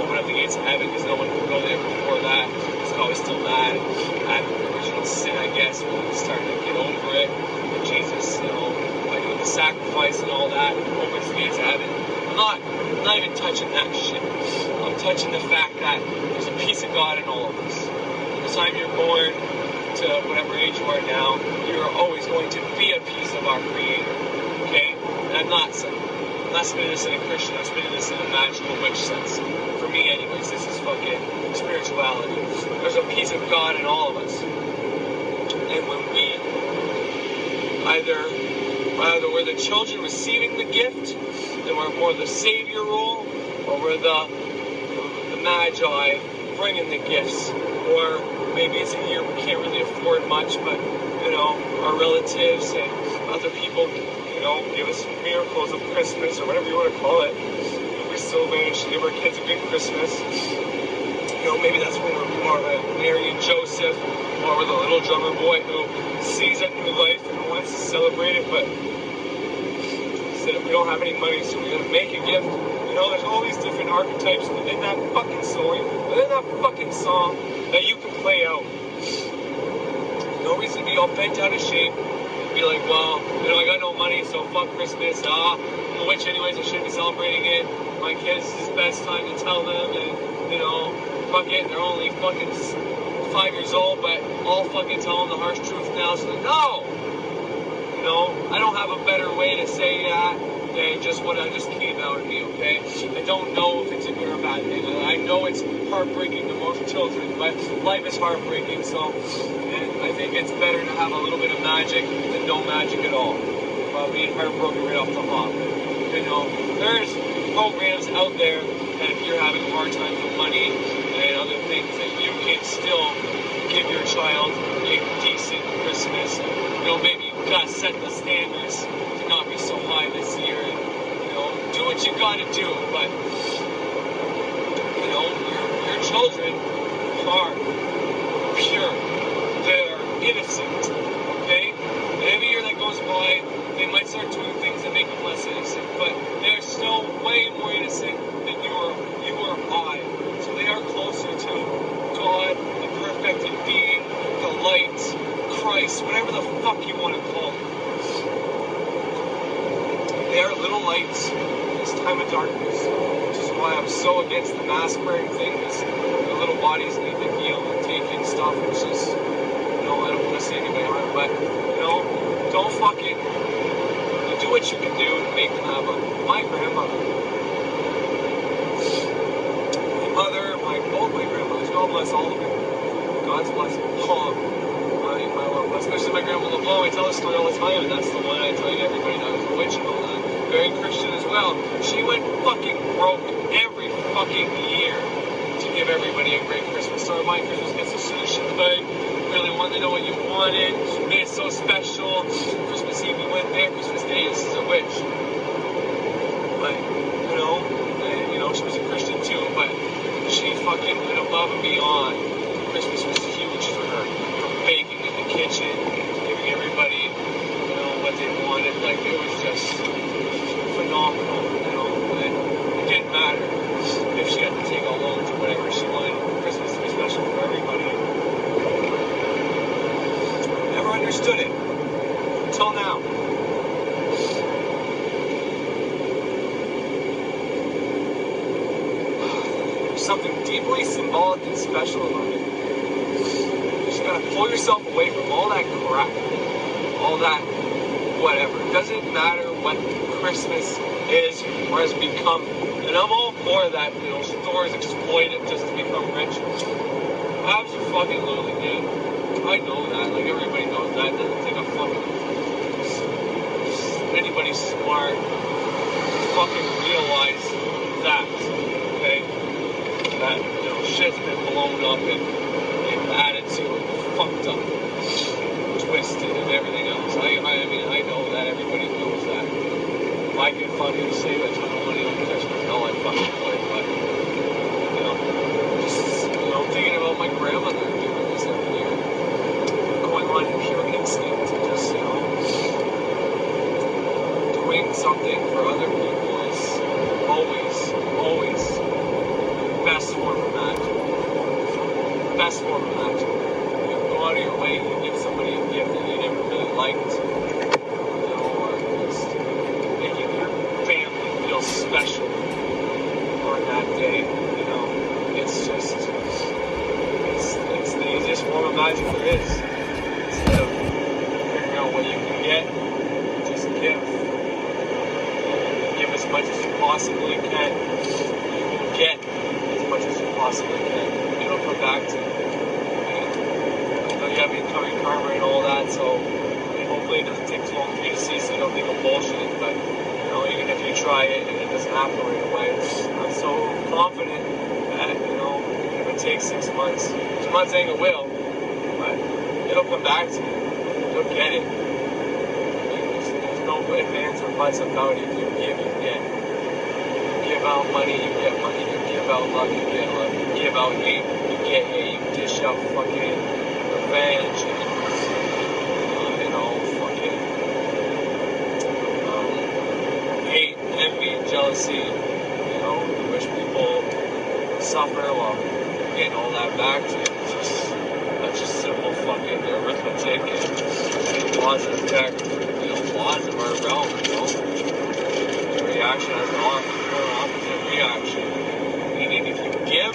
opened up the gates of heaven because no one could go there before that. Because God was still mad at the original sin, I guess, when he was starting to get over it. And Jesus, you know, by doing the sacrifice and all that, opens the gates of heaven. I'm not even touching that shit. I'm touching the fact that there's a piece of God in all of us. From the time you're born to whatever age you are now, you're always going to be a piece of our Creator. Okay? And I'm not spinning this in a Christian, I'm spinning this in a magical witch sense. For me anyways, this is fucking spirituality. There's a piece of God in all of us. And when we either we're the children receiving the gift, then we're more the savior role, or we're the magi bringing the gifts. Or maybe it's a year we can't really afford much, but, you know, our relatives and other people, you know, give us miracles of Christmas, or whatever you want to call it. We still manage to give our kids a good Christmas. You know, maybe that's when we're more of a Mary and Joseph, or we're the little drummer boy who sees a new life and wants to celebrate it, but said we don't have any money, so we're going to make a gift. You know, there's all these different archetypes within that fucking story, within that fucking song, that you can play out. No reason to be all bent out of shape. Be like, well, you know, I got no money, so fuck Christmas. I'm a witch anyways, I shouldn't be celebrating it. My kids, it's the best time to tell them, and, you know, fuck it, they're only fucking 5 years old, but I'll fucking tell them the harsh truth now. So, no! You know, I don't have a better way to say that than just what I just came out of me, okay? I don't know if it's a good or bad thing. I know it's heartbreaking to most children, but life is heartbreaking, so... And I think it's better to have a little bit of magic than no magic at all. Probably heartbroken right off the hop. You know, there's programs out there that if you're having hard times with money and other things, that you can still give your child a decent Christmas. You know, maybe you gotta set the standards to not be so high this year. And, you know, do what you gotta do, but you know, your children are pure. They're innocent, okay? And every year that goes by, they might start doing things that make them less innocent, but they're still way more innocent than you or I. So they are closer to God, the perfected being, the light, Christ, whatever the fuck you want to call it. They are little lights in this time of darkness, which is why I'm so against the mask wearing thing, because their little bodies need to heal and take in stuff, which is... I don't want to see anybody harm, but, you know, don't fucking, you do what you can do to make them have my grandmother, both my grandmothers, God bless all of them, God's blessing, all of them, my love, especially my grandma LeBlanc. I tell her story all the time, and that's the one I tell you everybody that was a witch and all that, very Christian as well. She went fucking broke every fucking year to give everybody a great Christmas. So my Christmas gets as soon as she could. Really wanted to know what you wanted, made it so special. Christmas Eve we went there, Christmas Day, this is a witch. But, you know, she was a Christian too, but she fucking went above and beyond. Christmas was huge for her. From baking in the kitchen, giving everybody, you know, what they wanted. Like, it was just phenomenal, you know. And it didn't matter if she had to take all loans or whatever she wanted. Christmas to be special for everybody. Never understood it until now. There's something deeply symbolic and special about it. You just gotta pull yourself away from all that crap, all that whatever. It doesn't matter what Christmas is or has become. And I'm all for that, you know, stores exploit it just to become rich. Absolutely, dude. I know that, like everybody knows that. It doesn't take a fucking anybody smart to fucking realize that, okay? That, you know, shit's been blown up and added to and fucked up, twisted and everything else. I mean, I know that, everybody knows that. I can fucking save a ton of money on Christmas, all I fucking would, but, you know, just, you know, thinking about my grandmother doing this every year. Going on pure instinct, just, you know, doing something for other people is always the best form of magic. Best form of magic. You go out of your way, you give somebody a gift that you never really liked, you know, or just making your family feel special on that day, you know. It's just, it's the easiest form of magic there is. Instead of figuring out what you can get, just give. Give as much as you possibly can. You will get as much as you possibly can. It'll come back to you. And, you know, you have incoming karma and all that, so hopefully it doesn't take too long for you to see, so you don't think I'm bullshitting. But, you know, even if you try it and it doesn't happen right away, I'm so confident that, you know, even if it takes 6 months, I'm not saying it will, but it'll come back to you. You'll get it. There's no ifs, ands, or buts about it. You give, you get. You give out money, you get money. You give out love, you get love. You give out hate, you get hate. You dish out fucking revenge and you know, fucking hate, envy, jealousy. You know, you wish people suffer while getting all that back to you. It's just just simple fucking arithmetic and cause and effect, laws of our realm, Reaction has an opposite reaction. Meaning if you give,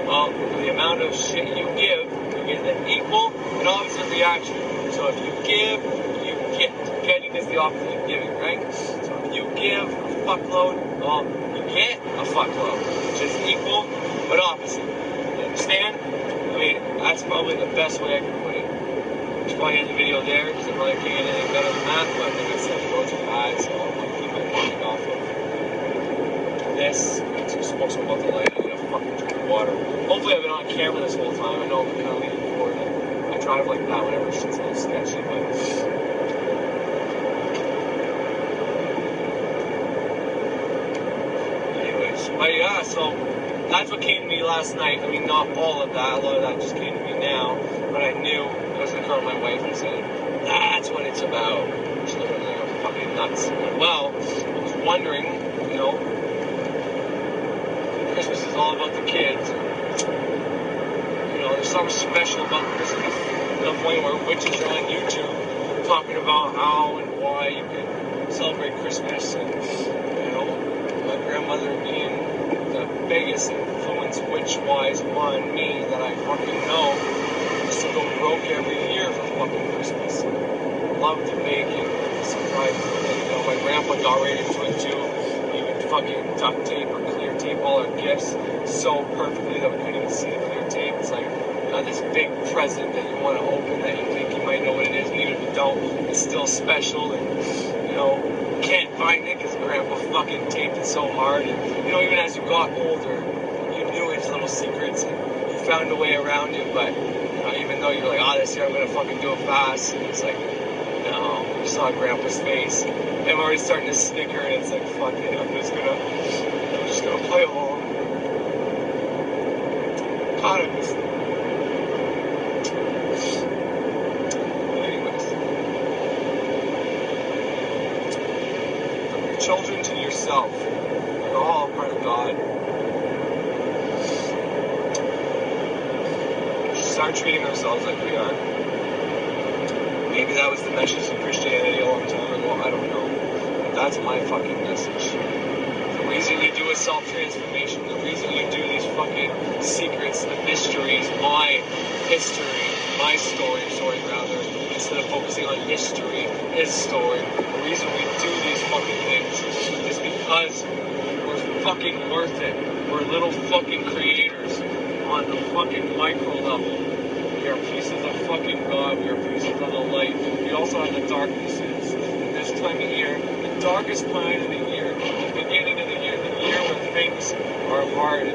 well, for the amount of shit you give, you get an equal and opposite reaction. So if you give, you get. Getting is the opposite of giving, right? So if you give a fuckload, well, you get a fuckload, which is equal but opposite. You understand? I mean, that's probably the best way I can put it. Just probably end the video there because I probably can't get anything better than that. But like I said, the roads are bad, so I'm going to keep my mind off of this. To smoke some about the light. I need a fucking drink of water. Hopefully I've been on camera this whole time. I know I'm kind of leaning forward. I drive like that whenever shit's a little sketchy, but anyways. But yeah, so that's what came to me last night. I mean, not all of that. A lot of that just came to me now. But I knew I was going to call my wife and say, that's what it's about. She's looking at me like I'm fucking nuts. Well, I was wondering, Christmas is all about the kids. There's something special about Christmas. To the point where witches are on YouTube talking about how and why you can celebrate Christmas. And, my grandmother being the biggest influence witch-wise on me that I fucking know used to go broke every year for fucking Christmas. Loved the baking, surprised. My grandpa got right into it too. He would fucking duct tape or clear tape all our gifts so perfectly that we couldn't even see the clear tape. It's like this big present that you want to open that you think you might know what it is, and even if you don't, it's still special. And can't find it because grandpa fucking taped it so hard. And even as you got older, you knew his little secrets and you found a way around it. But even though you're like, this year I'm gonna fucking do it fast, and it's like, no, you saw grandpa's face. I'm already starting to snicker, and it's like, fuck it, I'm just gonna play along. God, I miss it. Children to yourself. You're all a part of God. Start treating ourselves like we are. Maybe that was the message of Christianity a long time ago. I don't know. But that's my fucking message. The reason you do a self-transformation, the reason you do these fucking secrets, the mysteries, my history, my story rather, instead of focusing on history, his story. The reason we do these fucking things is because we're fucking worth it. We're little fucking creators on the fucking micro level. We are pieces of fucking God. We are pieces of the light. We also have the darknesses. And this time of year, the darkest time of the year, the beginning of the year where things are hard.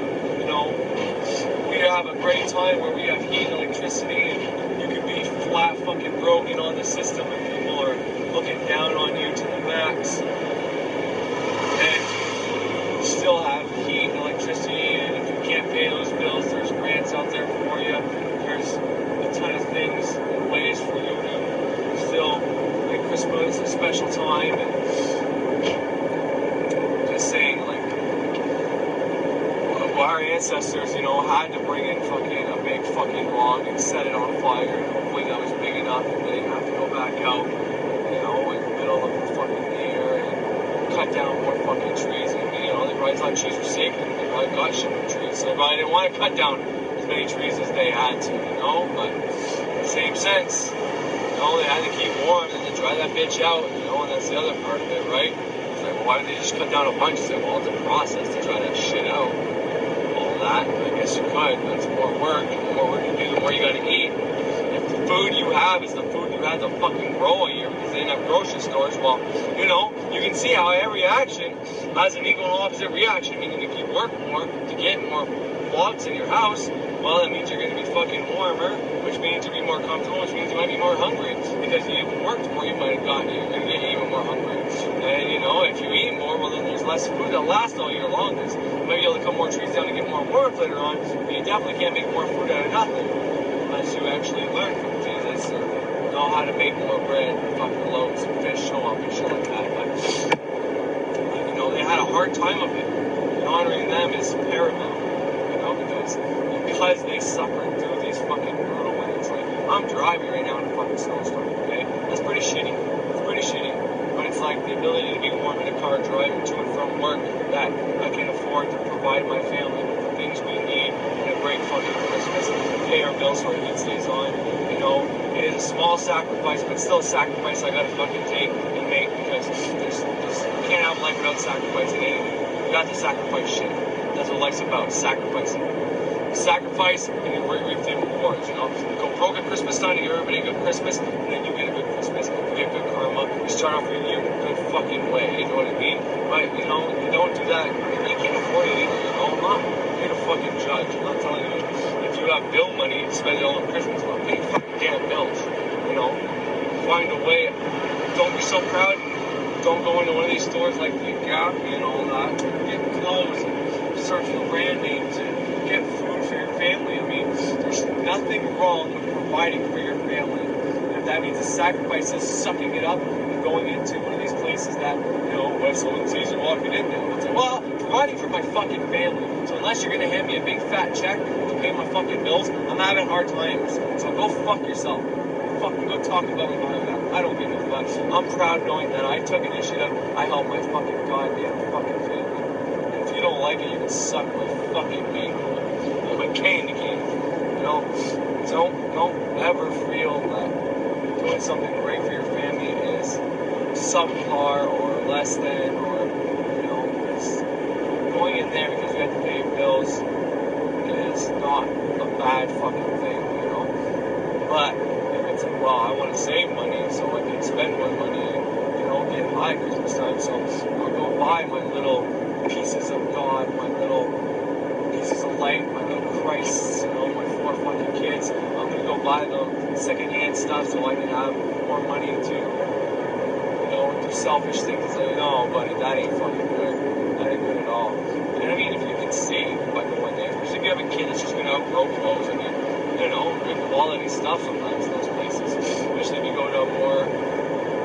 We have a great time where we have heat and electricity, and you can be flat fucking broken on the system, and people are looking down on you to the max. And still have heat and electricity, and if you can't pay those bills, there's grants out there for you. There's a ton of things and ways for you to still make Christmas a special time. And just saying, our ancestors, had to bring in fucking a big fucking log and set it on fire. And hopefully that was big enough and they didn't have to go back out, in the middle of the fucking year and cut down more fucking trees. And, they probably thought trees were sacred. They probably got shit with trees. So they probably didn't want to cut down as many trees as they had to, But in the same sense, they had to keep warm and then dry that bitch out, and that's the other part of it, right? It's like, well, why didn't they just cut down a bunch? It's like, well, it's a process to dry that shit out. That, I guess you could. That's more work. The more work you do, the more you gotta eat. If the food you have is the food you had to fucking grow a year because they didn't have grocery stores, well, you can see how every action has an equal and opposite reaction. Meaning if you work more to get more logs in your house, well, that means you're going to be fucking warmer, which means you'll be more comfortable, which means you might be more hungry. Because if you worked more, you might have gotten, you're going to get even more hungry. And, if you eat more, well, then there's less food that lasts all year long. Because you might be able to cut more trees down to get more warmth later on, but you definitely can't make more food out of nothing. Unless you actually learn from Jesus or know how to make more bread, fucking loaves of fish, show up and shit like that. But, they had a hard time of it. And honoring them is paramount. Because they suffered through these fucking brutal winds. I'm driving right now in a fucking snowstorm, okay? That's pretty shitty. It's pretty shitty. But it's like the ability to be warm in a car driving to and from work that I can afford to provide my family with the things we need in a great fucking Christmas, pay our bills so our heat stays on. You know, it is a small sacrifice, but still a sacrifice I gotta fucking take and make because you can't have life without sacrificing anything. You got to sacrifice shit. That's what life's about, sacrificing. Sacrifice and you reap the rewards, you know. You go broke at Christmas time, you give everybody a good Christmas, and then you get a good Christmas, you get good karma, you start off your year in a good fucking way, you know what I mean? But, you know, you don't do that, you can't afford it either, you know. I'm not here to fucking judge. I'm not telling you if you have bill money, spend it all on Christmas, but pay fucking damn bills, you know. Find a way. Don't be so proud. Don't go into one of these stores like the Gap and all that. Get clothes and search for brand names and get food for your family. I mean, there's nothing wrong with providing for your family. And if that means a sacrifice is sucking it up and going into one of these places that, you know, what if someone sees you walking in there? It's like, well, I'm providing for my fucking family. So unless you're going to hand me a big fat check to pay my fucking bills, I'm having hard times. So go fuck yourself. Fucking go talk about me behind that. I don't give a fuck. I'm proud knowing that I took initiative. I helped my fucking goddamn fucking family. And if you don't like it, you can suck my fucking mango. My candy cane. You know? So don't ever feel that doing something great for your family is subpar or less than, or, you know, it's going in there because you have to pay your bills is not a bad fucking thing, you know? But it's like, well, I want to save money so I can spend more money and, you know, get high Christmas time. So I'll go buy my little pieces of God, my little pieces of light, my little Christs, you know, my 4 fucking kids. I'm going to go buy them secondhand stuff so I can have more money to, you know, do selfish things. It's like, no, buddy, that ain't fucking good. That ain't good at all. And I mean, if you can save by going there, especially if you have a kid that's just going to outgrow clothes, I mean, you know, good quality stuff sometimes in those places. Especially if you go to a more,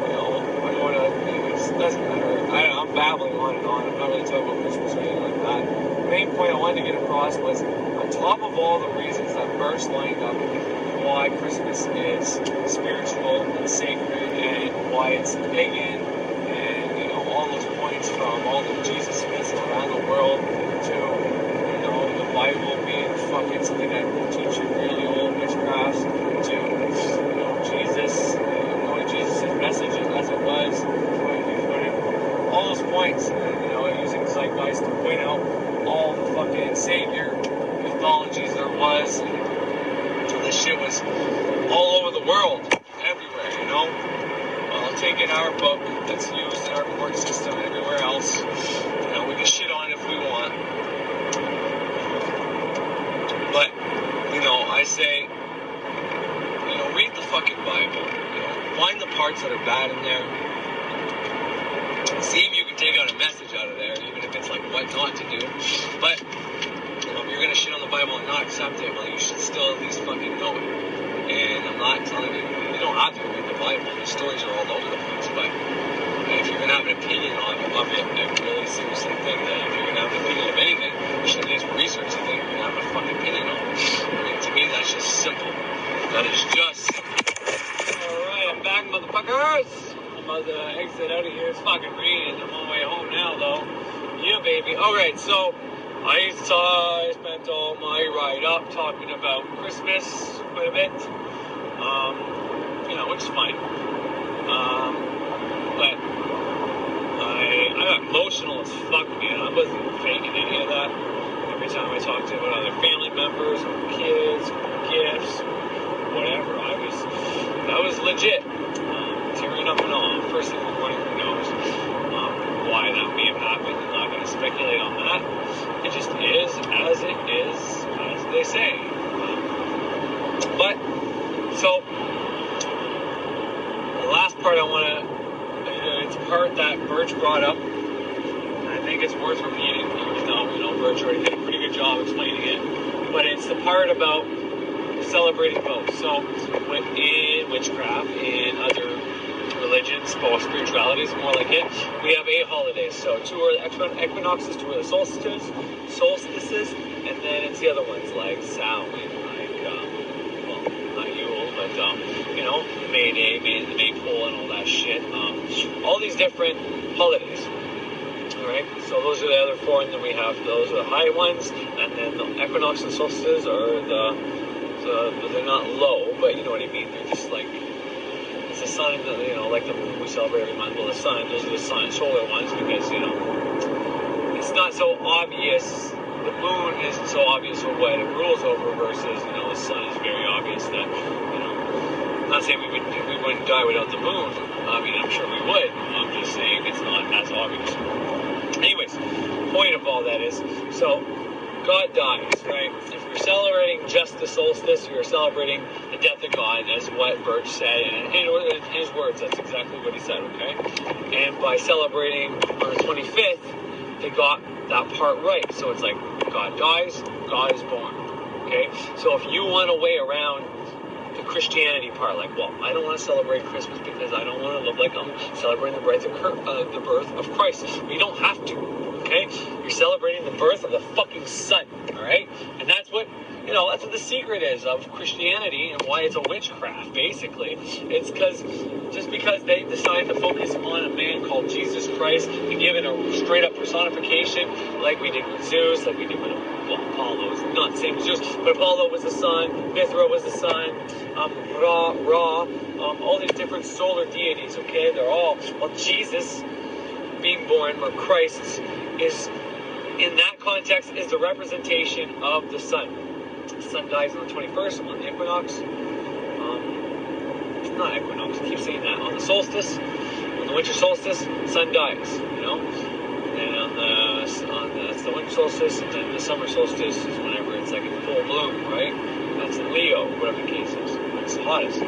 you know, I go to, it doesn't matter. I'm babbling on and on. I'm not really talking about Christmas or anything like that. The main point I wanted to get across was, on top of all the reasons that burst lined up why Christmas is spiritual and sacred and why it's pagan and, you know, all those points from all the Jesus myths around the world to, you know, the Bible being fucking something that will teach you really old witchcrafts to, you know, Jesus, knowing Jesus' message as it was, all those points, you know, using zeitgeist to point out all the fucking savior mythologies there was. So this shit was all over the world, everywhere, you know. Well, taking our book that's used in our court system and everywhere else, you know, we can shit on it if we want. But, you know, I say, you know, read the fucking Bible. You know, find the parts that are bad in there. See if you can take out a message out of there, even if it's like what not to do. But, you know, if you're going to shit on the Bible and not accept it, well, you should still at least fucking know it. And I'm not telling you, you don't have to read the Bible. The stories are all over the place. But if you're going to have an opinion on it, I really seriously think that if you're going to have an opinion of anything, you should at least research the thing you're going to have a fucking opinion on. I mean, to me, that's just simple. That is just... Alright, I'm back, motherfuckers! I'm about to exit out of here. It's fucking raining. I'm on my way home now, though. Yeah, baby. Alright, so I spent all my ride up talking about Christmas quite a bit. You know, which is fine. But I got emotional as fuck, man. I wasn't faking any of that. Every time I talked to other family members, or kids, or gifts, whatever, that was legit. Tearing up and all. First thing in the morning, who knows why that may have happened. I'm not going to speculate on that. It just is as it is, as they say. But, so, the last part I want to, it's a part that Birch brought up, and I think it's worth repeating, even though, you know, Birch already did a pretty good job explaining it. But it's the part about celebrating both. So, in witchcraft and other religions, or spiritualities, more like it, we have 8 holidays. So 2 are the equinoxes, 2 are the solstices, and then it's the other ones like Samhain, like not Yule, but, you know, May Day, the Maypole and all that shit. All these different holidays. Alright, so those are the other four, and then we have those are the high ones, and then the equinox and solstices are they're not low, but you know what I mean, they're just like, it's a sign that, you know, like the moon we celebrate every month, well, the sun, those are the solar ones, because, you know, it's not so obvious, the moon isn't so obvious for what it rules over versus, you know, the sun is very obvious that, you know, I'm not saying we wouldn't die without the moon, I mean, I'm sure we would, I'm just saying it's not as obvious. Anyways, point of all that is, so God dies, right? If we're celebrating just the solstice, you're celebrating the death of God, as what Birch said, and in his words, that's exactly what he said, okay? And by celebrating on the 25th, they got that part right. So it's like, God dies, God is born, okay? So if you want a way around the Christianity part, like, well, I don't want to celebrate Christmas because I don't want to look like I'm celebrating the birth of Christ. You don't have to, okay? You're celebrating the birth of the fucking sun, all right? And that's what, you know, that's what the secret is of Christianity and why it's a witchcraft, basically. It's just because they decided to focus on a man called Jesus Christ and give it a straight-up personification, like we did with Zeus, like we did with Apollo. Not the same as Zeus, but Apollo was the sun, Mithra was the sun, Ra, all these different solar deities, okay? They're all, well, Jesus being born, or Christ, is, in that context, is the representation of the sun. The sun dies on the 21st, on the equinox. Not equinox, I keep saying that. On the solstice, on the winter solstice, sun dies, you know? And that's the winter solstice, and then the summer solstice is whenever it's like in full bloom, right? That's in Leo, whatever the case is. It's the hottest.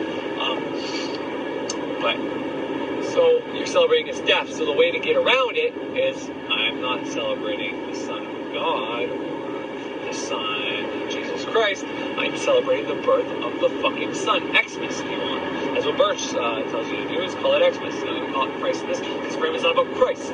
So you're celebrating its death. So the way to get around it is, I'm not celebrating the Son of God, or the Son, Jesus Christ. I'm celebrating the birth of the fucking Son. X-MAS, if you want. That's what Birch tells you to do, is call it X-MAS. He's not going to call it Christ this, because for him it's not about Christ.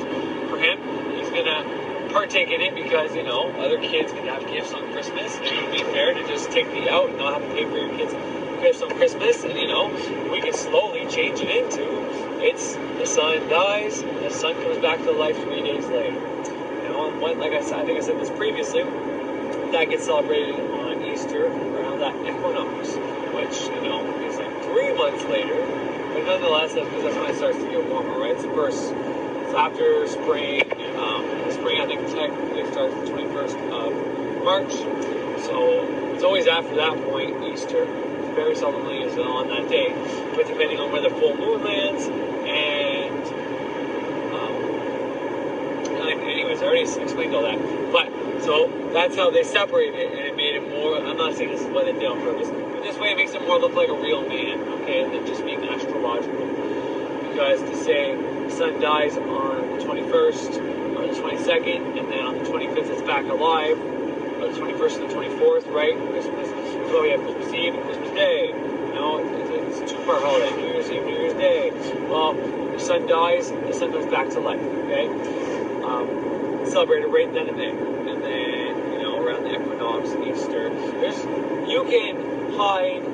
For him, he's going to partake in it because, you know, other kids can have gifts on Christmas, and it would be fair to just take me out and not have to pay for your kids' gifts on Christmas, and, you know, we can slowly change it into, it's the sun dies, and the sun comes back to life 3 days later. You know, and when, like I said, I think I said this previously, that gets celebrated on Easter around that equinox, which, you know, is like 3 months later, but nonetheless, that's because that's when it starts to get warmer, right? It's the first, it's after spring. The spring, I think, technically starts the 21st of March, so it's always after that point, Easter. Very seldomly is on that day, but depending on where the full moon lands, and anyways, I already explained all that, but so that's how they separated it, and it made it more, I'm not saying this is what they did on purpose, but this way it makes it more look like a real man, okay, than just being astrological, because to say the sun dies on the 21st, or the 22nd, and then on the 25th it's back alive, or the 21st and the 24th, right, Christmas, so we have Christmas Eve and Christmas Day, you know, it's a two-part holiday, New Year's Eve, New Year's Day. Well, the sun dies, the sun comes back to life, okay? Celebrated right then and there. And then, you know, around the equinox, Easter, you can hide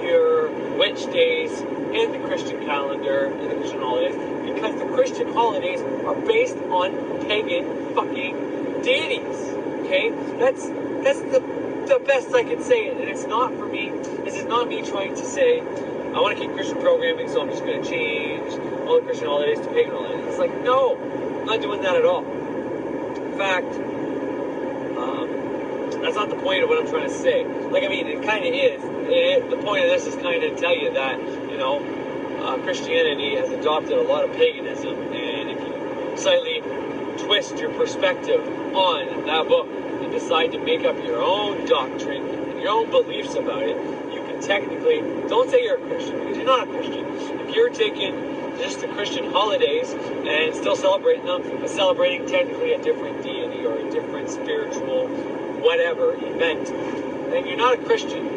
your witch days in the Christian calendar, in the Christian holidays, because the Christian holidays are based on pagan fucking deities, okay? That's the best I can say it, and it's not for me. This is not me trying to say I want to keep Christian programming, so I'm just going to change all the Christian holidays to pagan holidays. It's like, no, I'm not doing that at all. In fact, that's not the point of what I'm trying to say. Like, I mean, it kind of is. The point of this is kind of to tell you that, you know, Christianity has adopted a lot of paganism, and if you slightly twist your perspective on that book and decide to make up your own doctrine and your own beliefs about it, you can technically, don't say you're a Christian, because you're not a Christian. If you're taking just the Christian holidays and still celebrating them, but celebrating technically a different deity or a different spiritual whatever event, then you're not a Christian.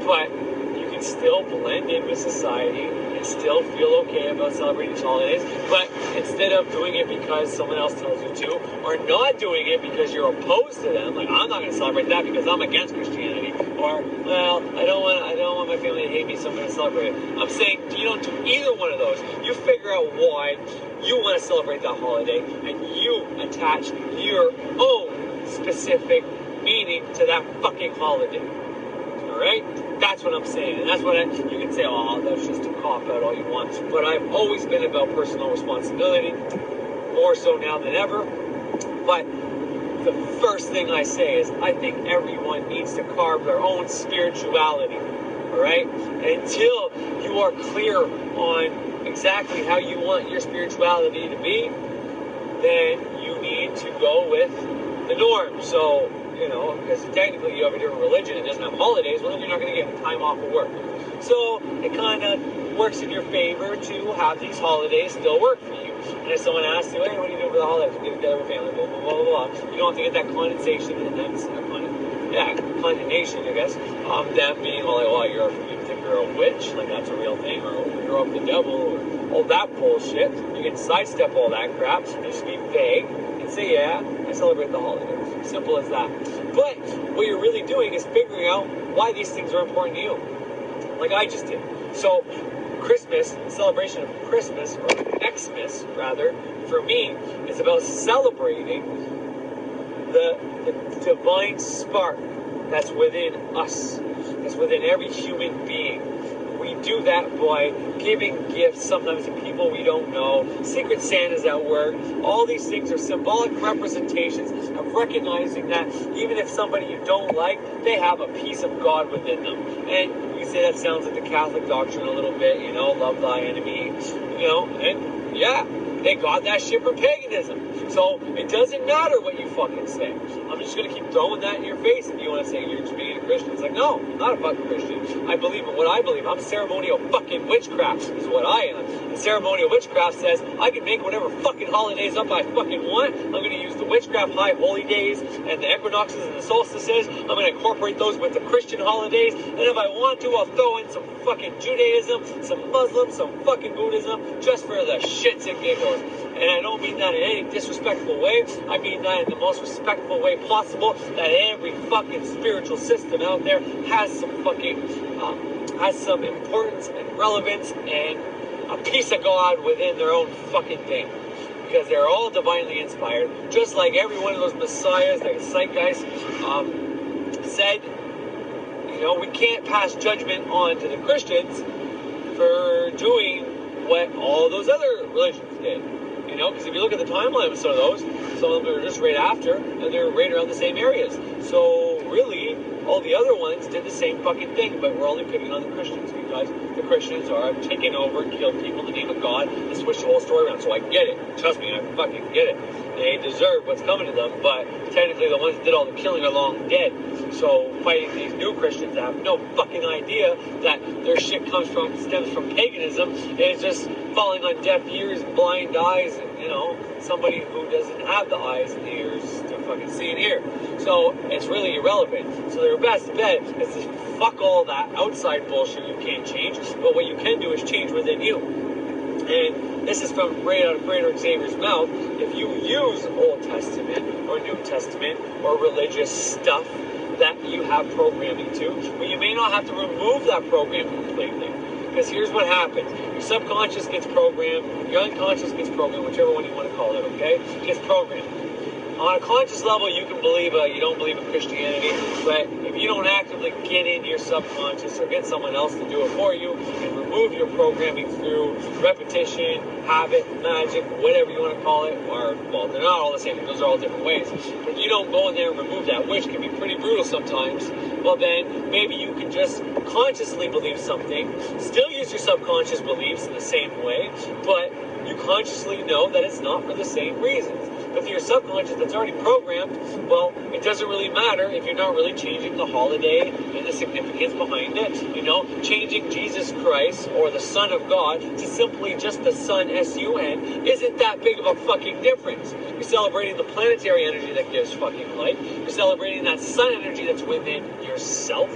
But you can still blend in with society and still feel okay about celebrating these holidays, but instead of doing it because someone else tells you to, or not doing it because you're opposed to them, like, I'm not going to celebrate that because I'm against Christianity, or, well, I don't want my family to hate me, so I'm going to celebrate it. I'm saying you don't do either one of those. You figure out why you want to celebrate that holiday, and you attach your own specific meaning to that fucking holiday. Alright? That's what I'm saying. And that's what you can say, oh, that's just a cop-out, all you want. But I've always been about personal responsibility, more so now than ever. But the first thing I say is I think everyone needs to carve their own spirituality. Alright? Until you are clear on exactly how you want your spirituality to be, then you need to go with the norm. So, you know, because technically you have a different religion and doesn't have holidays, well, then you're not going to get time off of work. So it kind of works in your favor to have these holidays still work for you. And if someone asks you, hey, what are you doing for the holidays? We get together with family, blah, blah, blah, blah, blah. You don't have to get that condensation and condemnation, I guess. Them being all like, well, you think you're a witch, like that's a real thing, or you're of the devil, or all that bullshit. You can sidestep all that crap, just be vague, and say, yeah, I celebrate the holidays. Simple as that. But what you're really doing is figuring out why these things are important to you. Like I just did. So Christmas, celebration of Christmas, or Xmas rather, for me, is about celebrating the divine spark that's within us, that's within every human being. We do that by giving gifts sometimes to people we don't know, Secret Santas at work. All these things are symbolic representations of recognizing that even if somebody you don't like, they have a piece of God within them. And you say that sounds like the Catholic doctrine a little bit, you know, love thy enemy, you know, and yeah, they got that shit from paganism. So it doesn't matter what you fucking say. I'm just going to keep throwing that in your face if you want to say you're just being a Christian. It's like, no, I'm not a fucking Christian. I believe in what I believe. I'm ceremonial fucking witchcraft is what I am. And ceremonial witchcraft says I can make whatever fucking holidays up I fucking want. I'm going to use the witchcraft high holy days and the equinoxes and the solstices. I'm going to incorporate those with the Christian holidays. And if I want to, I'll throw in some fucking Judaism, some Muslim, some fucking Buddhism, just for the shits and giggles. And I don't mean that in any disrespectful way. I mean that in the most respectful way possible, that every fucking spiritual system out there has some fucking, has some importance and relevance and a piece of God within their own fucking thing. Because they're all divinely inspired. Just like every one of those messiahs, like Zeitgeist said, you know, we can't pass judgment on to the Christians for doing what all those other religions did. You know, because if you look at the timeline of some of them are just right after, and they're right around the same areas. So really, all the other ones did the same fucking thing, but we're only picking on the Christians because the Christians are taking over and killing people in the name of God and switch the whole story around. So I get it. Trust me, I fucking get it. They deserve what's coming to them, but technically the ones that did all the killing are long dead. So fighting these new Christians that have no fucking idea that their shit stems from paganism is just falling on deaf ears and blind eyes and, you know, somebody who doesn't have the eyes and ears to fucking see and hear. So it's really irrelevant. So their best bet is to fuck all that outside bullshit you can't change, but what you can do is change within you. And this is from right out of Greater Xavier's mouth. If you use Old Testament or New Testament or religious stuff that you have programming to, but you may not have to remove that program completely. Because here's what happens. Your subconscious gets programmed, your unconscious gets programmed, whichever one you want to call it, okay? It gets programmed. On a conscious level, you can believe you don't believe in Christianity, but if you don't actively get into your subconscious or get someone else to do it for you and remove your programming through repetition, habit, magic, whatever you want to call it, or, well, they're not all the same, those are all different ways. But if you don't go in there and remove that, which can be pretty brutal sometimes, well then, maybe you can just consciously believe something, still use your subconscious beliefs in the same way, but you consciously know that it's not for the same reasons. But for your subconscious that's already programmed, well, it doesn't really matter if you're not really changing the holiday and the significance behind it. You know, changing Jesus Christ or the Son of God to simply just the Son, S-U-N, isn't that big of a fucking difference. You're celebrating the planetary energy that gives fucking life. You're celebrating that sun energy that's within yourself.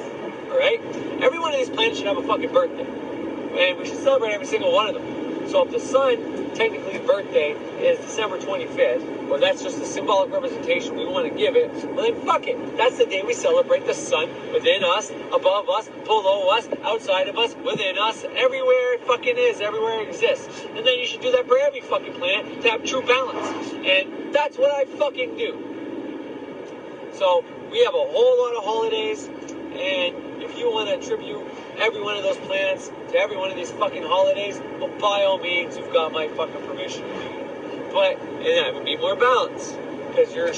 right? Every one of these planets should have a fucking birthday. And we should celebrate every single one of them. So if the sun, technically birthday, is December 25th, or that's just a symbolic representation we want to give it, well then fuck it. That's the day we celebrate the sun within us, above us, below us, outside of us, within us, everywhere it fucking is, everywhere it exists. And then you should do that for every fucking planet to have true balance. And that's what I fucking do. So we have a whole lot of holidays, and if you want to attribute every one of those planets to every one of these fucking holidays, well, by all means, you've got my fucking permission to do it. But it would be more balanced, because you're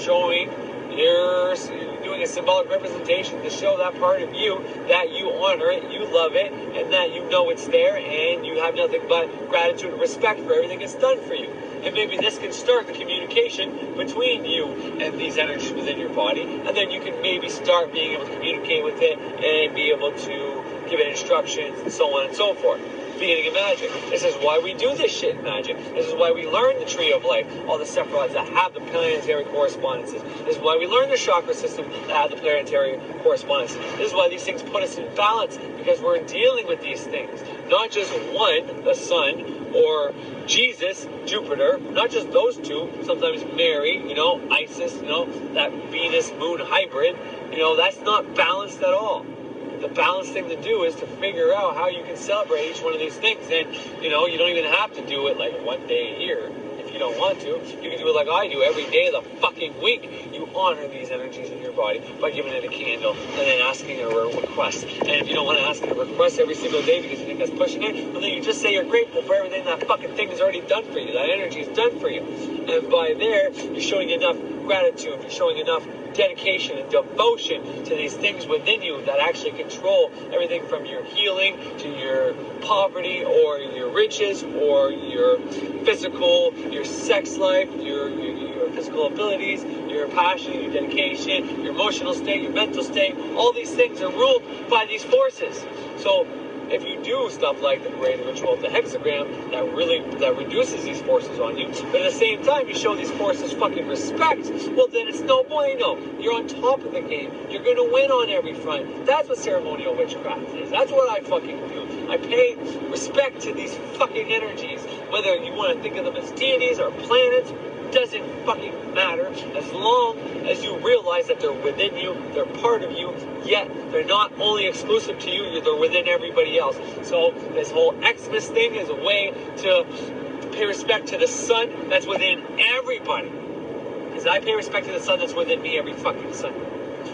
doing a symbolic representation to show that part of you that you honor it, you love it, and that you know it's there, and you have nothing but gratitude and respect for everything it's done for you. And maybe this can start the communication between you and these energies within your body, and then you can maybe start being able to communicate with it and be able to give it instructions and so on and so forth. Beginning of magic. This is why we do this shit in magic. This is why we learn the tree of life, all the sephiroids that have the planetary correspondences. This is why we learn the chakra system that have the planetary correspondences. This is why these things put us in balance, because we're dealing with these things. Not just one, the sun, or Jesus, Jupiter, not just those two, sometimes Mary, Isis, that Venus-Moon hybrid, that's not balanced at all. The balanced thing to do is to figure out how you can celebrate each one of these things. And, you don't even have to do it like one day a year if you don't want to. You can do it like I do every day of the fucking week. You honor these energies in your body by giving it a candle and then asking a request. And if you don't want to ask a request every single day because you think that's pushing it, well then you just say you're grateful for everything that fucking thing has already done for you. That energy is done for you. And by there, you're showing enough gratitude, you're showing enough dedication and devotion to these things within you that actually control everything from your healing to your poverty or your riches or your physical, your sex life, your physical abilities, your passion, your dedication, your emotional state, your mental state. All these things are ruled by these forces. So if you do stuff like the creative ritual of the hexagram, that reduces these forces on you, but at the same time you show these forces fucking respect, well then it's no bueno. You're on top of the game. You're gonna win on every front. That's what ceremonial witchcraft is. That's what I fucking do. I pay respect to these fucking energies, whether you want to think of them as deities or planets. Doesn't fucking matter, as long as you realize that they're within you, they're part of you, yet they're not only exclusive to you, they're within everybody else. So this whole X-MAS thing is a way to pay respect to the sun that's within everybody. Because I pay respect to the sun that's within me every fucking Sunday.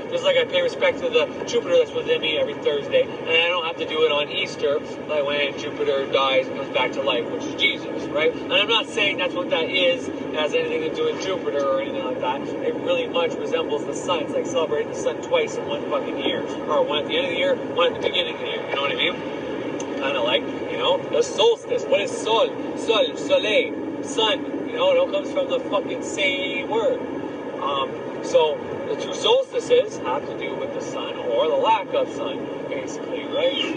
Just like I pay respect to the Jupiter that's within me every Thursday, and I don't have to do it on Easter, like when Jupiter dies and comes back to life, which is Jesus, right? And I'm not saying that's what that is, it has anything to do with Jupiter or anything like that. It really much resembles the sun. It's like celebrating the sun twice in one fucking year, or one at the end of the year, one at the beginning of the year, you know what I mean? Kind of like, the solstice. What is sol? Sol, soleil, sun, it all comes from the fucking same word. So the two solstices have to do with the sun or the lack of sun, basically, right?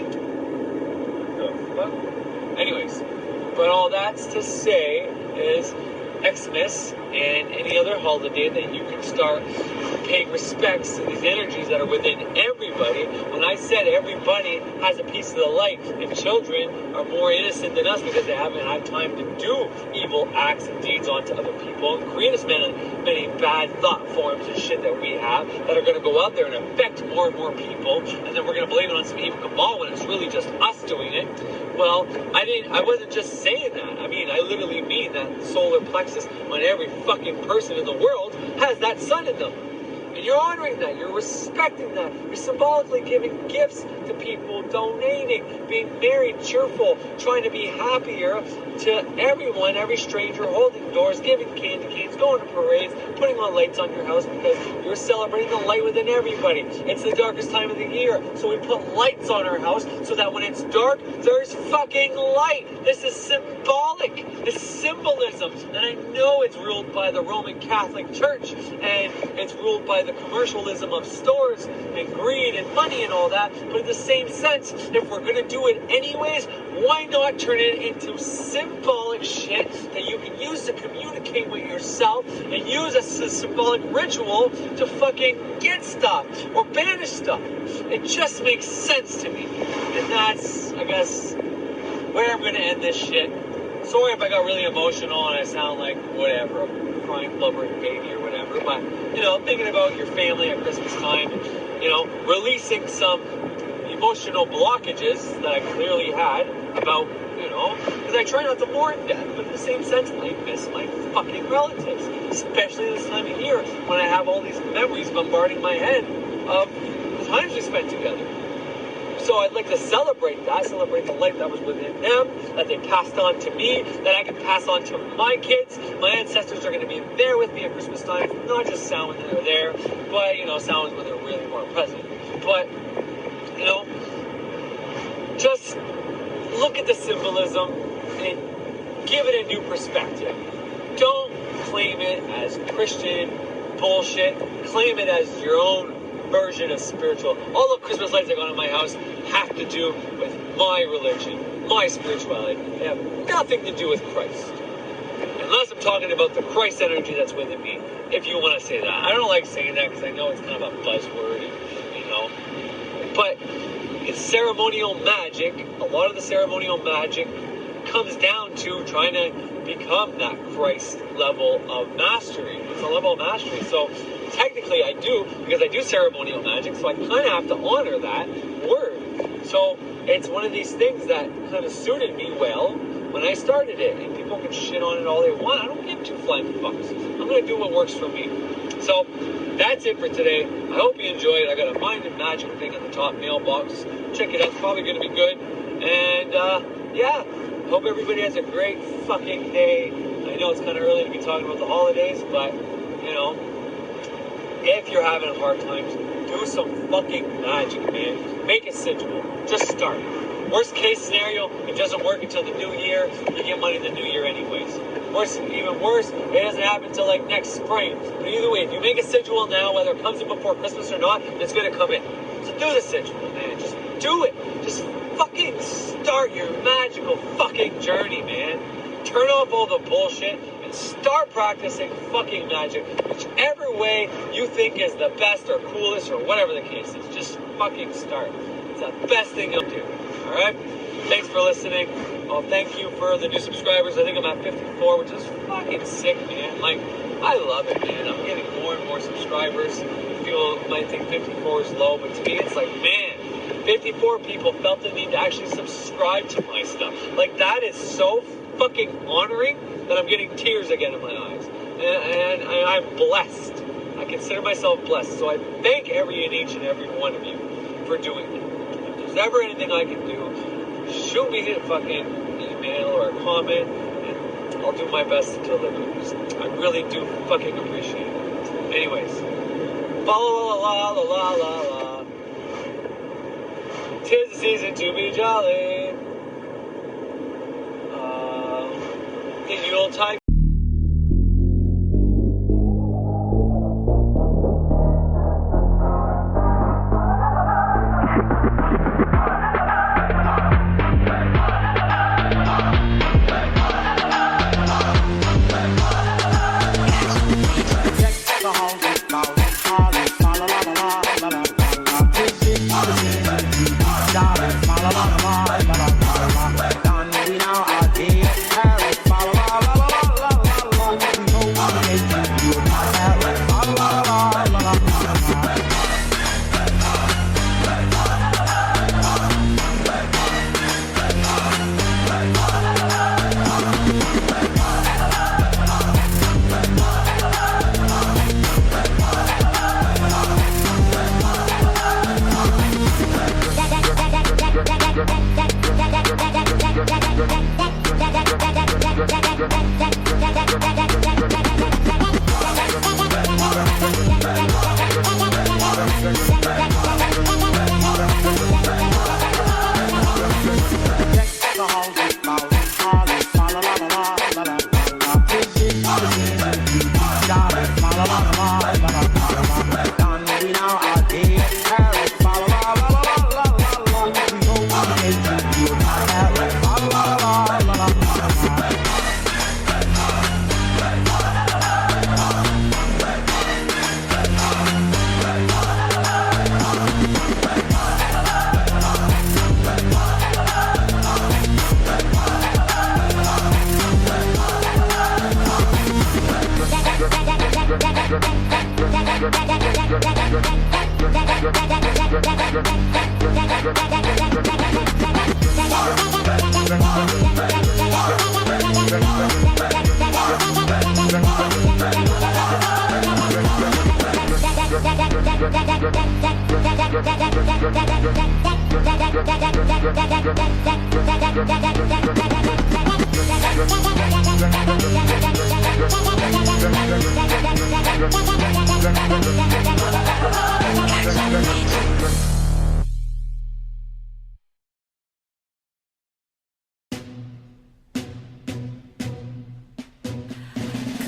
Anyways, but all that's to say is X-MAS and any other holiday that you can start paying respects to these energies that are within everybody. When I said everybody has a piece of the light, and children are more innocent than us because they haven't had time to do evil acts and deeds onto other people and create as many bad thought forms and shit that we have that are going to go out there and affect more and more people, and then we're going to blame it on some evil cabal when it's really just us doing it. Well, I wasn't just saying that. I mean, I literally mean that solar plexus on every fucking person in the world has that sun in them. And you're honoring that, you're respecting that, you're symbolically giving gifts to people, donating, being married, cheerful, trying to be happier to everyone, every stranger, holding doors, giving candy canes, going to parades, putting on lights on your house because you're celebrating the light within everybody. It's the darkest time of the year, so we put lights on our house so that when it's dark, there's fucking light. This is symbolic. This symbolism. And I know it's ruled by the Roman Catholic Church, and it's ruled by the commercialism of stores and greed and money and all that. But in the same sense, if we're going to do it anyways, why not turn it into symbolic shit that you can use to communicate with yourself and use as a symbolic ritual to fucking get stuff or banish stuff? It just makes sense to me. And that's, I guess, where I'm going to end this shit. Sorry if I got really emotional and I sound like whatever, a crying, blubbering baby or whatever. But, you know, thinking about your family at Christmas time, and, you know, releasing some emotional blockages that I clearly had about, you know, because I try not to mourn death, but in the same sense, I miss my fucking relatives, especially this time of year when I have all these memories bombarding my head of the times we spent together. So I'd like to celebrate that, celebrate the life that was within them, that they passed on to me, that I can pass on to my kids. My ancestors are going to be there with me at Christmas time, not just sound when they're there, but, you know, sounds when they're really more present. But, you know, just look at the symbolism and give it a new perspective. Don't claim it as Christian bullshit. Claim it as your own version of spiritual. All the Christmas lights that go on in my house have to do with my religion, my spirituality. They have nothing to do with Christ. Unless I'm talking about the Christ energy that's within me, if you want to say that. I don't like saying that because I know it's kind of a buzzword, you know. But it's ceremonial magic. A lot of the ceremonial magic comes down to trying to become that Christ level of mastery. It's a level of mastery. So technically I do, because I do ceremonial magic, so I kind of have to honor that word. So it's one of these things that kind of suited me well when I started it. And people can shit on it all they want. I don't give two flying fucks. I'm going to do what works for me. So that's it for today. I hope you enjoyed it. I got a Mind and Magic thing at the top mailbox. Check it out. It's probably going to be good. And yeah, hope everybody has a great fucking day. I know it's kind of early to be talking about the holidays, but, you know, if you're having hard times, do some fucking magic, man. Make a sigil. Just start. Worst case scenario, it doesn't work until the new year. You get money in the new year anyways. Even worse, it doesn't happen until like next spring. But either way, if you make a sigil now, whether it comes in before Christmas or not, it's going to come in. So do the sigil, man. Just do it. Just fucking start your magical fucking journey, man. Turn off all the bullshit and start practicing fucking magic. Whichever way you think is the best or coolest or whatever the case is, just fucking start. It's the best thing you'll do. Alright? Thanks for listening. Well, thank you for the new subscribers. I think I'm at 54, which is fucking sick, man. Like, I love it, man. I'm getting more and more subscribers. People might think 54 is low, but to me, it's like, man, 54 people felt the need to actually subscribe to my stuff. Like, that is so fucking honoring that I'm getting tears again in my eyes. And I'm blessed. I consider myself blessed. So I thank every and each and every one of you for doing that. If there's ever anything I can do, shoot me a fucking email or a comment, and I'll do my best to deliver. I really do fucking appreciate it. Anyways, la la la la la la la. 'Tis the season to be jolly. The Yuletide. We now are here, la la la la la.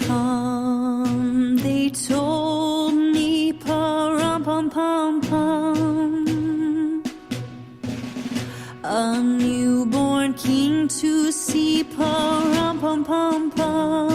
Come, they told me, pa-rum-pum-pum-pum, a newborn king to see, pa-rum-pum-pum-pum.